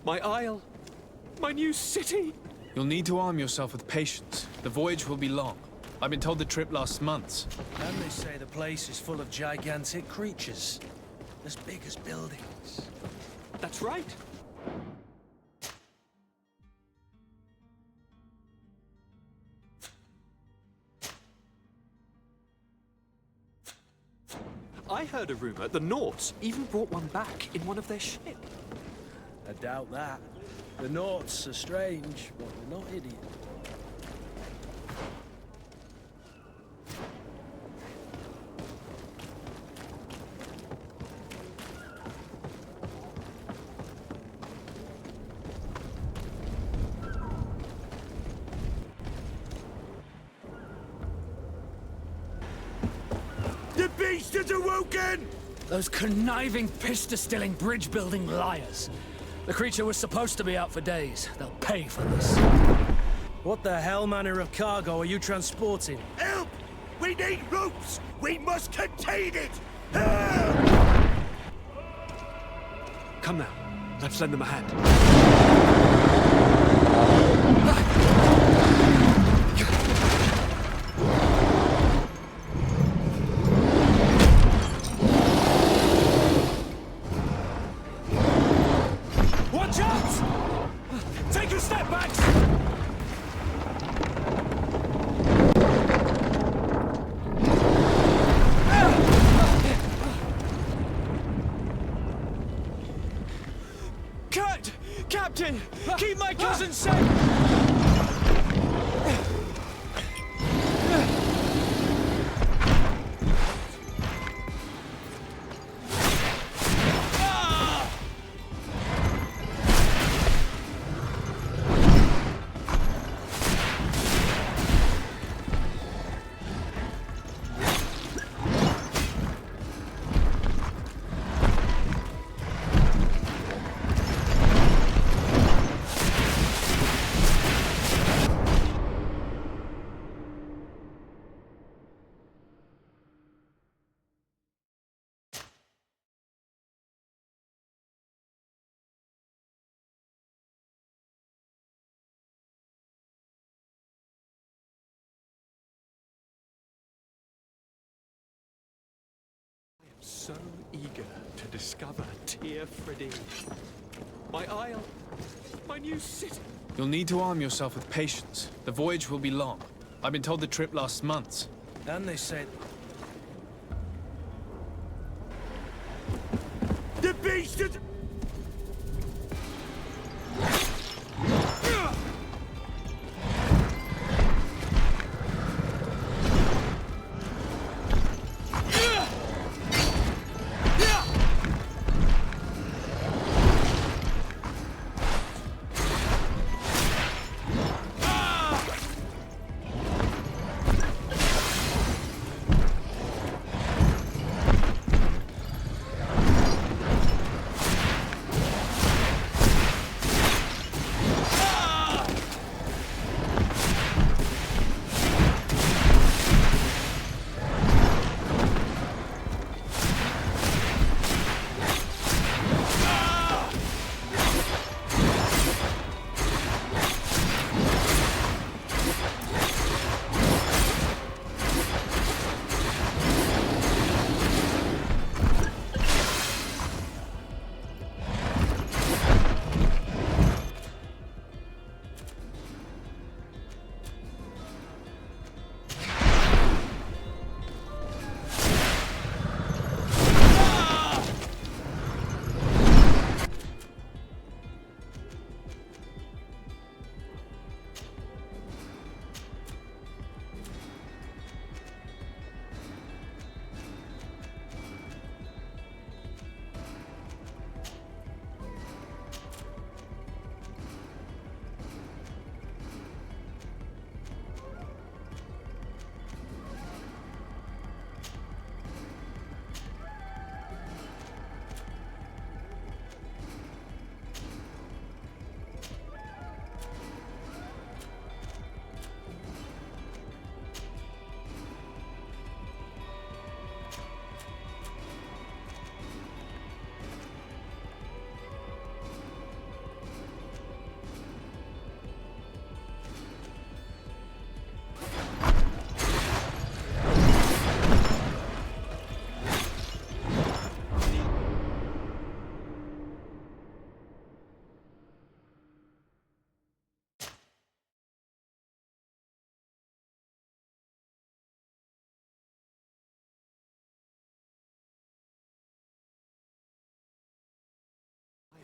My isle! My new city! You'll need to arm yourself with patience. The voyage will be long. I've been told the trip lasts months. And they say the place is full of gigantic creatures. As big as buildings. That's right. I heard a rumor the Nauts even brought one back in one of their ships. I doubt that. The Nauts are strange, but they're not idiots. The beast has awoken! Those conniving, piss-distilling, bridge-building liars. The creature was supposed to be out for days. They'll pay for this. What the hell manner of cargo are you transporting? Help! We need ropes! We must contain it! Come now, let's lend them a hand. Watch out! Take a step back! Cut! Captain! Keep my cousin safe! So eager to discover Tir Friddy. My isle, my new city. You'll need to arm yourself with patience. The voyage will be long. I've been told the trip lasts months. And they said... The beast has...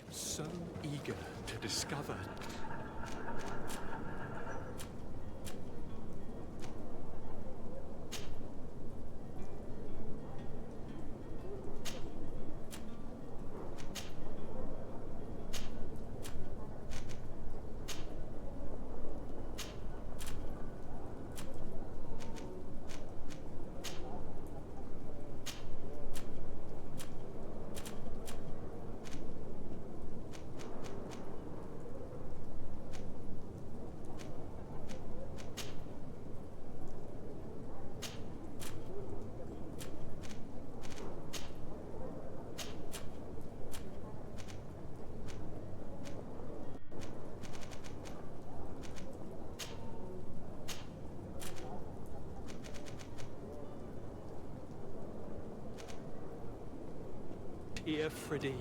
So eager to discover. Dear Freddy,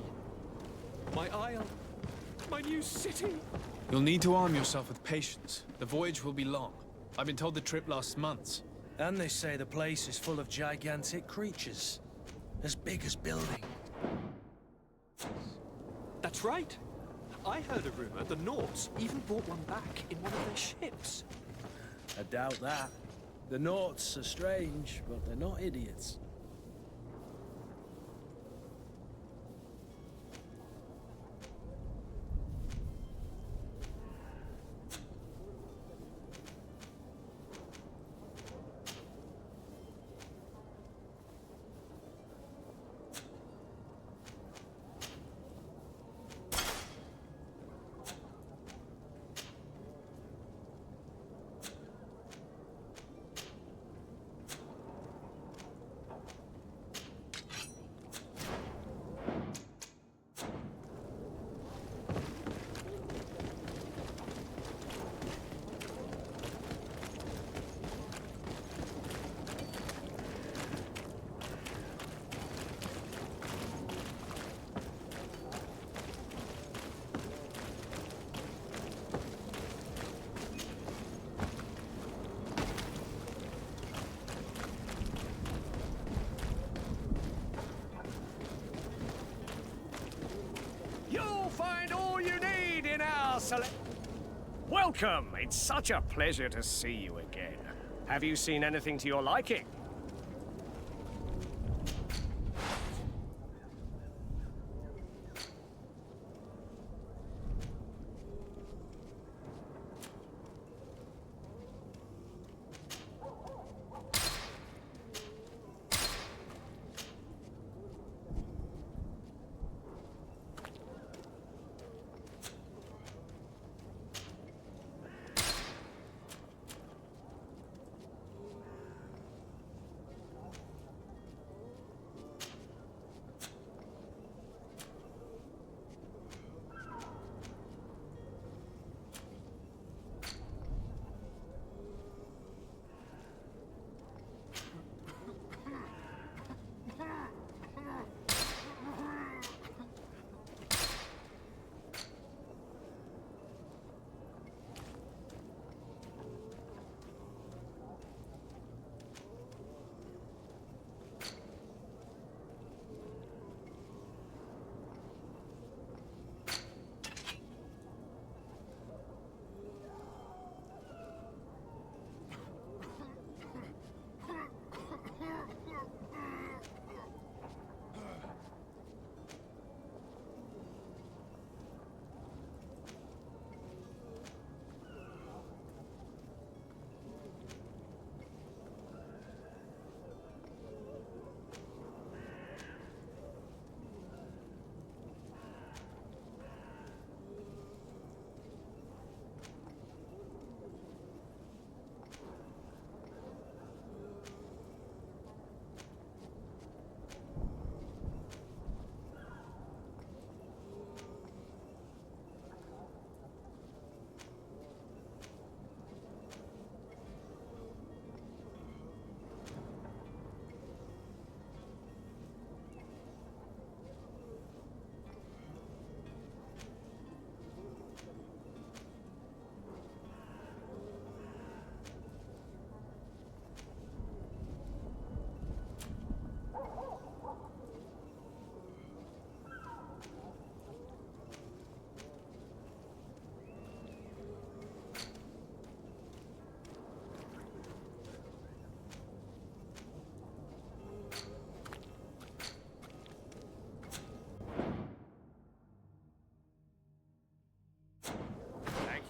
my isle, my new city. You'll need to arm yourself with patience. The voyage will be long. I've been told the trip lasts months. And they say the place is full of gigantic creatures. As big as building. That's right. I heard a rumor the Nauts even brought one back in one of their ships. I doubt that. The Nauts are strange, but they're not idiots. You'll find all you need in our Welcome! It's such a pleasure to see you again. Have you seen anything to your liking?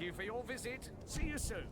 you for your visit. See you soon.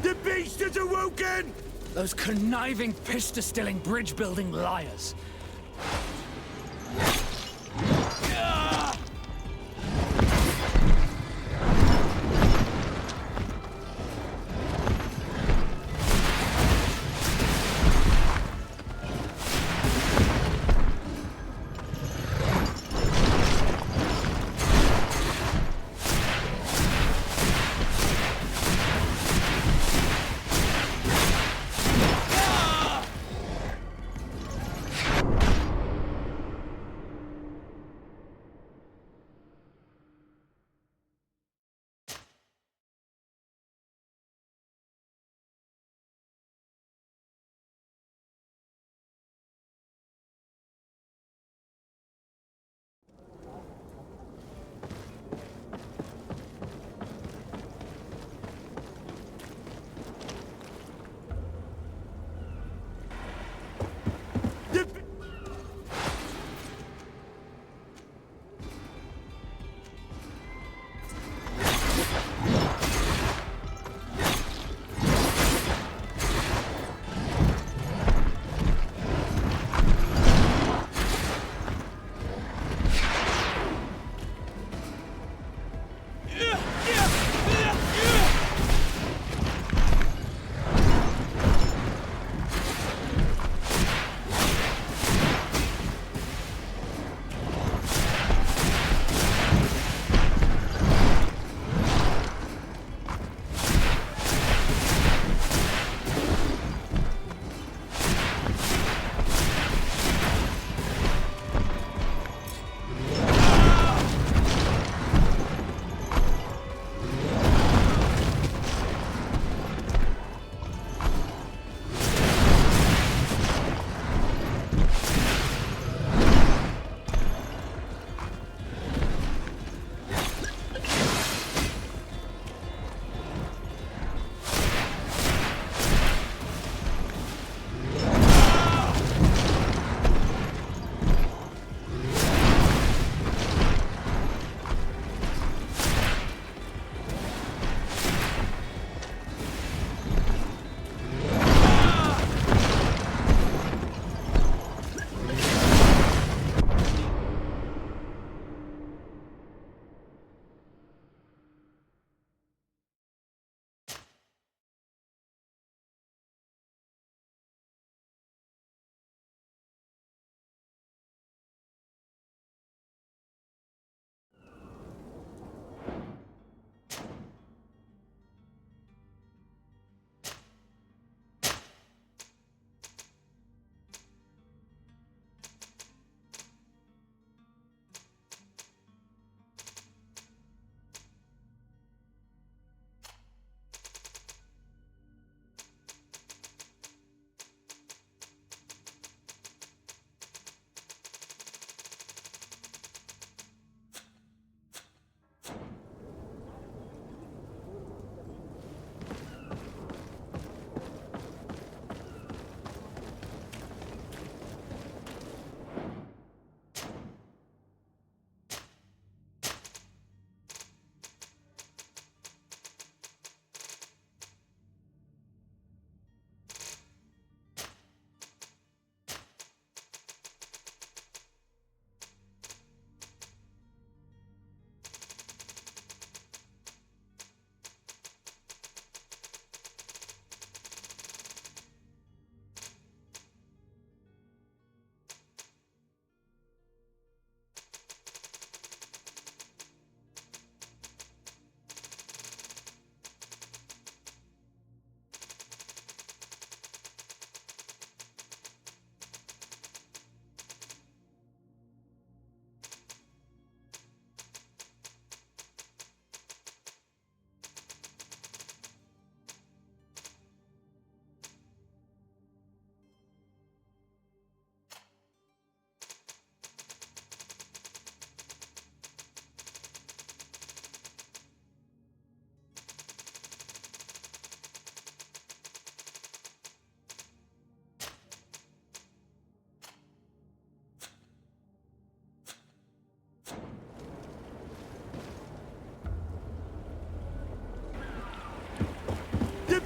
The beast has awoken! Those conniving, pista-stilling, bridge-building liars.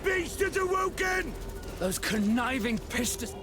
beast has awoken! Those conniving pistos...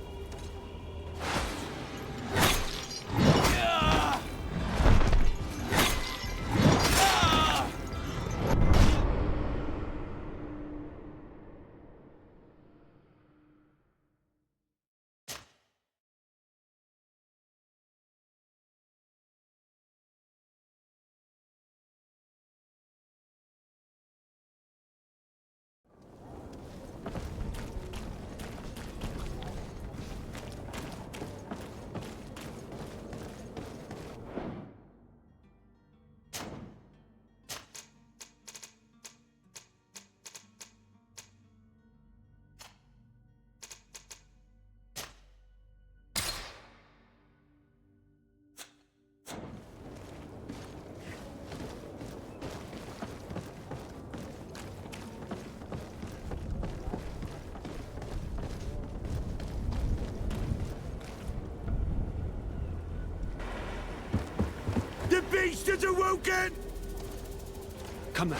The beast has awoken! Come out.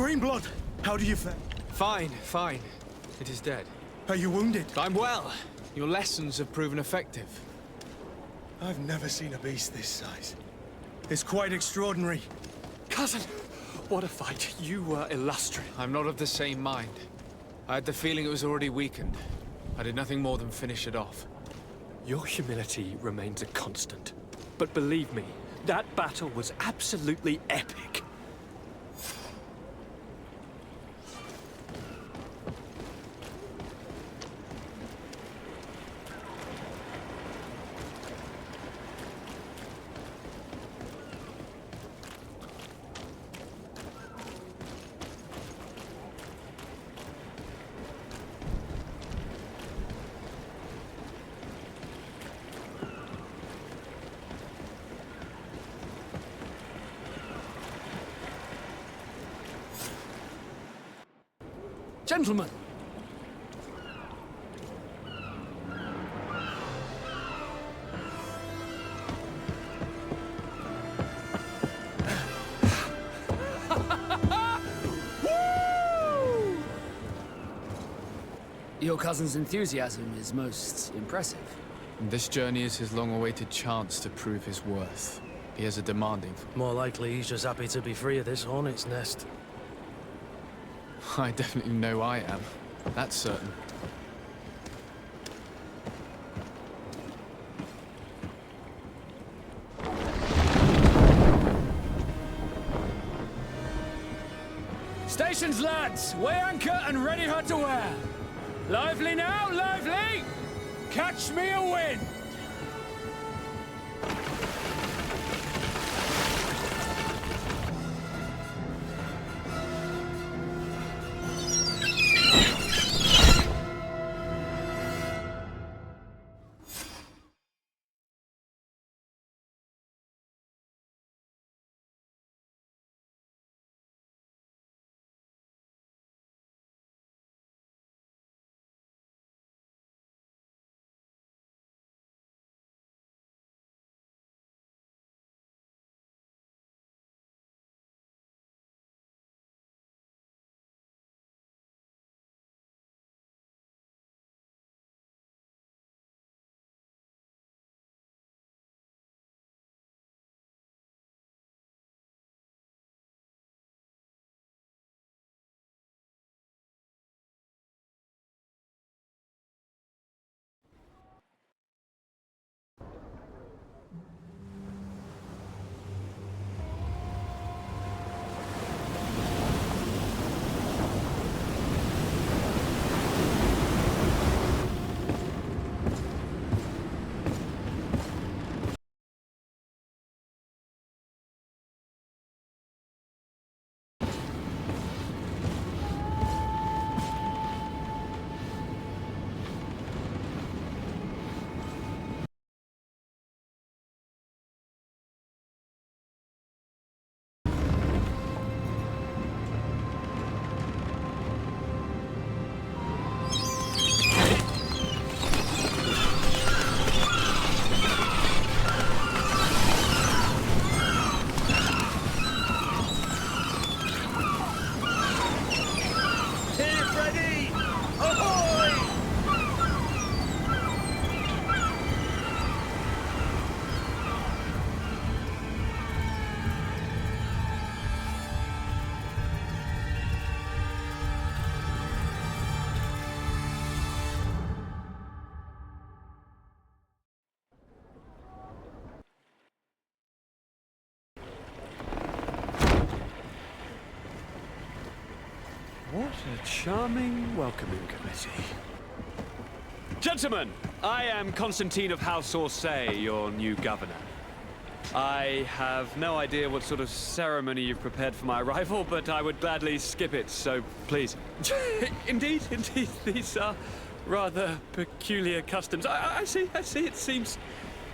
Greenblood! How do you fare? Fine, fine. It is dead. Are you wounded? I'm well. Your lessons have proven effective. I've never seen a beast this size. It's quite extraordinary. Cousin, what a fight. You were illustrious. I'm not of the same mind. I had the feeling it was already weakened. I did nothing more than finish it off. Your humility remains a constant. But believe me, that battle was absolutely epic. Gentlemen! Your cousin's enthusiasm is most impressive. This journey is his long-awaited chance to prove his worth. He has a demanding... More likely he's just happy to be free of this hornet's nest. I definitely know I am. That's certain. Stations, lads! Weigh anchor and ready her to wear! Lively now, lively! Catch me a wind! What a charming welcoming committee. Gentlemen, I am Constantine of House Orsay, your new governor. I have no idea what sort of ceremony you've prepared for my arrival, but I would gladly skip it, so please. Indeed, these are rather peculiar customs. I see, it seems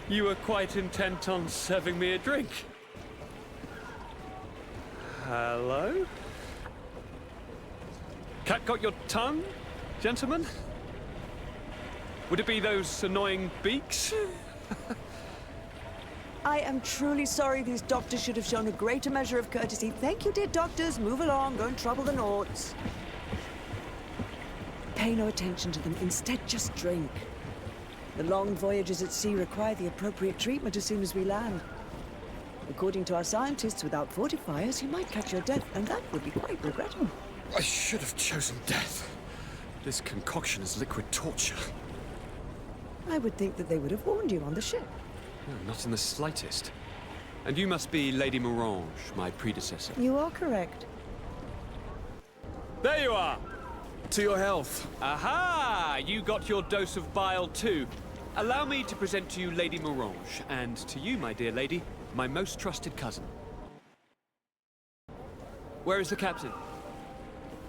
you were quite intent on serving me a drink. Hello? Cat got your tongue, gentlemen? Would it be those annoying beaks? I am truly sorry these doctors should have shown a greater measure of courtesy. Thank you, dear doctors. Move along, don't trouble the Nauts. Pay no attention to them. Instead, just drink. The long voyages at sea require the appropriate treatment as soon as we land. According to our scientists, without fortifiers, you might catch your death, and that would be quite regrettable. I should have chosen death. This concoction is liquid torture. I would think that they would have warned you on the ship. No, not in the slightest. And you must be Lady Morange, my predecessor. You are correct. There you are! To your health. Aha! You got your dose of bile too. Allow me to present to you Lady Morange, and to you, my dear lady, my most trusted cousin. Where is the captain?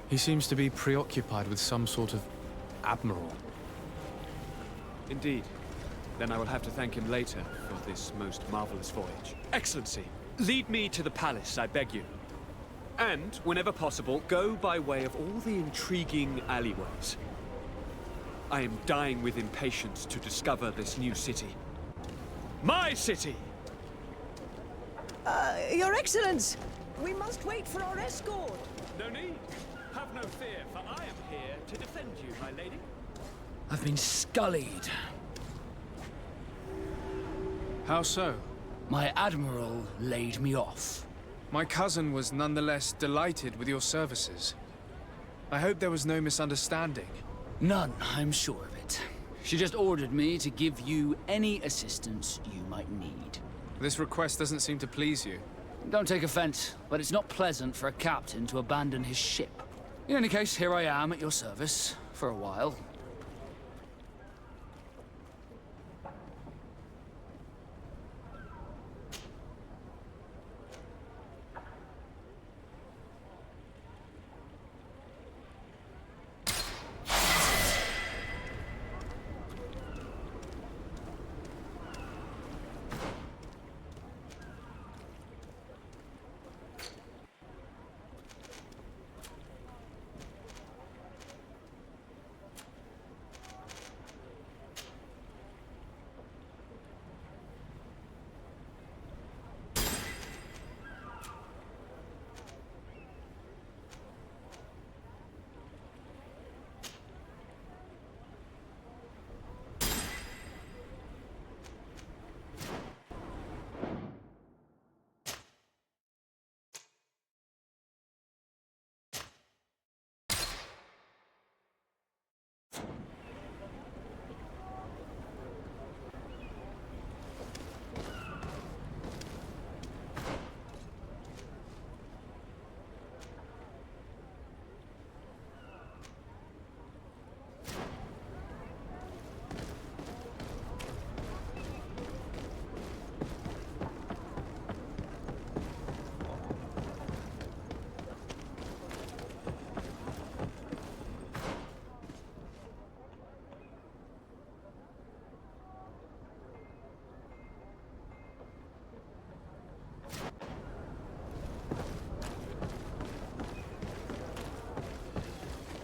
He seems to be preoccupied with some sort of admiral. Indeed. Then I will have to thank him later for this most marvelous voyage. Excellency, lead me to the palace, I beg you. And, whenever possible, go by way of all the intriguing alleyways. I am dying with impatience to discover this new city. My city! Your Excellence! We must wait for our escort! No need. Have no fear, for I am here to defend you, my lady. I've been scullied. How so? My admiral laid me off. My cousin was nonetheless delighted with your services. I hope there was no misunderstanding. None, I'm sure of it. She just ordered me to give you any assistance you might need. This request doesn't seem to please you. Don't take offense, but it's not pleasant for a captain to abandon his ship. In any case, here I am at your service, for a while.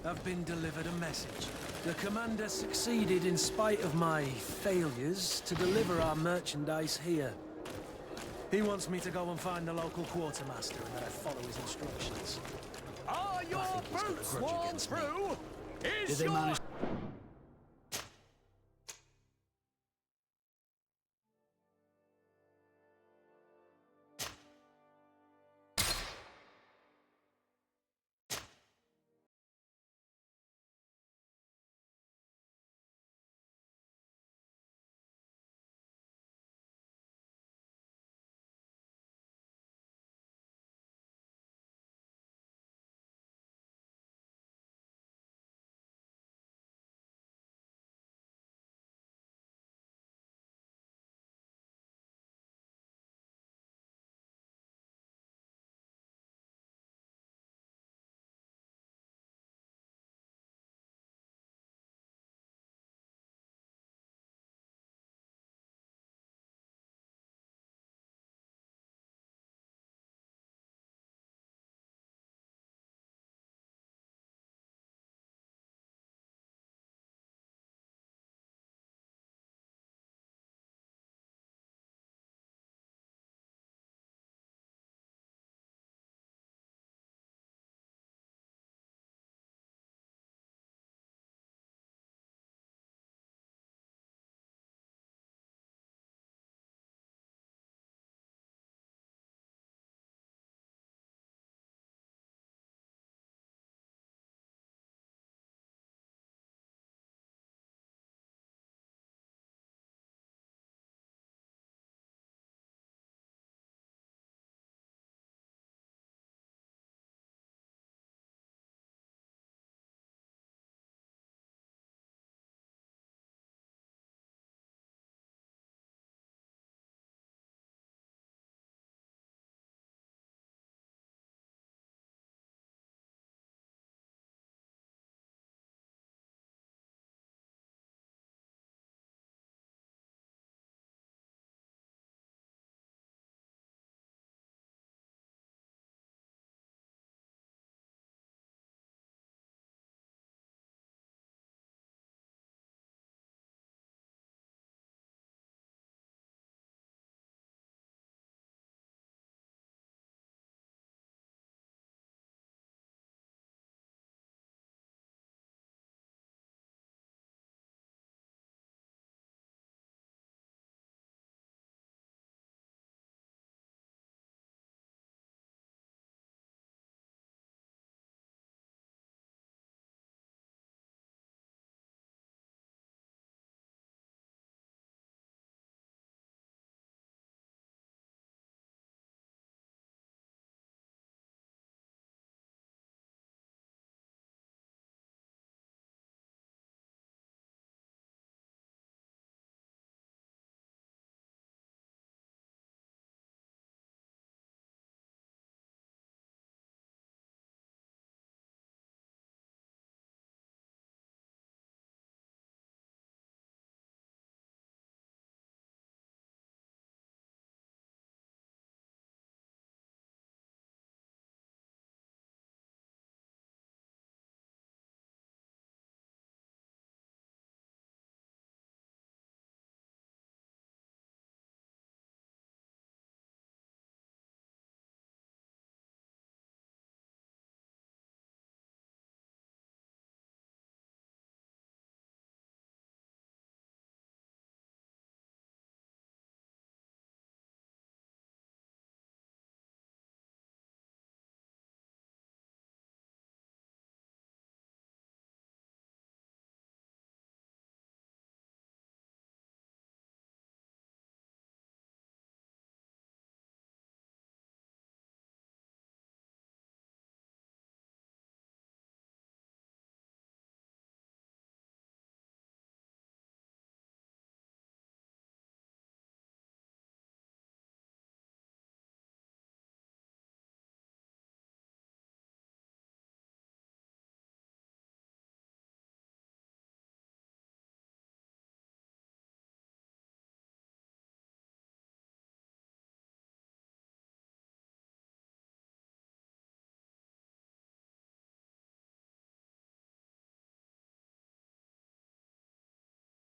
I've been delivered a message. The commander succeeded, in spite of my failures, to deliver our merchandise here. He wants me to go and find the local quartermaster and that I follow his instructions. Are your boots worn through? Did they manage?